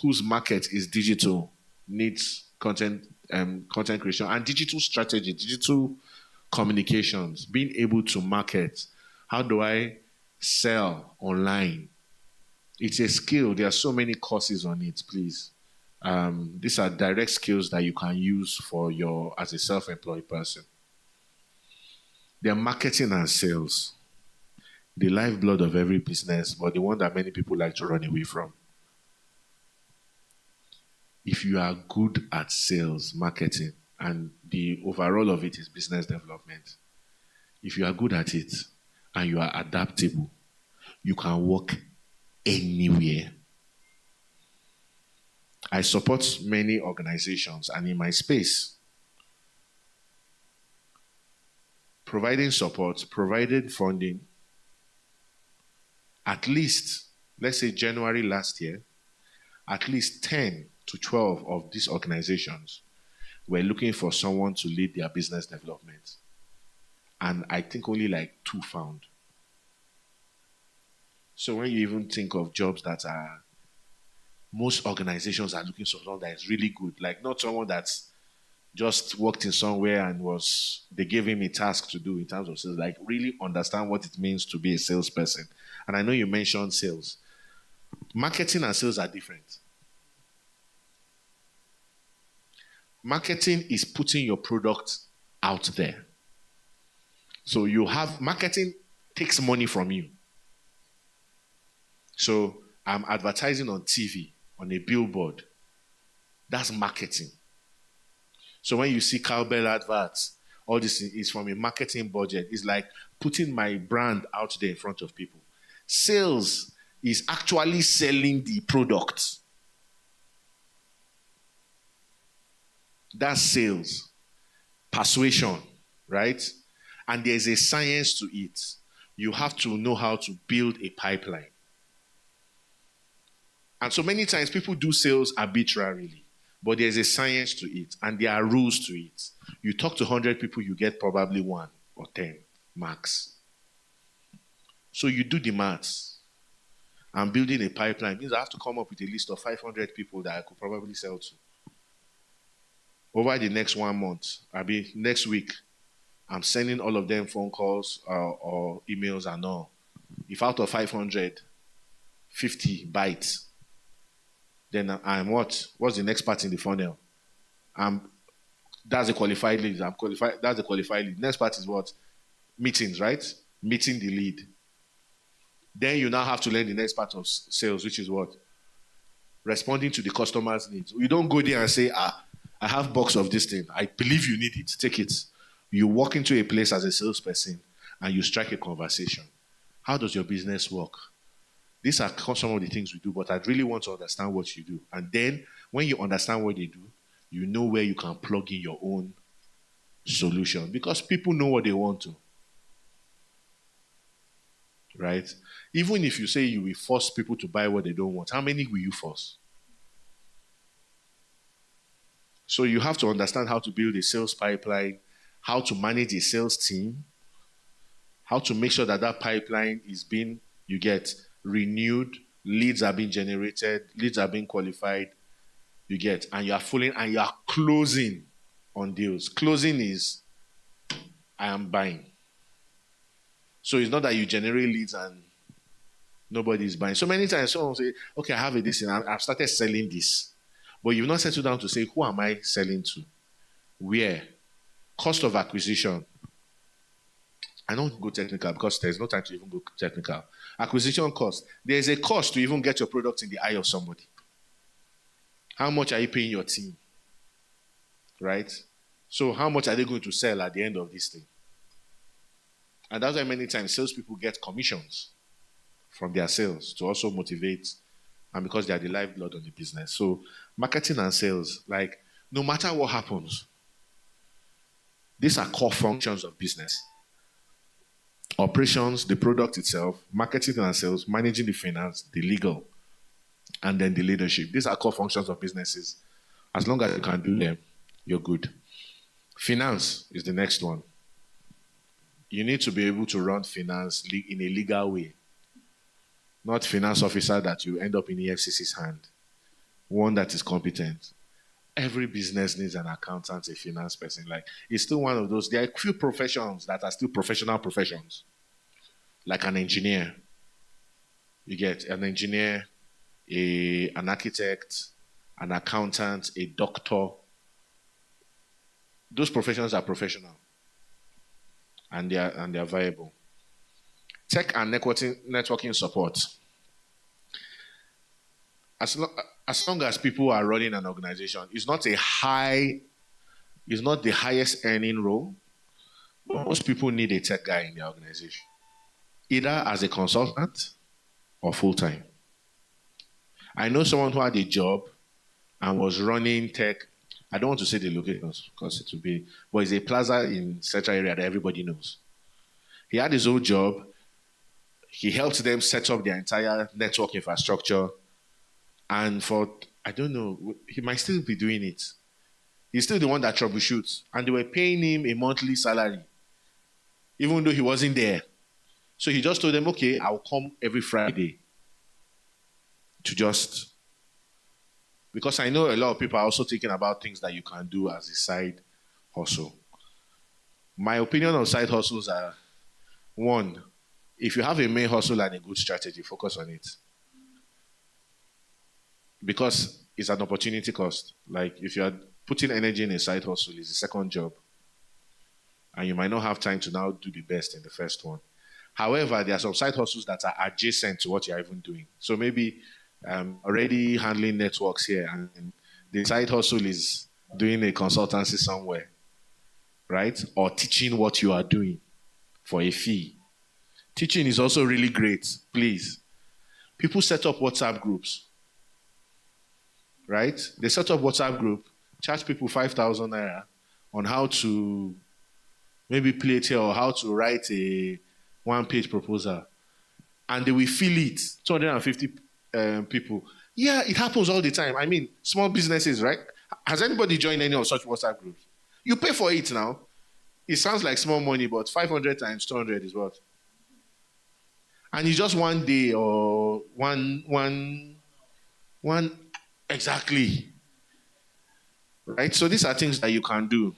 whose market is digital needs content creation and digital strategy, digital communications, being able to market. How do I sell online? It's a skill. There are so many courses on it, please. These are direct skills that you can use as a self-employed person. They're marketing and sales, the lifeblood of every business, but the one that many people like to run away from. If you are good at sales, marketing, and the overall of it is business development, if you are good at it and you are adaptable, you can work anywhere. I support many organizations, and in my space, providing support, providing funding, at least, let's say January last year, at least 10 to 12 of these organizations were looking for someone to lead their business development. And I think only like 2 found. So when you even think of jobs that are, most organizations are looking for someone that is really good, like not someone that's just worked in somewhere and they gave him a task to do in terms of sales, like really understand what it means to be a salesperson. And I know you mentioned sales. Marketing and sales are different. Marketing is putting your product out there. So marketing takes money from you. So I'm advertising on TV, on a billboard. That's marketing. So when you see cowbell adverts, all this is from a marketing budget. It's like putting my brand out there in front of people. Sales is actually selling the product. That's sales. Persuasion, right? And there's a science to it. You have to know how to build a pipeline. And so many times people do sales arbitrarily, but there's a science to it and there are rules to it. You talk to 100 people, you get probably 1 or 10 max. So you do the maths. I'm building a pipeline. It means I have to come up with a list of 500 people that I could probably sell to. Over the next 1 month, next week, I'm sending all of them phone calls or emails and all. If out of 500, 50 bites, then I'm what? What's the next part in the funnel? That's a qualified lead. I'm qualified. That's a qualified lead. Next part is what? Meetings, right? Meeting the lead. Then you now have to learn the next part of sales, which is what? Responding to the customer's needs. You don't go there and say, I have box of this thing. I believe you need it. Take it. You walk into a place as a salesperson and you strike a conversation. How does your business work? These are some of the things we do, but I really want to understand what you do. And then when you understand what they do, you know where you can plug in your own solution because people know what they want to. Right? Even if you say you will force people to buy what they don't want, how many will you force? So you have to understand how to build a sales pipeline, how to manage a sales team, how to make sure that that pipeline is being, you get renewed, leads are being generated, leads are being qualified, you get, and you are fooling and you are closing on deals. Closing is, I am buying. So it's not that you generate leads and nobody is buying. So many times someone will say, okay, I have this and I've started selling this. But you've not settled down to say, who am I selling to? Where? Cost of acquisition. I don't go technical because there's no time to even go technical. Acquisition cost. There's a cost to even get your product in the eye of somebody. How much are you paying your team? Right? So how much are they going to sell at the end of this thing? And that's why many times salespeople get commissions from their sales to also motivate, and because they are the lifeblood of the business. So marketing and sales, like no matter what happens, these are core functions of business. Operations, the product itself, marketing and sales, managing the finance, the legal, and then the leadership. These are core functions of businesses. As long as you can do them, you're good. Finance is the next one. You need to be able to run finance in a legal way. Not finance officer that you end up in EFCC's hand. One that is competent. Every business needs an accountant, a finance person. Like, it's still one of those. There are a few professions that are still professional professions. Like an engineer. You get an engineer, an architect, an accountant, a doctor. Those professions are professional. And they are viable. Tech and networking support. As long as people are running an organization, it's not the highest earning role. But most people need a tech guy in their organization, either as a consultant or full-time. I know someone who had a job and was running tech. I don't want to say the locations because it will be, but it's a plaza in central area that everybody knows. He had his own job. He helped them set up their entire network infrastructure. And I don't know, he might still be doing it. He's still the one that troubleshoots. And they were paying him a monthly salary, even though he wasn't there. So he just told them, okay, I'll come every Friday because I know a lot of people are also thinking about things that you can do as a side hustle. My opinion on side hustles are, one, if you have a main hustle and a good strategy, focus on it. Because it's an opportunity cost. Like if you are putting energy in a side hustle, it's a second job. And you might not have time to now do the best in the first one. However, there are some side hustles that are adjacent to what you're even doing. So maybe already handling networks here and the side hustle is doing a consultancy somewhere, right? Or teaching what you are doing for a fee. Teaching is also really great, please. People set up WhatsApp groups, right? They set up WhatsApp group, charge people 5,000 naira on how to maybe play it here or how to write a one-page proposal. And they will fill it, 250 people. Yeah, it happens all the time. I mean, small businesses, right? Has anybody joined any of such WhatsApp groups? You pay for it now. It sounds like small money, but 500 times 200 is what? And it's just one day or one exactly. Right? So these are things that you can do.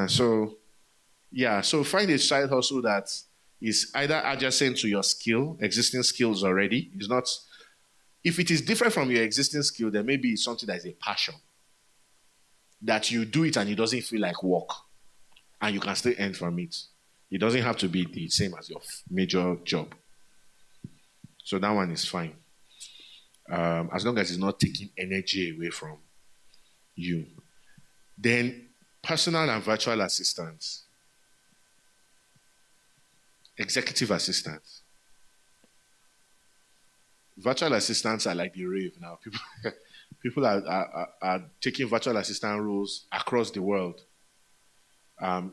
So yeah, so find a side hustle that is either adjacent to your skill, existing skills already. It's not if it is different from your existing skill, then maybe it's something that is a passion. That you do it and it doesn't feel like work. And you can still earn from it. It doesn't have to be the same as your major job. So that one is fine. As long as it's not taking energy away from you. Then personal and virtual assistants. Executive assistants. Virtual assistants are like the rave now. People are taking virtual assistant roles across the world.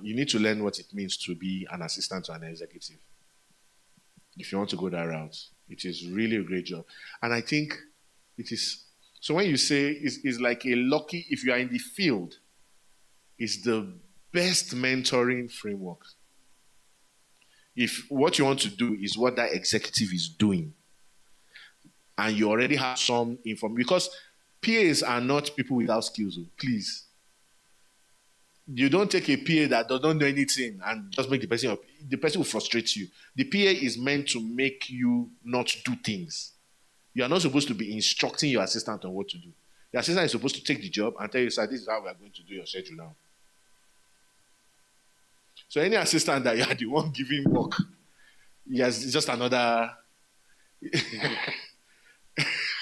You need to learn what it means to be an assistant to an executive. If you want to go that route, it is really a great job. And I think it is. So when you say it's like a lucky, if you are in the field, it's the best mentoring framework. If what you want to do is what that executive is doing, and you already have some information, because PAs are not people without skills, please. You don't take a PA that doesn't know anything and just make the person will frustrate you. The PA is meant to make you not do things. You are not supposed to be instructing your assistant on what to do. The assistant is supposed to take the job and tell you, sir, this is how we are going to do your schedule now. So any assistant that you are the one giving work, yes, it's just another.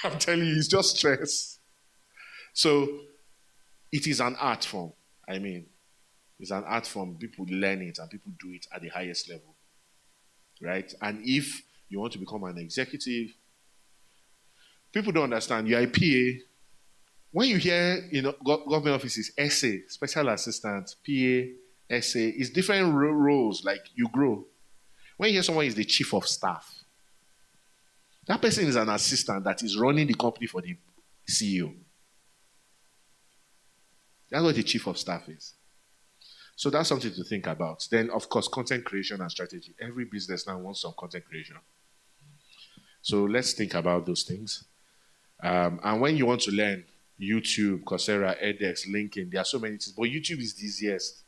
I'm telling you, it's just stress. So it is an art form. I mean, it's an art form. People learn it and people do it at the highest level. Right? And if you want to become an executive, people don't understand. You're a PA. When you hear, government offices, SA, special assistant, PA, SA, it's different roles, like you grow. When you hear someone is the chief of staff, that person is an assistant that is running the company for the CEO. That's what the chief of staff is. So that's something to think about. Then, of course, content creation and strategy. Every business now wants some content creation. So let's think about those things. And when you want to learn YouTube, Coursera, edX, LinkedIn, there are so many things. But YouTube is the easiest.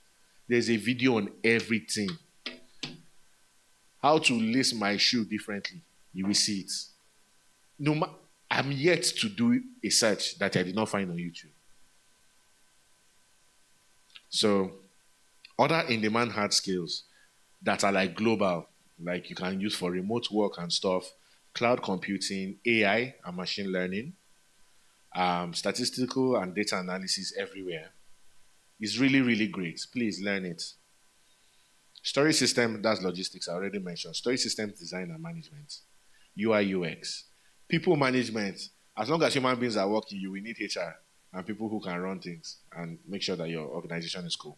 There's a video on everything. How to lace my shoe differently. You will see it. I'm yet to do a search that I did not find on YouTube. So, other in-demand hard skills that are like global, like you can use for remote work and stuff, cloud computing, AI and machine learning, statistical and data analysis everywhere, is really, really great. Please learn it. Storage system, that's logistics, I already mentioned. Storage systems design and management, UI, UX. People management, as long as human beings are working, you will need HR and people who can run things and make sure that your organization is cool.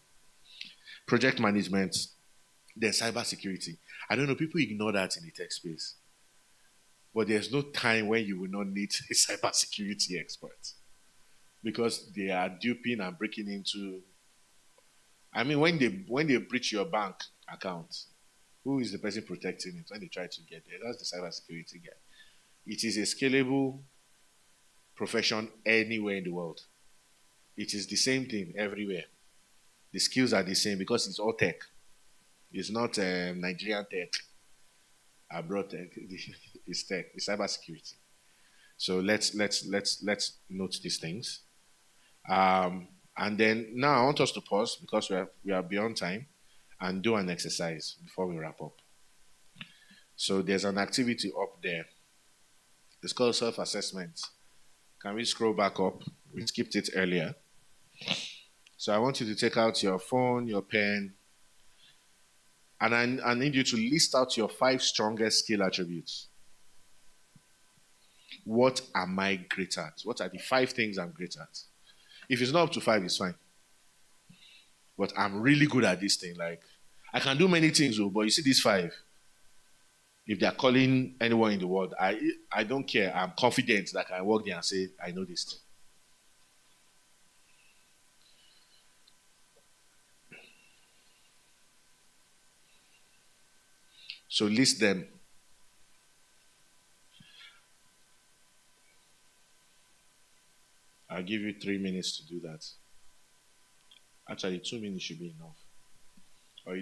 Project management, then cybersecurity. I don't know, people ignore that in the tech space. But there's no time when you will not need a cybersecurity expert. Because they are duping and breaking into. I mean, when they breach your bank account, who is the person protecting it when they try to get there? That's the cybersecurity guy. It is a scalable profession anywhere in the world. It is the same thing everywhere. The skills are the same because it's all tech. It's not Nigerian tech, abroad tech. It's tech. It's cybersecurity. So let's note these things. And then now I want us to pause because we are beyond time and do an exercise before we wrap up. So there's an activity up there. It's called self-assessment. Can we scroll back up? We skipped it earlier. So I want you to take out your phone, your pen, and I need you to list out your 5 strongest skill attributes. What am I great at? What are the 5 things I'm great at? If it's not up to 5, it's fine. But I'm really good at this thing. Like, I can do many things, but you see these 5. If they're calling anyone in the world, I don't care. I'm confident that I can walk there and say, I know this thing. So list them. I'll give you 3 minutes to do that. Actually, 2 minutes should be enough. Or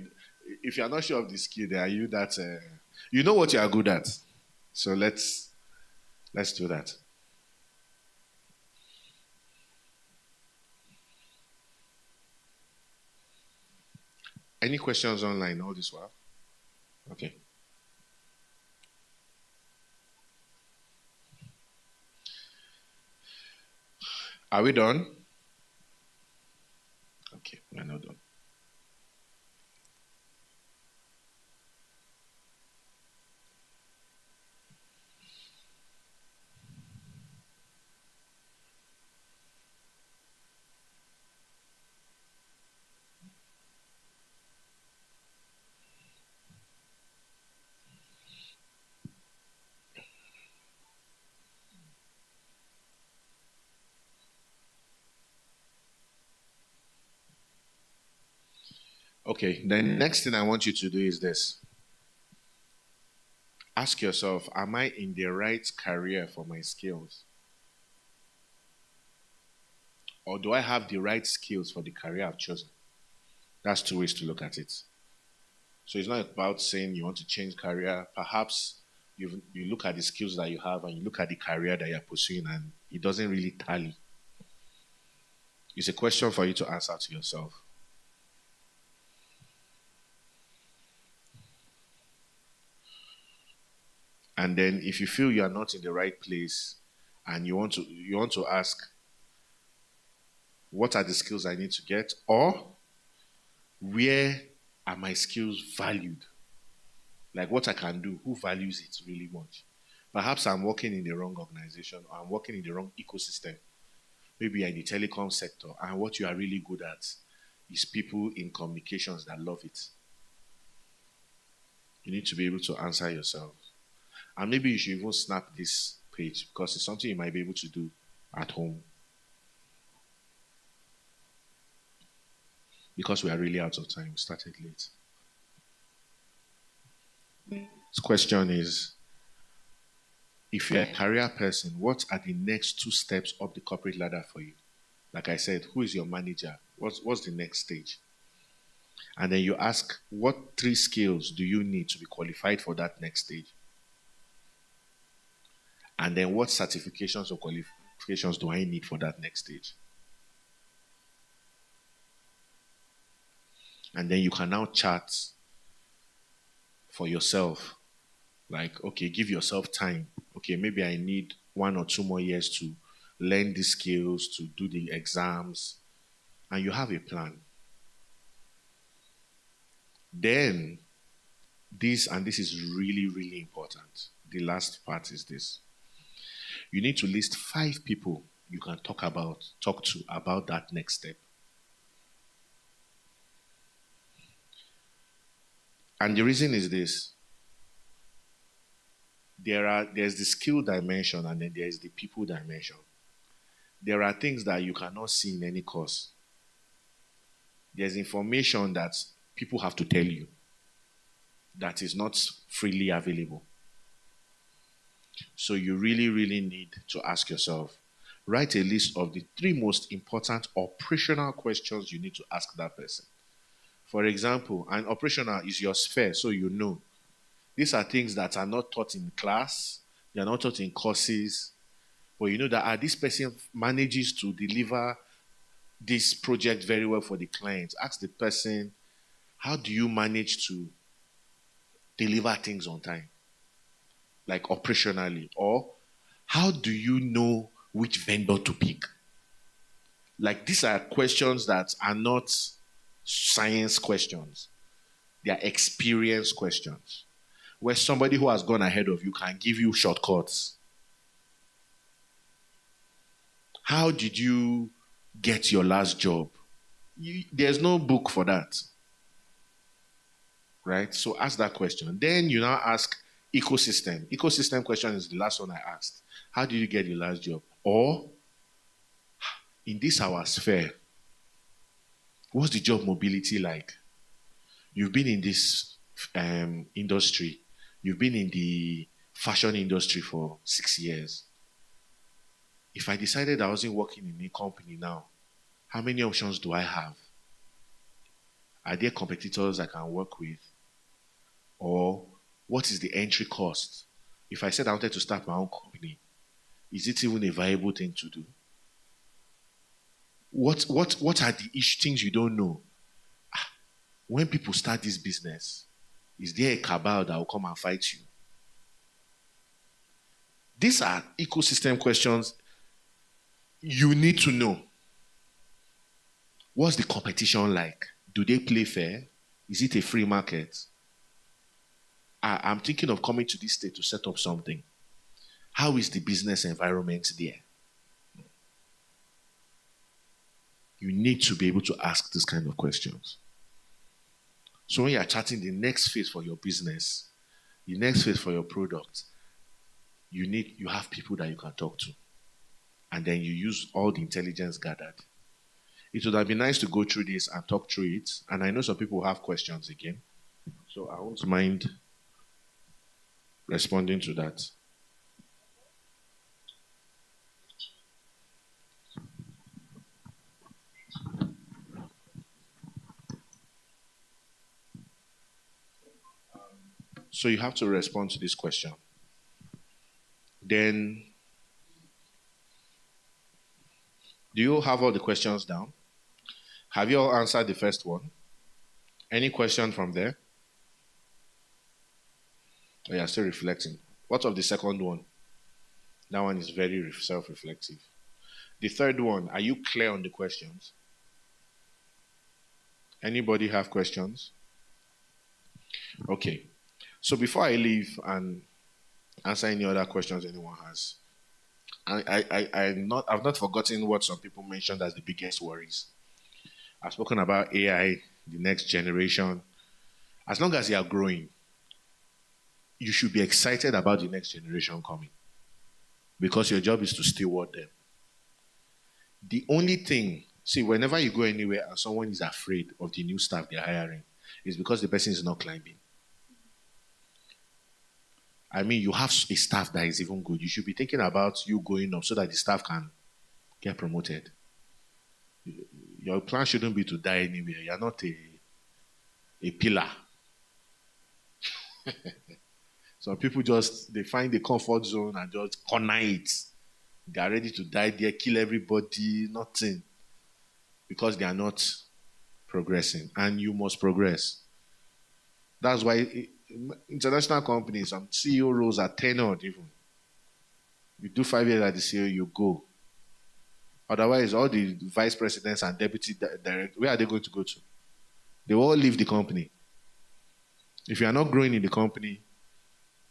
if you're not sure of the skill, then are you that you know what you are good at? So let's do that. Any questions online all this while? Okay. Are we done? Okay, we're not done. Okay, then next thing I want you to do is this. Ask yourself, am I in the right career for my skills? Or do I have the right skills for the career I've chosen? That's two ways to look at it. So it's not about saying you want to change career. Perhaps you look at the skills that you have and you look at the career that you're pursuing and it doesn't really tally. It's a question for you to answer to yourself. And then if you feel you are not in the right place and you want to ask, what are the skills I need to get? Or where are my skills valued? Like what I can do, who values it really much? Perhaps I'm working in the wrong organization or I'm working in the wrong ecosystem. Maybe you're in the telecom sector and what you are really good at is people in communications that love it. You need to be able to answer yourself. And maybe you should even snap this page because it's something you might be able to do at home. Because we are really out of time, we started late. This question is, if you're a career person, what are the next 2 steps up the corporate ladder for you? Like I said, who is your manager? What's the next stage? And then you ask, what 3 skills do you need to be qualified for that next stage? And then what certifications or qualifications do I need for that next stage? And then you can now chart for yourself. Like, okay, give yourself time. Okay, maybe I need 1 or 2 more years to learn these skills, to do the exams. And you have a plan. Then, this is really, really important. The last part is this. You need to list 5 people you can talk to about that next step. And the reason is this. There's the skill dimension and then there's the people dimension. There are things that you cannot see in any course. There's information that people have to tell you that is not freely available. So you really, really need to ask yourself, write a list of the 3 most important operational questions you need to ask that person. For example, an operational is your sphere, so you know. These are things that are not taught in class, they are not taught in courses, but you know that this person manages to deliver this project very well for the client. Ask the person, how do you manage to deliver things on time? Like operationally. Or how do you know which vendor to pick? Like these are questions that are not science questions. They are experience questions. Where somebody who has gone ahead of you can give you shortcuts. How did you get your last job? There's no book for that. Right? So ask that question. Then you now ask ecosystem. Ecosystem question is the last one I asked. How did you get your last job? Or, in this our sphere, what's the job mobility like? You've been in this industry. You've been in the fashion industry for 6 years. If I decided I wasn't working in a company now, how many options do I have? Are there competitors I can work with? Or what is the entry cost? If I said I wanted to start my own company, is it even a viable thing to do? What are the things you don't know? When people start this business, is there a cabal that will come and fight you? These are ecosystem questions you need to know. What's the competition like? Do they play fair? Is it a free market? I'm thinking of coming to this state to set up something. How is the business environment there? You need to be able to ask these kind of questions. So when you're charting the next phase for your business, the next phase for your product, you have people that you can talk to. And then you use all the intelligence gathered. It would have been nice to go through this and talk through it. And I know some people have questions again. So I won't mind responding to that. So you have to respond to this question. Then, do you have all the questions down? Have you all answered the first one? Any question from there? Oh, you're still reflecting. What of the second one? That one is very self-reflective. The third one, are you clear on the questions? Anybody have questions? Okay. So before I leave and answer any other questions anyone has, I've not forgotten what some people mentioned as the biggest worries. I've spoken about AI, the next generation. As long as you are growing, you should be excited about the next generation coming, because your job is to steward them. The only thing, see, whenever you go anywhere and someone is afraid of the new staff they're hiring, it's because the person is not climbing. I mean, you have a staff that is even good. You should be thinking about you going up so that the staff can get promoted. Your plan shouldn't be to die anywhere. You're not a pillar. Some people they find the comfort zone and just corner it. They are ready to die there, kill everybody, nothing. Because they are not progressing. And you must progress. That's why international companies, some CEO roles are tenured even. You do 5 years at the CEO, you go. Otherwise, all the vice presidents and deputy directors, where are they going to go to? They will all leave the company. If you are not growing in the company,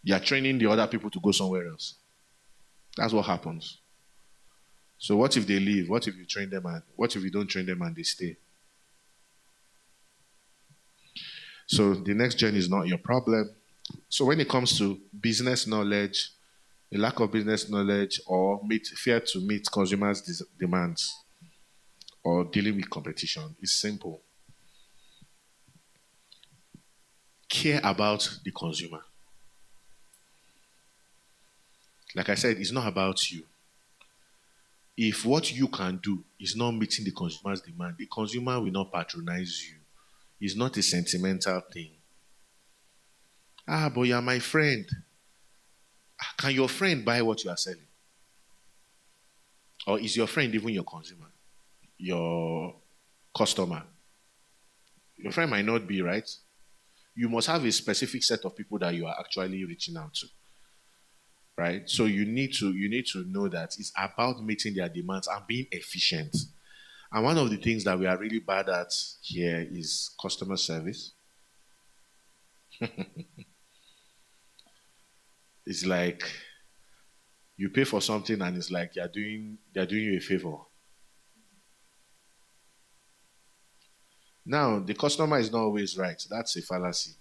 you are training the other people to go somewhere else. That's what happens. So what if they leave? What if you train them and what if you don't train them and they stay? So the next gen is not your problem. So when it comes to business knowledge, a lack of business knowledge, or fear to meet consumers' demands, or dealing with competition, it's simple. Care about the consumer. Like I said, it's not about you. If what you can do is not meeting the consumer's demand, the consumer will not patronize you. It's not a sentimental thing. But you're my friend. Can your friend buy what you are selling? Or is your friend even your consumer? Your customer? Your friend might not be, right? You must have a specific set of people that you are actually reaching out to. Right? So you need to know that it's about meeting their demands and being efficient. And one of the things that we are really bad at here is customer service. It's like you pay for something and it's like they're doing you a favor. Now, the customer is not always right. That's a fallacy.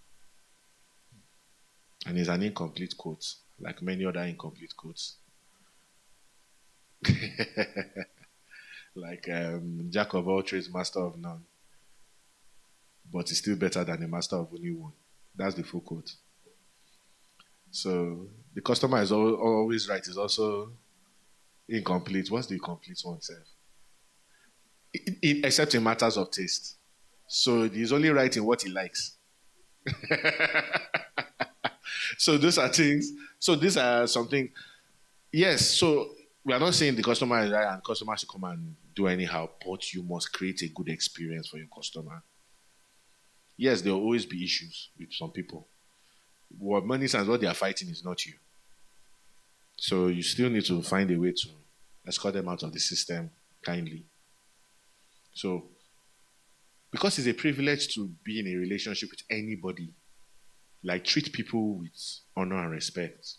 And it's an incomplete quote, like many other incomplete quotes. Like Jack of all trades, master of none. But it's still better than a master of only one. That's the full quote. So the customer is always right. Is also Incomplete. What's the complete one, self? Except in matters of taste. So he's only right in what he likes. So those are things. So these are something. Yes. So we are not saying the customer is right and customer should come and do anyhow, but you must create a good experience for your customer. Yes, there will always be issues with some people. What many times what they are fighting is not you. So you still need to find a way to escort them out of the system kindly. So, because it's a privilege to be in a relationship with anybody, like treat people with honor and respect,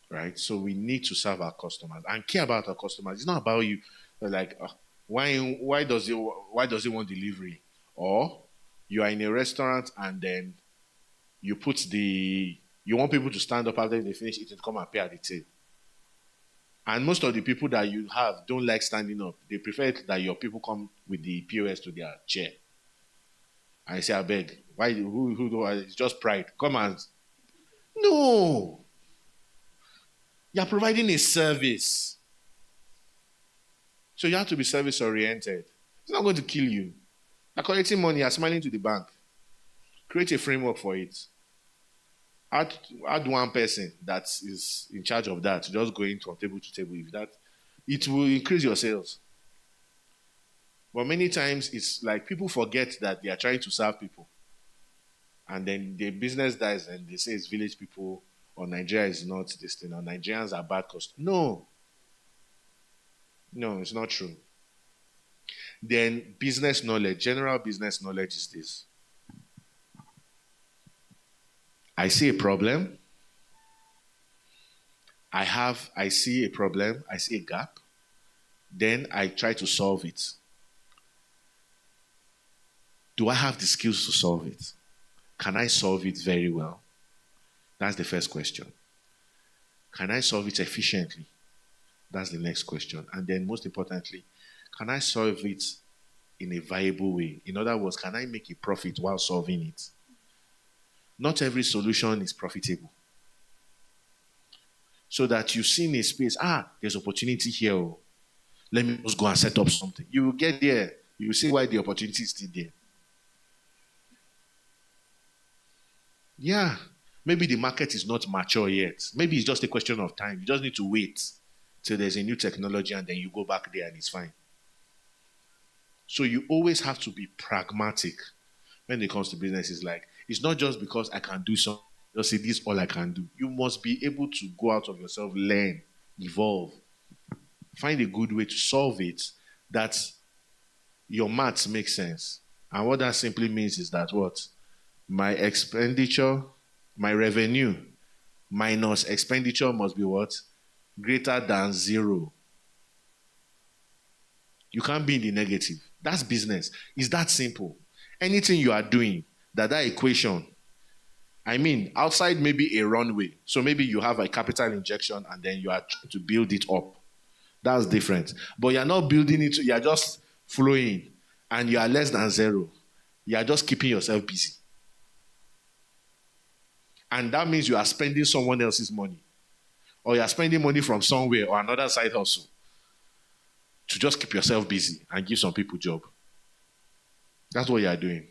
right? So we need to serve our customers and care about our customers. It's not about you, like why does he want delivery, or you are in a restaurant and then you want people to stand up after they finish eating to come and pay at the table. And most of the people that you have don't like standing up. They prefer that your people come with the POS to their chair. I say, I beg, why? Who? It's just pride. Come and no. You're providing a service, so you have to be service oriented. It's not going to kill you. You're collecting money. You're smiling to the bank. Create a framework for it. Add one person that is in charge of that, just going from table to table. If that, it will increase your sales. But many times it's like people forget that they are trying to serve people, and then the business dies, and they say it's village people or Nigeria is not this thing, or Nigerians are bad customers. No, it's not true. Then business knowledge, general business knowledge is this. I see a problem. I see a problem. I see a gap. Then I try to solve it. Do I have the skills to solve it? Can I solve it very well? That's the first question. Can I solve it efficiently? That's the next question. And then most importantly, can I solve it in a viable way? In other words, can I make a profit while solving it? Not every solution is profitable. So that you see in a space, there's opportunity here. Oh. Let me just go and set up something. You will get there. You will see why the opportunity is still there. Yeah. Maybe the market is not mature yet. Maybe it's just a question of time. You just need to wait till there's a new technology and then you go back there and it's fine. So you always have to be pragmatic when it comes to business. It's not just because I can do something, just say this is all I can do. You must be able to go out of yourself, learn, evolve, find a good way to solve it that your maths make sense. And what that simply means is that what? My expenditure, my revenue minus expenditure must be what? Greater than 0. You can't be in the negative. That's business. It's that simple. Anything you are doing, that equation, outside maybe a runway. So maybe you have a capital injection and then you are trying to build it up. That's different. But you're not building it, you're just flowing and you are less than 0. You are just keeping yourself busy. And that means you are spending someone else's money. Or you are spending money from somewhere or another side hustle to just keep yourself busy and give some people a job. That's what you are doing.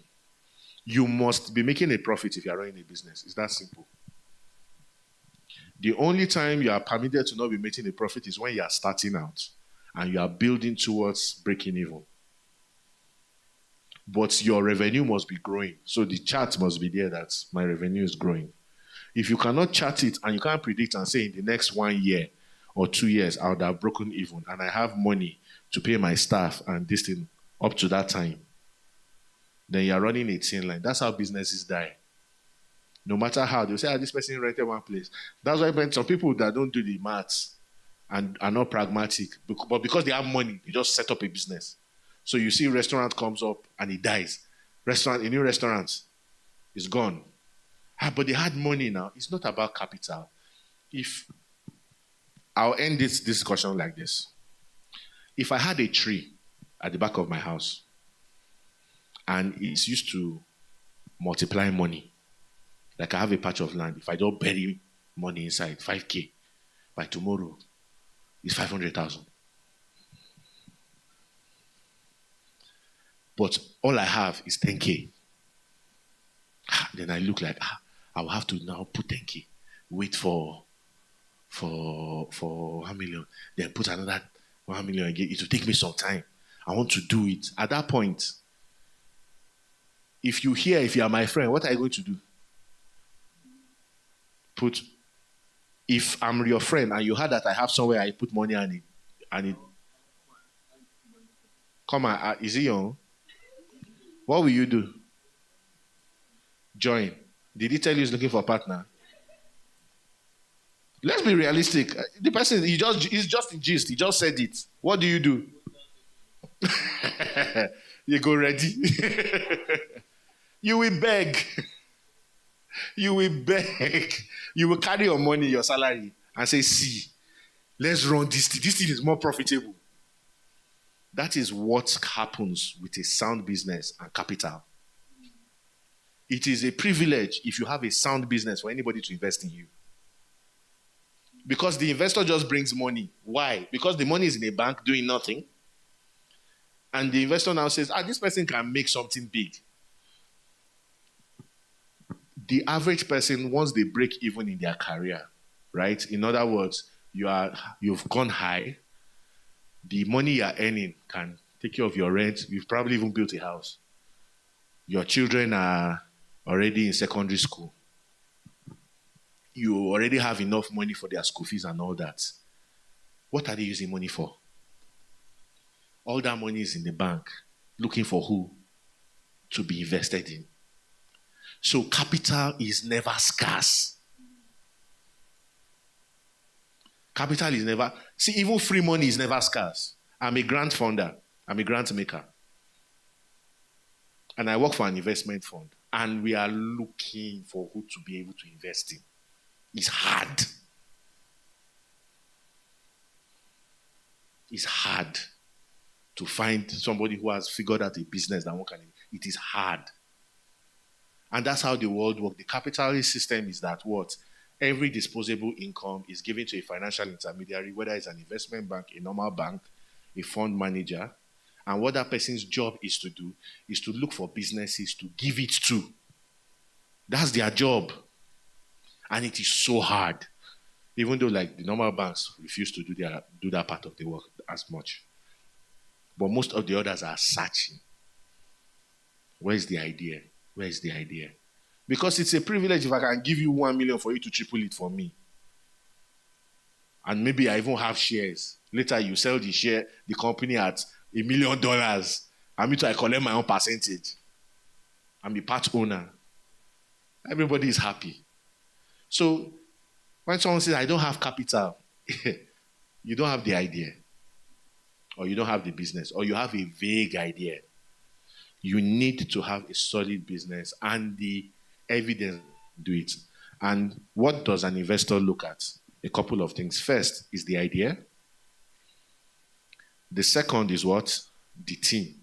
You must be making a profit if you are running a business. It's that simple. The only time you are permitted to not be making a profit is when you are starting out and you are building towards breaking even. But your revenue must be growing. So the chart must be there that my revenue is growing. If you cannot chart it and you can't predict and say in the next 1 year or 2 years I would have broken even and I have money to pay my staff and this thing up to that time, then you're running a thin line. That's how businesses die. No matter how, they'll say, this person rented one place. That's why some people that don't do the maths and are not pragmatic, but because they have money, they just set up a business. So you see restaurant comes up and it dies. A new restaurant is gone. But they had money now. It's not about capital. I'll end this discussion like this. If I had a tree at the back of my house, and it's used to multiply money. Like I have a patch of land. If I don't bury money inside, 5K, by tomorrow, is 500,000. But all I have is 10K. Then I look like, I will have to now put 10K. Wait for 1 million. Then put another 1 million again. It will take me some time. I want to do it. At that point, if you are my friend, what are you going to do? If I'm your friend and you heard that I have somewhere I put money and it come on, is it young? What will you do? Join. Did he tell you he's looking for a partner? Let's be realistic. The person, he's just in gist. He just said it. What do? You go ready. You will beg. You will beg. You will carry your money, your salary, and say, see, let's run this thing. This thing is more profitable. That is what happens with a sound business and capital. It is a privilege if you have a sound business for anybody to invest in you. Because the investor just brings money. Why? Because the money is in a bank doing nothing. And the investor now says, this person can make something big. The average person, once they break even in their career, right? In other words, you've gone high. The money you are earning can take care of your rent. You've probably even built a house. Your children are already in secondary school. You already have enough money for their school fees and all that. What are they using money for? All that money is in the bank, looking for who to be invested in. So capital is never scarce. Capital is never... See, even free money is never scarce. I'm a grant funder. I'm a grant maker. And I work for an investment fund. And we are looking for who to be able to invest in. It's hard. It's hard to find somebody who has figured out a business that one can... It is hard. And that's how the world works. The capitalist system is that what? Every disposable income is given to a financial intermediary, whether it's an investment bank, a normal bank, a fund manager. And what that person's job is to do is to look for businesses to give it to. That's their job. And it is so hard. Even though like the normal banks refuse to do that part of the work as much. But most of the others are searching. Where's the idea? Where's the idea? Because it's a privilege if I can give you 1 million for you to triple it for me. And maybe I even have shares. Later you sell the company at $1 million. And me too, I collect my own percentage. I'm a part owner. Everybody is happy. So when someone says, I don't have capital, you don't have the idea. Or you don't have the business. Or you have a vague idea. You need to have a solid business and the evidence to do it. And what does an investor look at? A couple of things. First is the idea. The second is what? The team.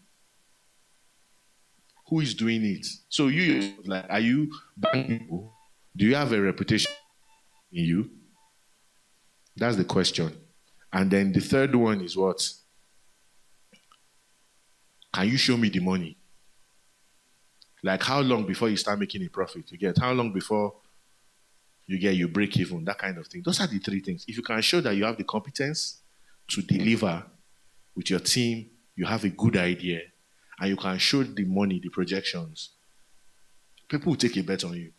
Who is doing it? So are you banking people? Do you have a reputation in you? That's the question. And then the third one is what? Can you show me the money? Like how long before you start making a profit? How long before you break even? That kind of thing. Those are the three things. If you can show that you have the competence to deliver with your team, you have a good idea, and you can show the money, the projections, people will take a bet on you.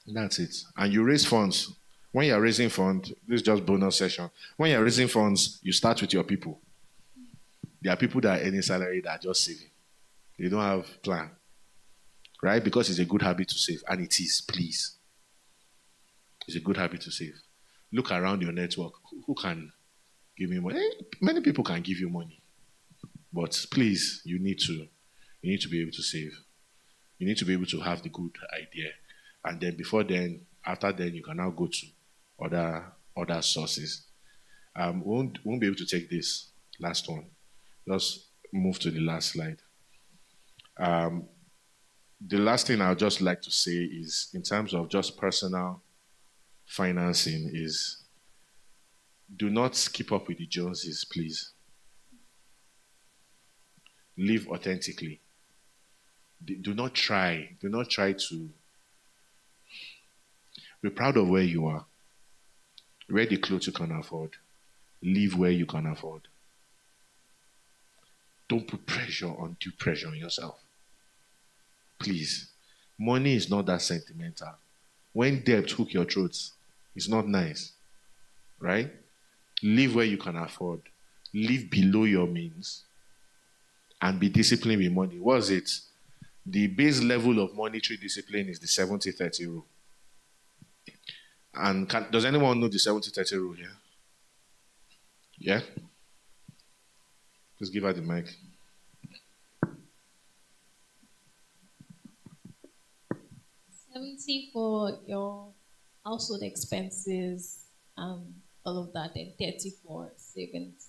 That's it. And you raise funds. When you're raising funds, this is just bonus session. When you're raising funds, you start with your people. There are people that are earning salary that are just saving. They don't have plan. Right? Because it's a good habit to save. And it is, please. It's a good habit to save. Look around your network. Who can give me money? Many people can give you money. But please, you need to be able to save. You need to be able to have the good idea. And then after then, you can now go to other sources. Won't be able to take this last one. Just move to the last slide. The last thing I'd just like to say is, in terms of just personal financing, is Do not keep up with the Joneses, please. Live authentically. Do not try to be proud of where you are. Wear the clothes you can afford. Live where you can afford. Don't put undue pressure on yourself. Please. Money is not that sentimental. When debt hook your throats, it's not nice. Right? Live where you can afford. Live below your means. And be disciplined with money. What is it? The base level of monetary discipline is the 70-30 rule. And does anyone know the 70-30 rule here? Yeah? Just give her the mic. 70 for your household expenses, all of that, and 30 for savings.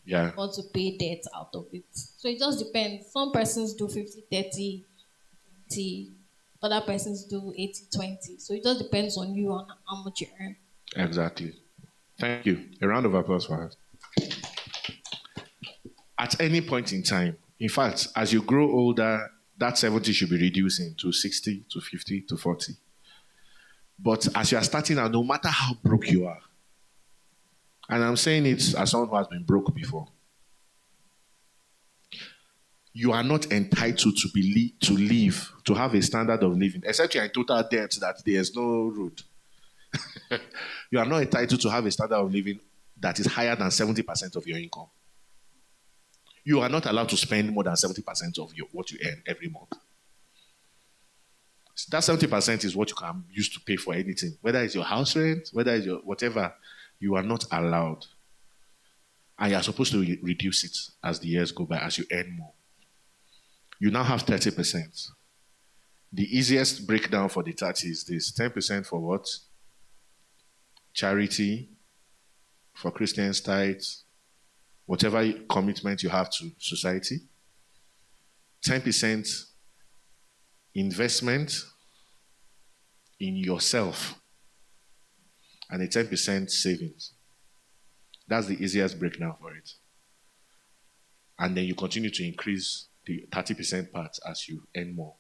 Yeah. Or to pay debt out of it. So it just depends. Some persons do 50-30, 20. Other persons do 80-20. So it just depends on you on how much you earn. Exactly. Thank you. A round of applause for her. At any point in time, in fact, as you grow older, that 70 should be reducing to 60, to 50, to 40. But as you are starting out, no matter how broke you are, and I'm saying it as someone who has been broke before, you are not entitled to live, to have a standard of living, except you're in total debt that there's no road. You are not entitled to have a standard of living that is higher than 70% of your income. You are not allowed to spend more than 70% of what you earn every month. That 70% is what you can use to pay for anything, whether it's your house rent, whether it's your whatever. You are not allowed. And you are supposed to reduce it as the years go by, as you earn more. You now have 30%. The easiest breakdown for the 30 is this: 10% for what? Charity, for Christians, tithes, whatever commitment you have to society. 10% investment in yourself. And a 10% savings. That's the easiest breakdown for it. And then you continue to increase the 30% part as you earn more.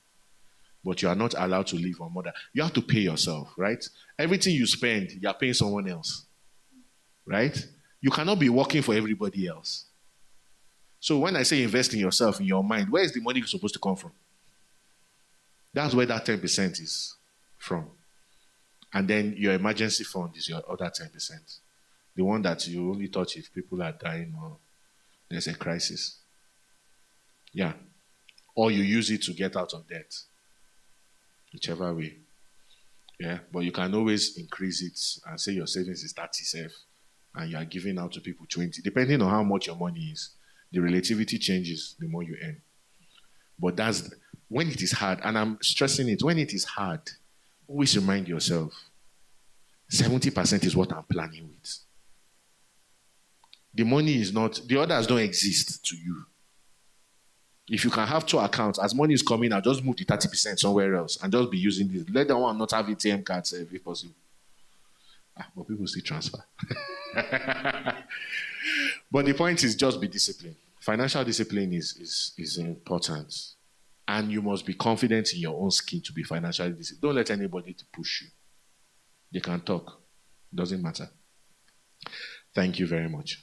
But you are not allowed to live on more than. You have to pay yourself, right? Everything you spend, you are paying someone else. Right? You cannot be working for everybody else. So when I say invest in yourself, in your mind, where is the money supposed to come from? That's where that 10% is from. And then your emergency fund is your other 10%. The one that you only touch if people are dying or there's a crisis. Yeah. Or you use it to get out of debt. Whichever way. Yeah. But you can always increase it and say your savings is 30 and you are giving out to people 20. Depending on how much your money is, the relativity changes the more you earn. But that's when it is hard, and I'm stressing it, when it is hard, always remind yourself, 70% is what I'm planning with. The money is not, the others don't exist to you. If you can have 2 accounts, as money is coming out, just move the 30% somewhere else and just be using this. Let that one not have ATM cards if possible. But people still transfer. But the point is just be disciplined. Financial discipline is important. And you must be confident in your own skin to be financially disciplined. Don't let anybody to push you. They can talk. Doesn't matter. Thank you very much.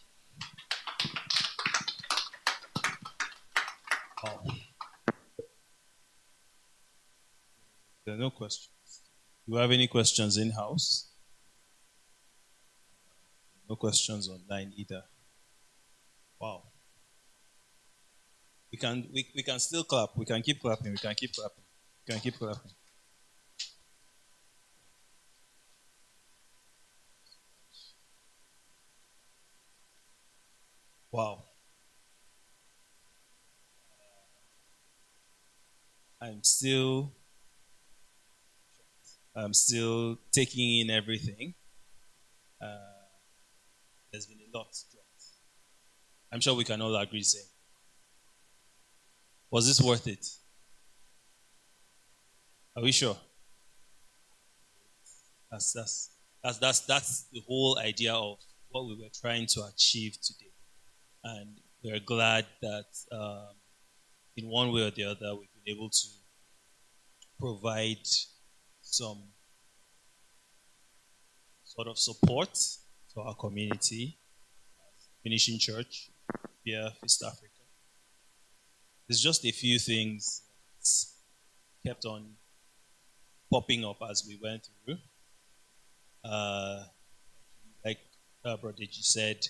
There are no questions. Do you have any questions in-house? No questions online either. Wow. We can still clap. We can keep clapping. We can keep clapping. We can keep clapping. Wow. I'm still taking in everything. There's been a lot dropped. I'm sure we can all agree saying, was this worth it? Are we sure? That's the whole idea of what we were trying to achieve today. And we're glad that in one way or the other, we've been able to provide some sort of support to our community, Finishing Church, via East Africa. There's just a few things that kept on popping up as we went through. Like Brother G said,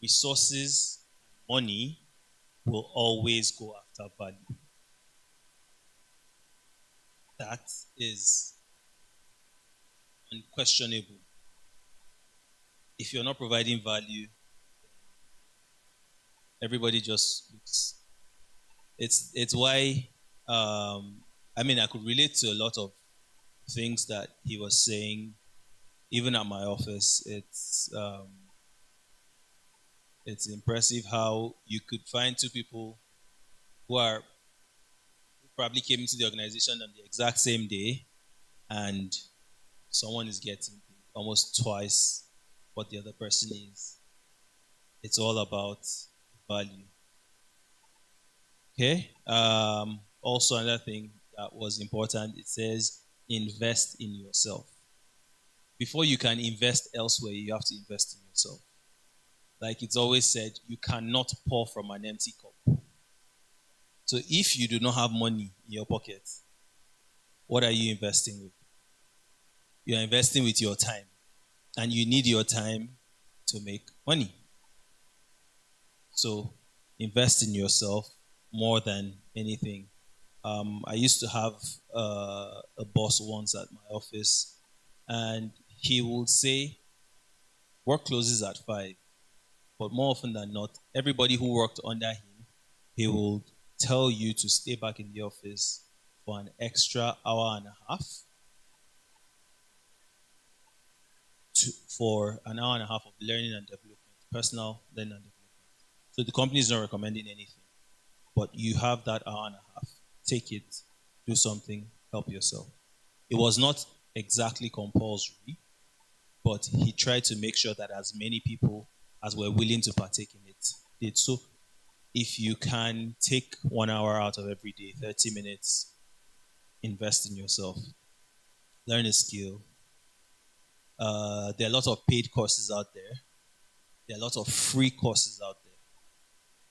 resources, money will always go after value. That is unquestionable. If you're not providing value, everybody just looks. It's why I could relate to a lot of things that he was saying, even at my office. It's impressive how you could find two people who probably came into the organization on the exact same day, and someone is getting almost twice what the other person is. It's all about value. Okay. Also, another thing that was important, it says invest in yourself. Before you can invest elsewhere, you have to invest in yourself. Like it's always said, you cannot pour from an empty cup. So if you do not have money in your pocket, what are you investing with? You are investing with your time. And you need your time to make money. So invest in yourself more than anything. I used to have a boss once at my office, and he would say, work closes at 5. But more often than not, everybody who worked under him, he will tell you to stay back in the office for an extra hour and a half. For an hour and a half of learning and development, personal learning and development. So the company is not recommending anything, but you have that hour and a half. Take it, do something, help yourself. It was not exactly compulsory, but he tried to make sure that as many people as were willing to partake in it did. So if you can take 1 hour out of every day, 30 minutes, invest in yourself, learn a skill. There are a lot of paid courses out there. There are a lot of free courses out there.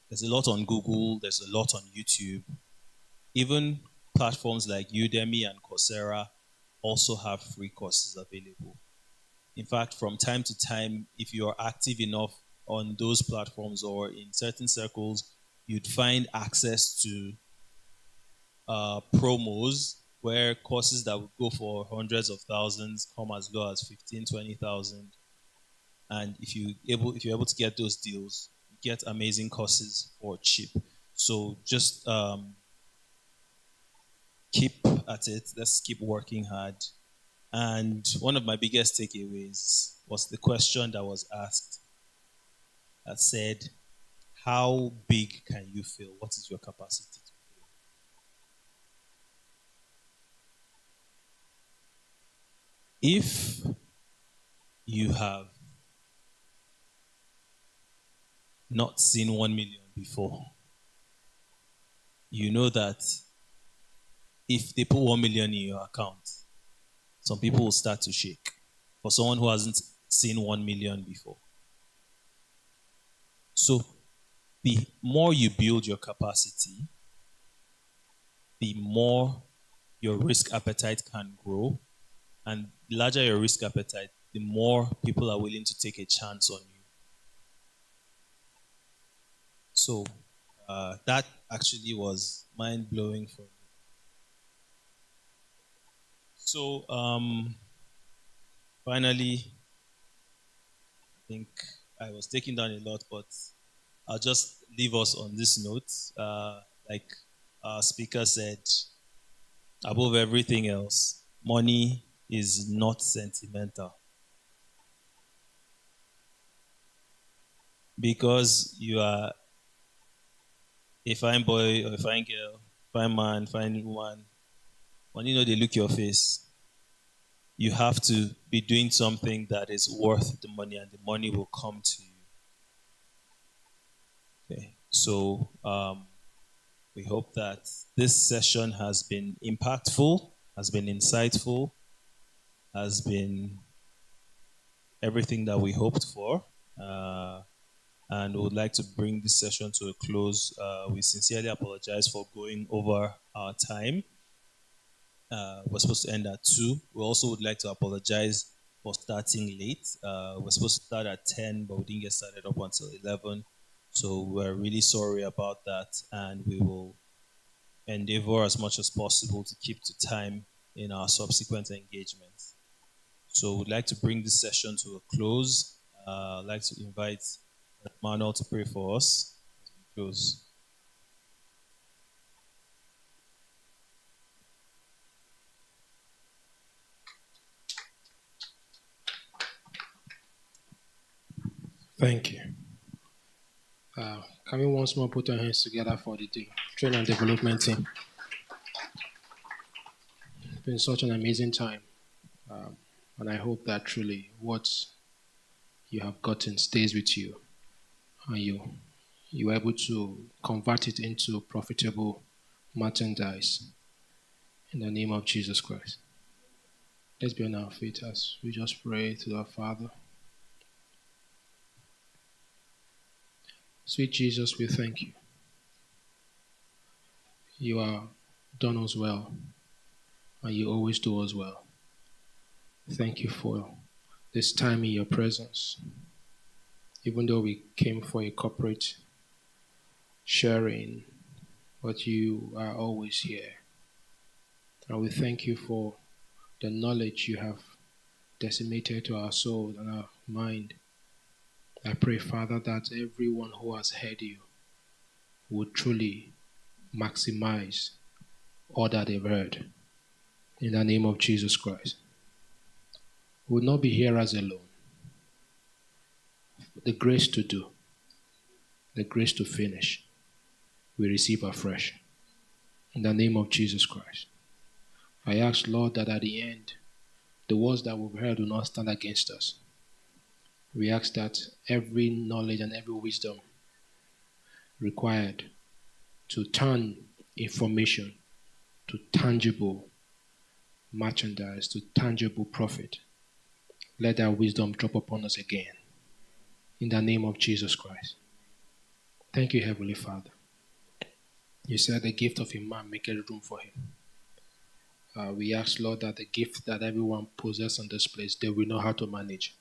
There's a lot on Google. There's a lot on YouTube. Even platforms like Udemy and Coursera also have free courses available. In fact, from time to time, if you are active enough on those platforms or in certain circles, you'd find access to promos where courses that would go for hundreds of thousands come as low as 15, 20,000. And if you're able to get those deals, you get amazing courses for cheap. So just keep at it. Let's keep working hard. And one of my biggest takeaways was the question that was asked that said, how big can you fail? What is your capacity to fail? If you have not seen 1 million before, you know that if they put 1 million in your account, some people will start to shake. For someone who hasn't seen 1 million before. So the more you build your capacity, the more your risk appetite can grow. And the larger your risk appetite, the more people are willing to take a chance on you. So that actually was mind-blowing for me. So finally, I think I was taking down a lot, but I'll just leave us on this note. Like our speaker said, above everything else, money is not sentimental. Because you are a fine boy or a fine girl, fine man, fine woman, money know they look your face. you have to be doing something that is worth the money, and the money will come to you. Okay, so we hope that this session has been impactful, has been insightful, has been everything that we hoped for. And we would like to bring this session to a close. We sincerely apologize for going over our time. We're supposed to end at 2. We also would like to apologize for starting late. We're supposed to start at 10, but we didn't get started up until 11. So we're really sorry about that, and we will endeavor as much as possible to keep to time in our subsequent engagements. So we'd like to bring this session to a close. I'd like to invite Manuel to pray for us as we close. Thank you. Can we once more put our hands together for the training and development team? It's been such an amazing time. And I hope that truly what you have gotten stays with you, and you're able to convert it into profitable merchandise in the name of Jesus Christ. Let's be on our feet as we just pray to our Father. Sweet Jesus, we thank you. You are done us well, and you always do us well. Thank you for this time in your presence. Even though we came for a corporate sharing, but you are always here. And we thank you for the knowledge you have decimated to our soul and our mind. I pray, Father, that everyone who has heard you would truly maximize all that they've heard. In the name of Jesus Christ. We will not be hearers alone. The grace to do, the grace to finish, we receive afresh. In the name of Jesus Christ. I ask, Lord, that at the end, the words that we've heard will not stand against us. We ask that every knowledge and every wisdom required to turn information to tangible merchandise, to tangible profit, let that wisdom drop upon us again. In the name of Jesus Christ. Thank you, Heavenly Father. You said the gift of a man maketh room for him. We ask, Lord, that the gift that everyone possesses in this place, they will know how to manage.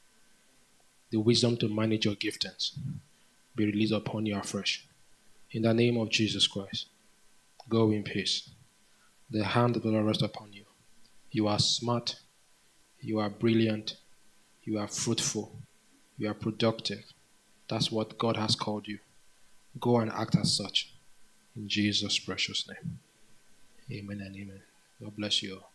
The wisdom to manage your giftings be released upon you afresh. In the name of Jesus Christ. Go in peace. The hand of the Lord rest upon you. You are smart. You are brilliant. You are fruitful. You are productive. That's what God has called you. Go and act as such. In Jesus' precious name. Amen and amen. God bless you all.